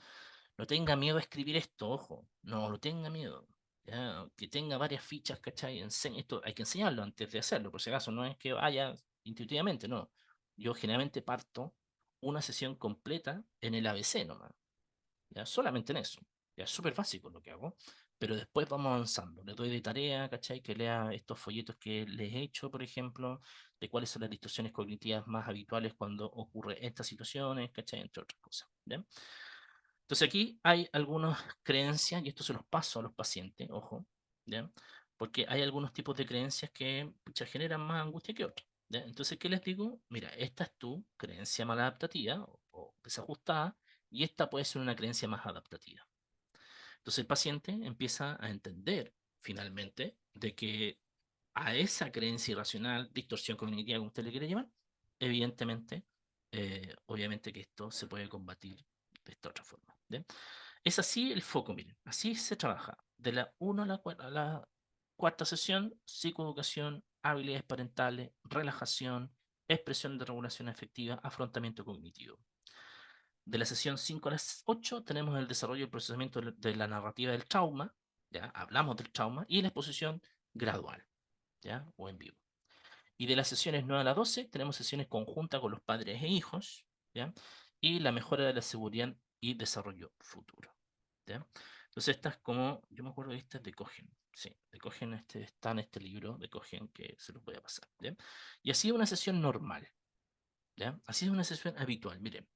No tenga miedo a escribir esto, ojo, no lo tenga miedo. ¿Ya? Que tenga varias fichas, ¿cachai? Esto hay que enseñarlo antes de hacerlo, por si acaso, no es que vaya intuitivamente, no. Yo generalmente parto una sesión completa en el ABC nomás, ¿ya? Solamente en eso. Ya es súper básico lo que hago, pero después vamos avanzando. Le doy de tarea, ¿cachai? Que lea estos folletos que les he hecho, por ejemplo, de cuáles son las distorsiones cognitivas más habituales cuando ocurre estas situaciones, ¿cachai? Entre otras cosas. ¿Ya? Entonces aquí hay algunas creencias, y esto se los paso a los pacientes, ojo, ¿ya? Porque hay algunos tipos de creencias que pucha, generan más angustia que otras. ¿Ya? Entonces, ¿qué les digo? Mira, esta es tu creencia maladaptativa o desajustada, y esta puede ser una creencia más adaptativa. Entonces el paciente empieza a entender finalmente de que a esa creencia irracional, distorsión cognitiva, como usted le quiere llamar, evidentemente, obviamente que esto se puede combatir de esta otra forma. ¿Bien? Es así el foco, miren, así se trabaja. De la 1 a la cuarta sesión, psicoeducación, habilidades parentales, relajación, expresión de regulación afectiva, afrontamiento cognitivo. De la sesión 5 a las 8 tenemos el desarrollo y el procesamiento de la narrativa del trauma, ¿ya? Hablamos del trauma, y la exposición gradual, ¿ya? O en vivo. Y de las sesiones 9 a las 12 tenemos sesiones conjuntas con los padres e hijos, ¿ya? Y la mejora de la seguridad y desarrollo futuro, ¿ya? Entonces estas como, yo me acuerdo que esta es de Cogen, sí, de Cogen está en este libro de Cogen que se los voy a pasar, ¿ya? Y así es una sesión normal, ¿ya? Así es una sesión habitual, miren.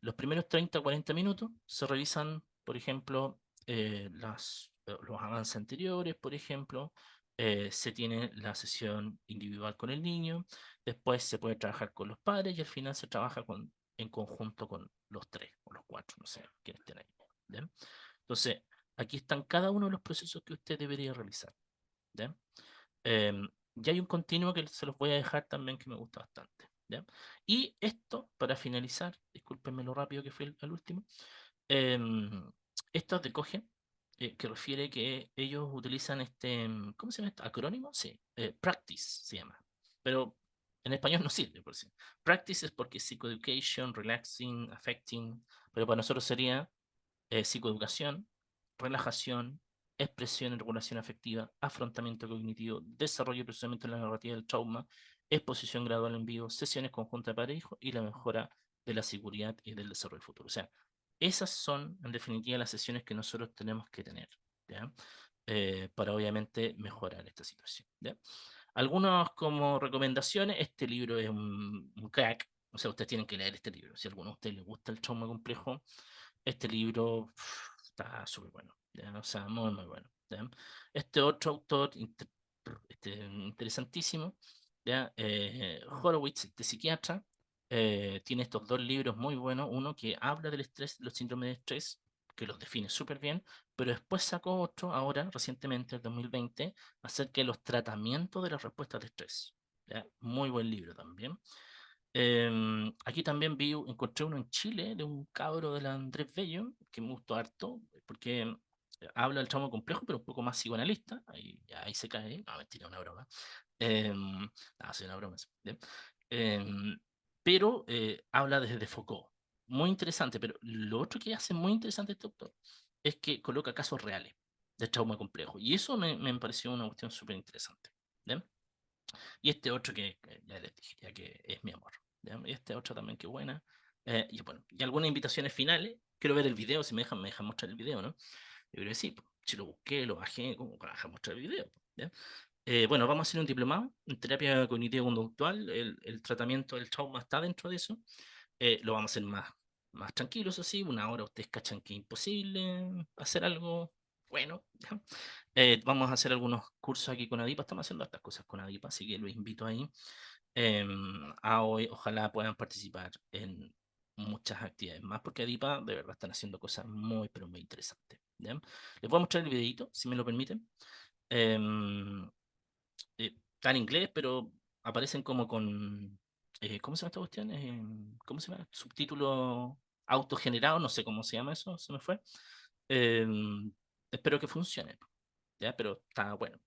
Los primeros 30 o 40 minutos se revisan, por ejemplo, los avances anteriores, por ejemplo, se tiene la sesión individual con el niño, después se puede trabajar con los padres y al final se trabaja en conjunto con los tres o los cuatro, no sé, quienes estén ahí. ¿Ya? Entonces, aquí están cada uno de los procesos que usted debería realizar. ¿Ya? Y hay un continuo que se los voy a dejar también que me gusta bastante. ¿Ya? Y esto, para finalizar, discúlpenme lo rápido que fue al último, esto de Cogen, que refiere que ellos utilizan ¿cómo se llama esto? ¿Acrónimo? Sí, Practice se llama, pero en español no sirve por sí. Practice es porque Psychoeducation, Relaxing, Affecting, pero para nosotros sería psicoeducación, relajación, expresión y regulación afectiva, afrontamiento cognitivo, desarrollo y procesamiento de la narrativa del trauma, exposición gradual en vivo, sesiones conjuntas para hijos y la mejora de la seguridad y del desarrollo futuro. O sea, esas son, en definitiva, las sesiones que nosotros tenemos que tener, ¿ya? Para obviamente mejorar esta situación, ¿ya? Algunos como recomendaciones, este libro es un crack, o sea, ustedes tienen que leer este libro. Si a alguno de ustedes les gusta el trauma complejo, este libro está súper bueno, ¿ya? O sea, muy, muy bueno, ¿ya? Este otro autor interesantísimo, ¿ya? Horowitz, este psiquiatra, tiene estos dos libros muy buenos, uno que habla del estrés, los síndromes de estrés, que los define súper bien, pero después sacó otro ahora, recientemente, el 2020, acerca de los tratamientos de las respuestas de estrés, ¿ya? Muy buen libro también. Aquí también encontré uno en Chile de un cabro de la Andrés Bello, que me gustó harto, porque habla del trauma complejo, pero un poco más psicoanalista. Ahí se cae. No, mentira, una broma. No, sí, una broma. ¿Sí? Pero habla desde Foucault. Muy interesante, pero lo otro que hace muy interesante este autor es que coloca casos reales de trauma complejo. Y eso me pareció una cuestión súper interesante. ¿Bien? Y este otro que ya les dije, ya que es mi amor. ¿Ya? Y este otro también que buena. Y bueno, y algunas invitaciones finales. Quiero ver el video, si me dejan mostrar el video, ¿no? Yo creo que sí, si lo busqué, lo bajé, ¿cómo me dejan mostrar el video? ¿Ya? Bueno, vamos a hacer un diplomado en terapia cognitivo-conductual. El tratamiento del trauma está dentro de eso. Lo vamos a hacer más tranquilo, eso sí. Una hora ustedes cachan que es imposible hacer algo bueno. ¿Ya? Vamos a hacer algunos cursos aquí con Adipa. Estamos haciendo estas cosas con Adipa, así que los invito ahí. A hoy, ojalá puedan participar en muchas actividades más, porque Adipa de verdad están haciendo cosas muy, pero muy interesantes. ¿Ya? Les voy a mostrar el videito, si me lo permiten. Em, Está en inglés, pero aparecen como con, ¿cómo se llama esta cuestión? ¿Cómo se llama? Subtítulo autogenerado, no sé cómo se llama eso, se me fue. Em, Espero que funcione, ¿ya? Pero está bueno.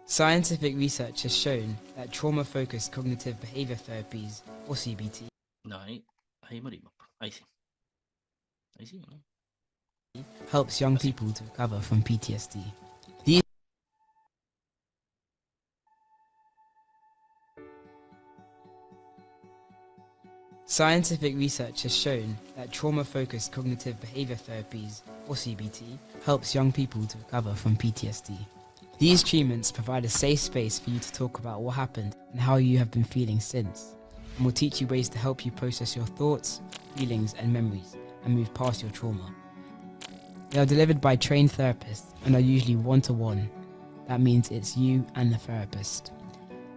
Scientific research has shown that trauma-focused cognitive behavior therapies, or CBT, No, ahí morimos. Ahí sí. Ahí sí, ¿no? helps young Así. people to recover from PTSD. These Scientific research has shown that trauma-focused cognitive behavior therapies, or CBT, helps young people to recover from PTSD. These treatments provide a safe space for you to talk about what happened and how you have been feeling since, and will teach you ways to help you process your thoughts, feelings, and memories and move past your trauma. They are delivered by trained therapists and are usually one-to-one. That means it's you and the therapist.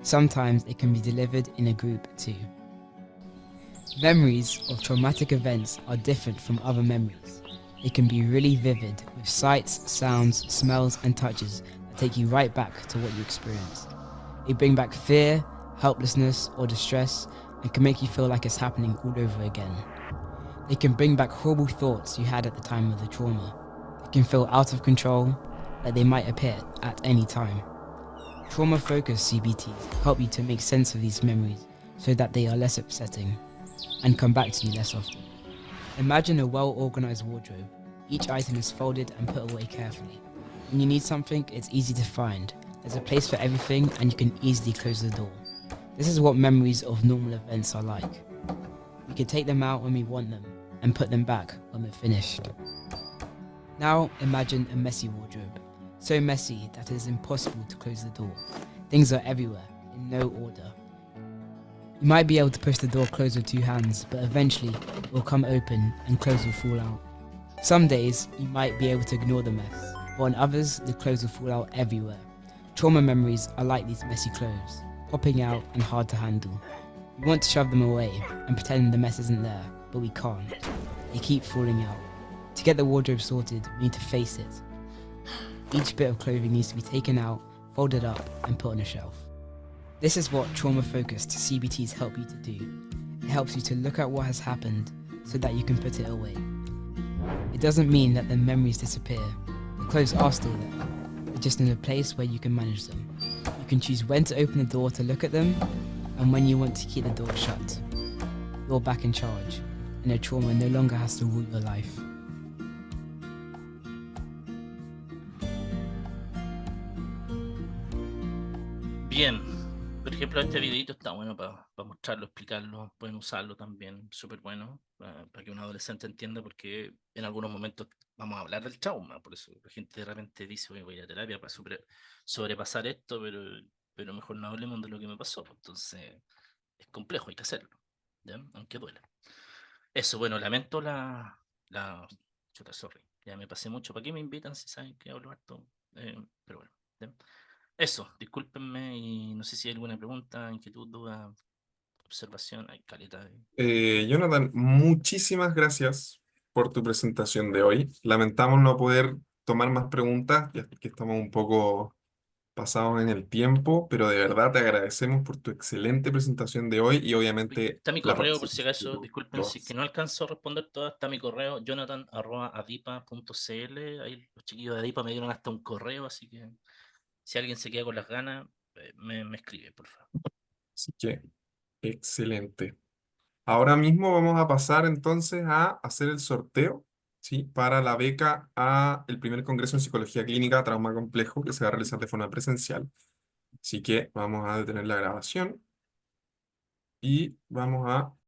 Sometimes it can be delivered in a group too. Memories of traumatic events are different from other memories. They can be really vivid, with sights, sounds, smells, and touches that take you right back to what you experienced. They bring back fear, helplessness, or distress, and can make you feel like it's happening all over again. They can bring back horrible thoughts you had at the time of the trauma. They can feel out of control, like they might appear at any time. Trauma-focused CBTs help you to make sense of these memories so that they are less upsetting and come back to you less often. Imagine a well-organized wardrobe. Each item is folded and put away carefully. When you need something, it's easy to find. There's a place for everything and you can easily close the door. This is what memories of normal events are like. We can take them out when we want them and put them back when we're finished. Now imagine a messy wardrobe. So messy that it is impossible to close the door. Things are everywhere, in no order. You might be able to push the door closed with two hands, but eventually it will come open and clothes will fall out. Some days you might be able to ignore the mess, but on others the clothes will fall out everywhere. Trauma memories are like these messy clothes, popping out and hard to handle. We want to shove them away and pretend the mess isn't there, but we can't. They keep falling out. To get the wardrobe sorted, we need to face it. Each bit of clothing needs to be taken out, folded up, and put on a shelf. This is what trauma-focused CBTs help you to do. It helps you to look at what has happened so that you can put it away. It doesn't mean that the memories disappear. The clothes are still there. They're just in a place where you can manage them. You can choose when to open the door to look at them and when you want to keep the door shut. You're back in charge, and the trauma no longer has to rule your life. Bien, por ejemplo, este videito está bueno para mostrarlo, explicarlo, pueden usarlo también, súper bueno, para que un adolescente entienda, porque en algunos momentos vamos a hablar del trauma, por eso la gente de repente dice, "Oye, voy a ir a terapia para sobrepasar esto, pero mejor no hablemos de lo que me pasó", pues. Entonces es complejo, hay que hacerlo, ¿ya? Aunque duela. Eso, bueno, lamento chuta, sorry, ya me pasé mucho, ¿para qué me invitan si saben que hablo harto? Pero bueno, ¿ya? Eso, discúlpenme y no sé si hay alguna pregunta, inquietud, duda, observación. Hay caleta de... Jonathan, muchísimas gracias por tu presentación de hoy. Lamentamos no poder tomar más preguntas, ya que estamos un poco pasados en el tiempo, pero de verdad te agradecemos por tu excelente presentación de hoy y Oye, obviamente está mi la correo, por si participación de acaso, disculpen si es que todos. no alcanzo a responder todas, está mi correo, jonathan@adipa.cl. Ahí los chiquillos de Adipa me dieron hasta un correo, así que si alguien se queda con las ganas, me escribe, por favor. Así que, excelente. Ahora mismo vamos a pasar entonces a hacer el sorteo, ¿sí? Para la beca a el primer Congreso en Psicología Clínica Trauma Complejo que se va a realizar de forma presencial. Así que vamos a detener la grabación y vamos a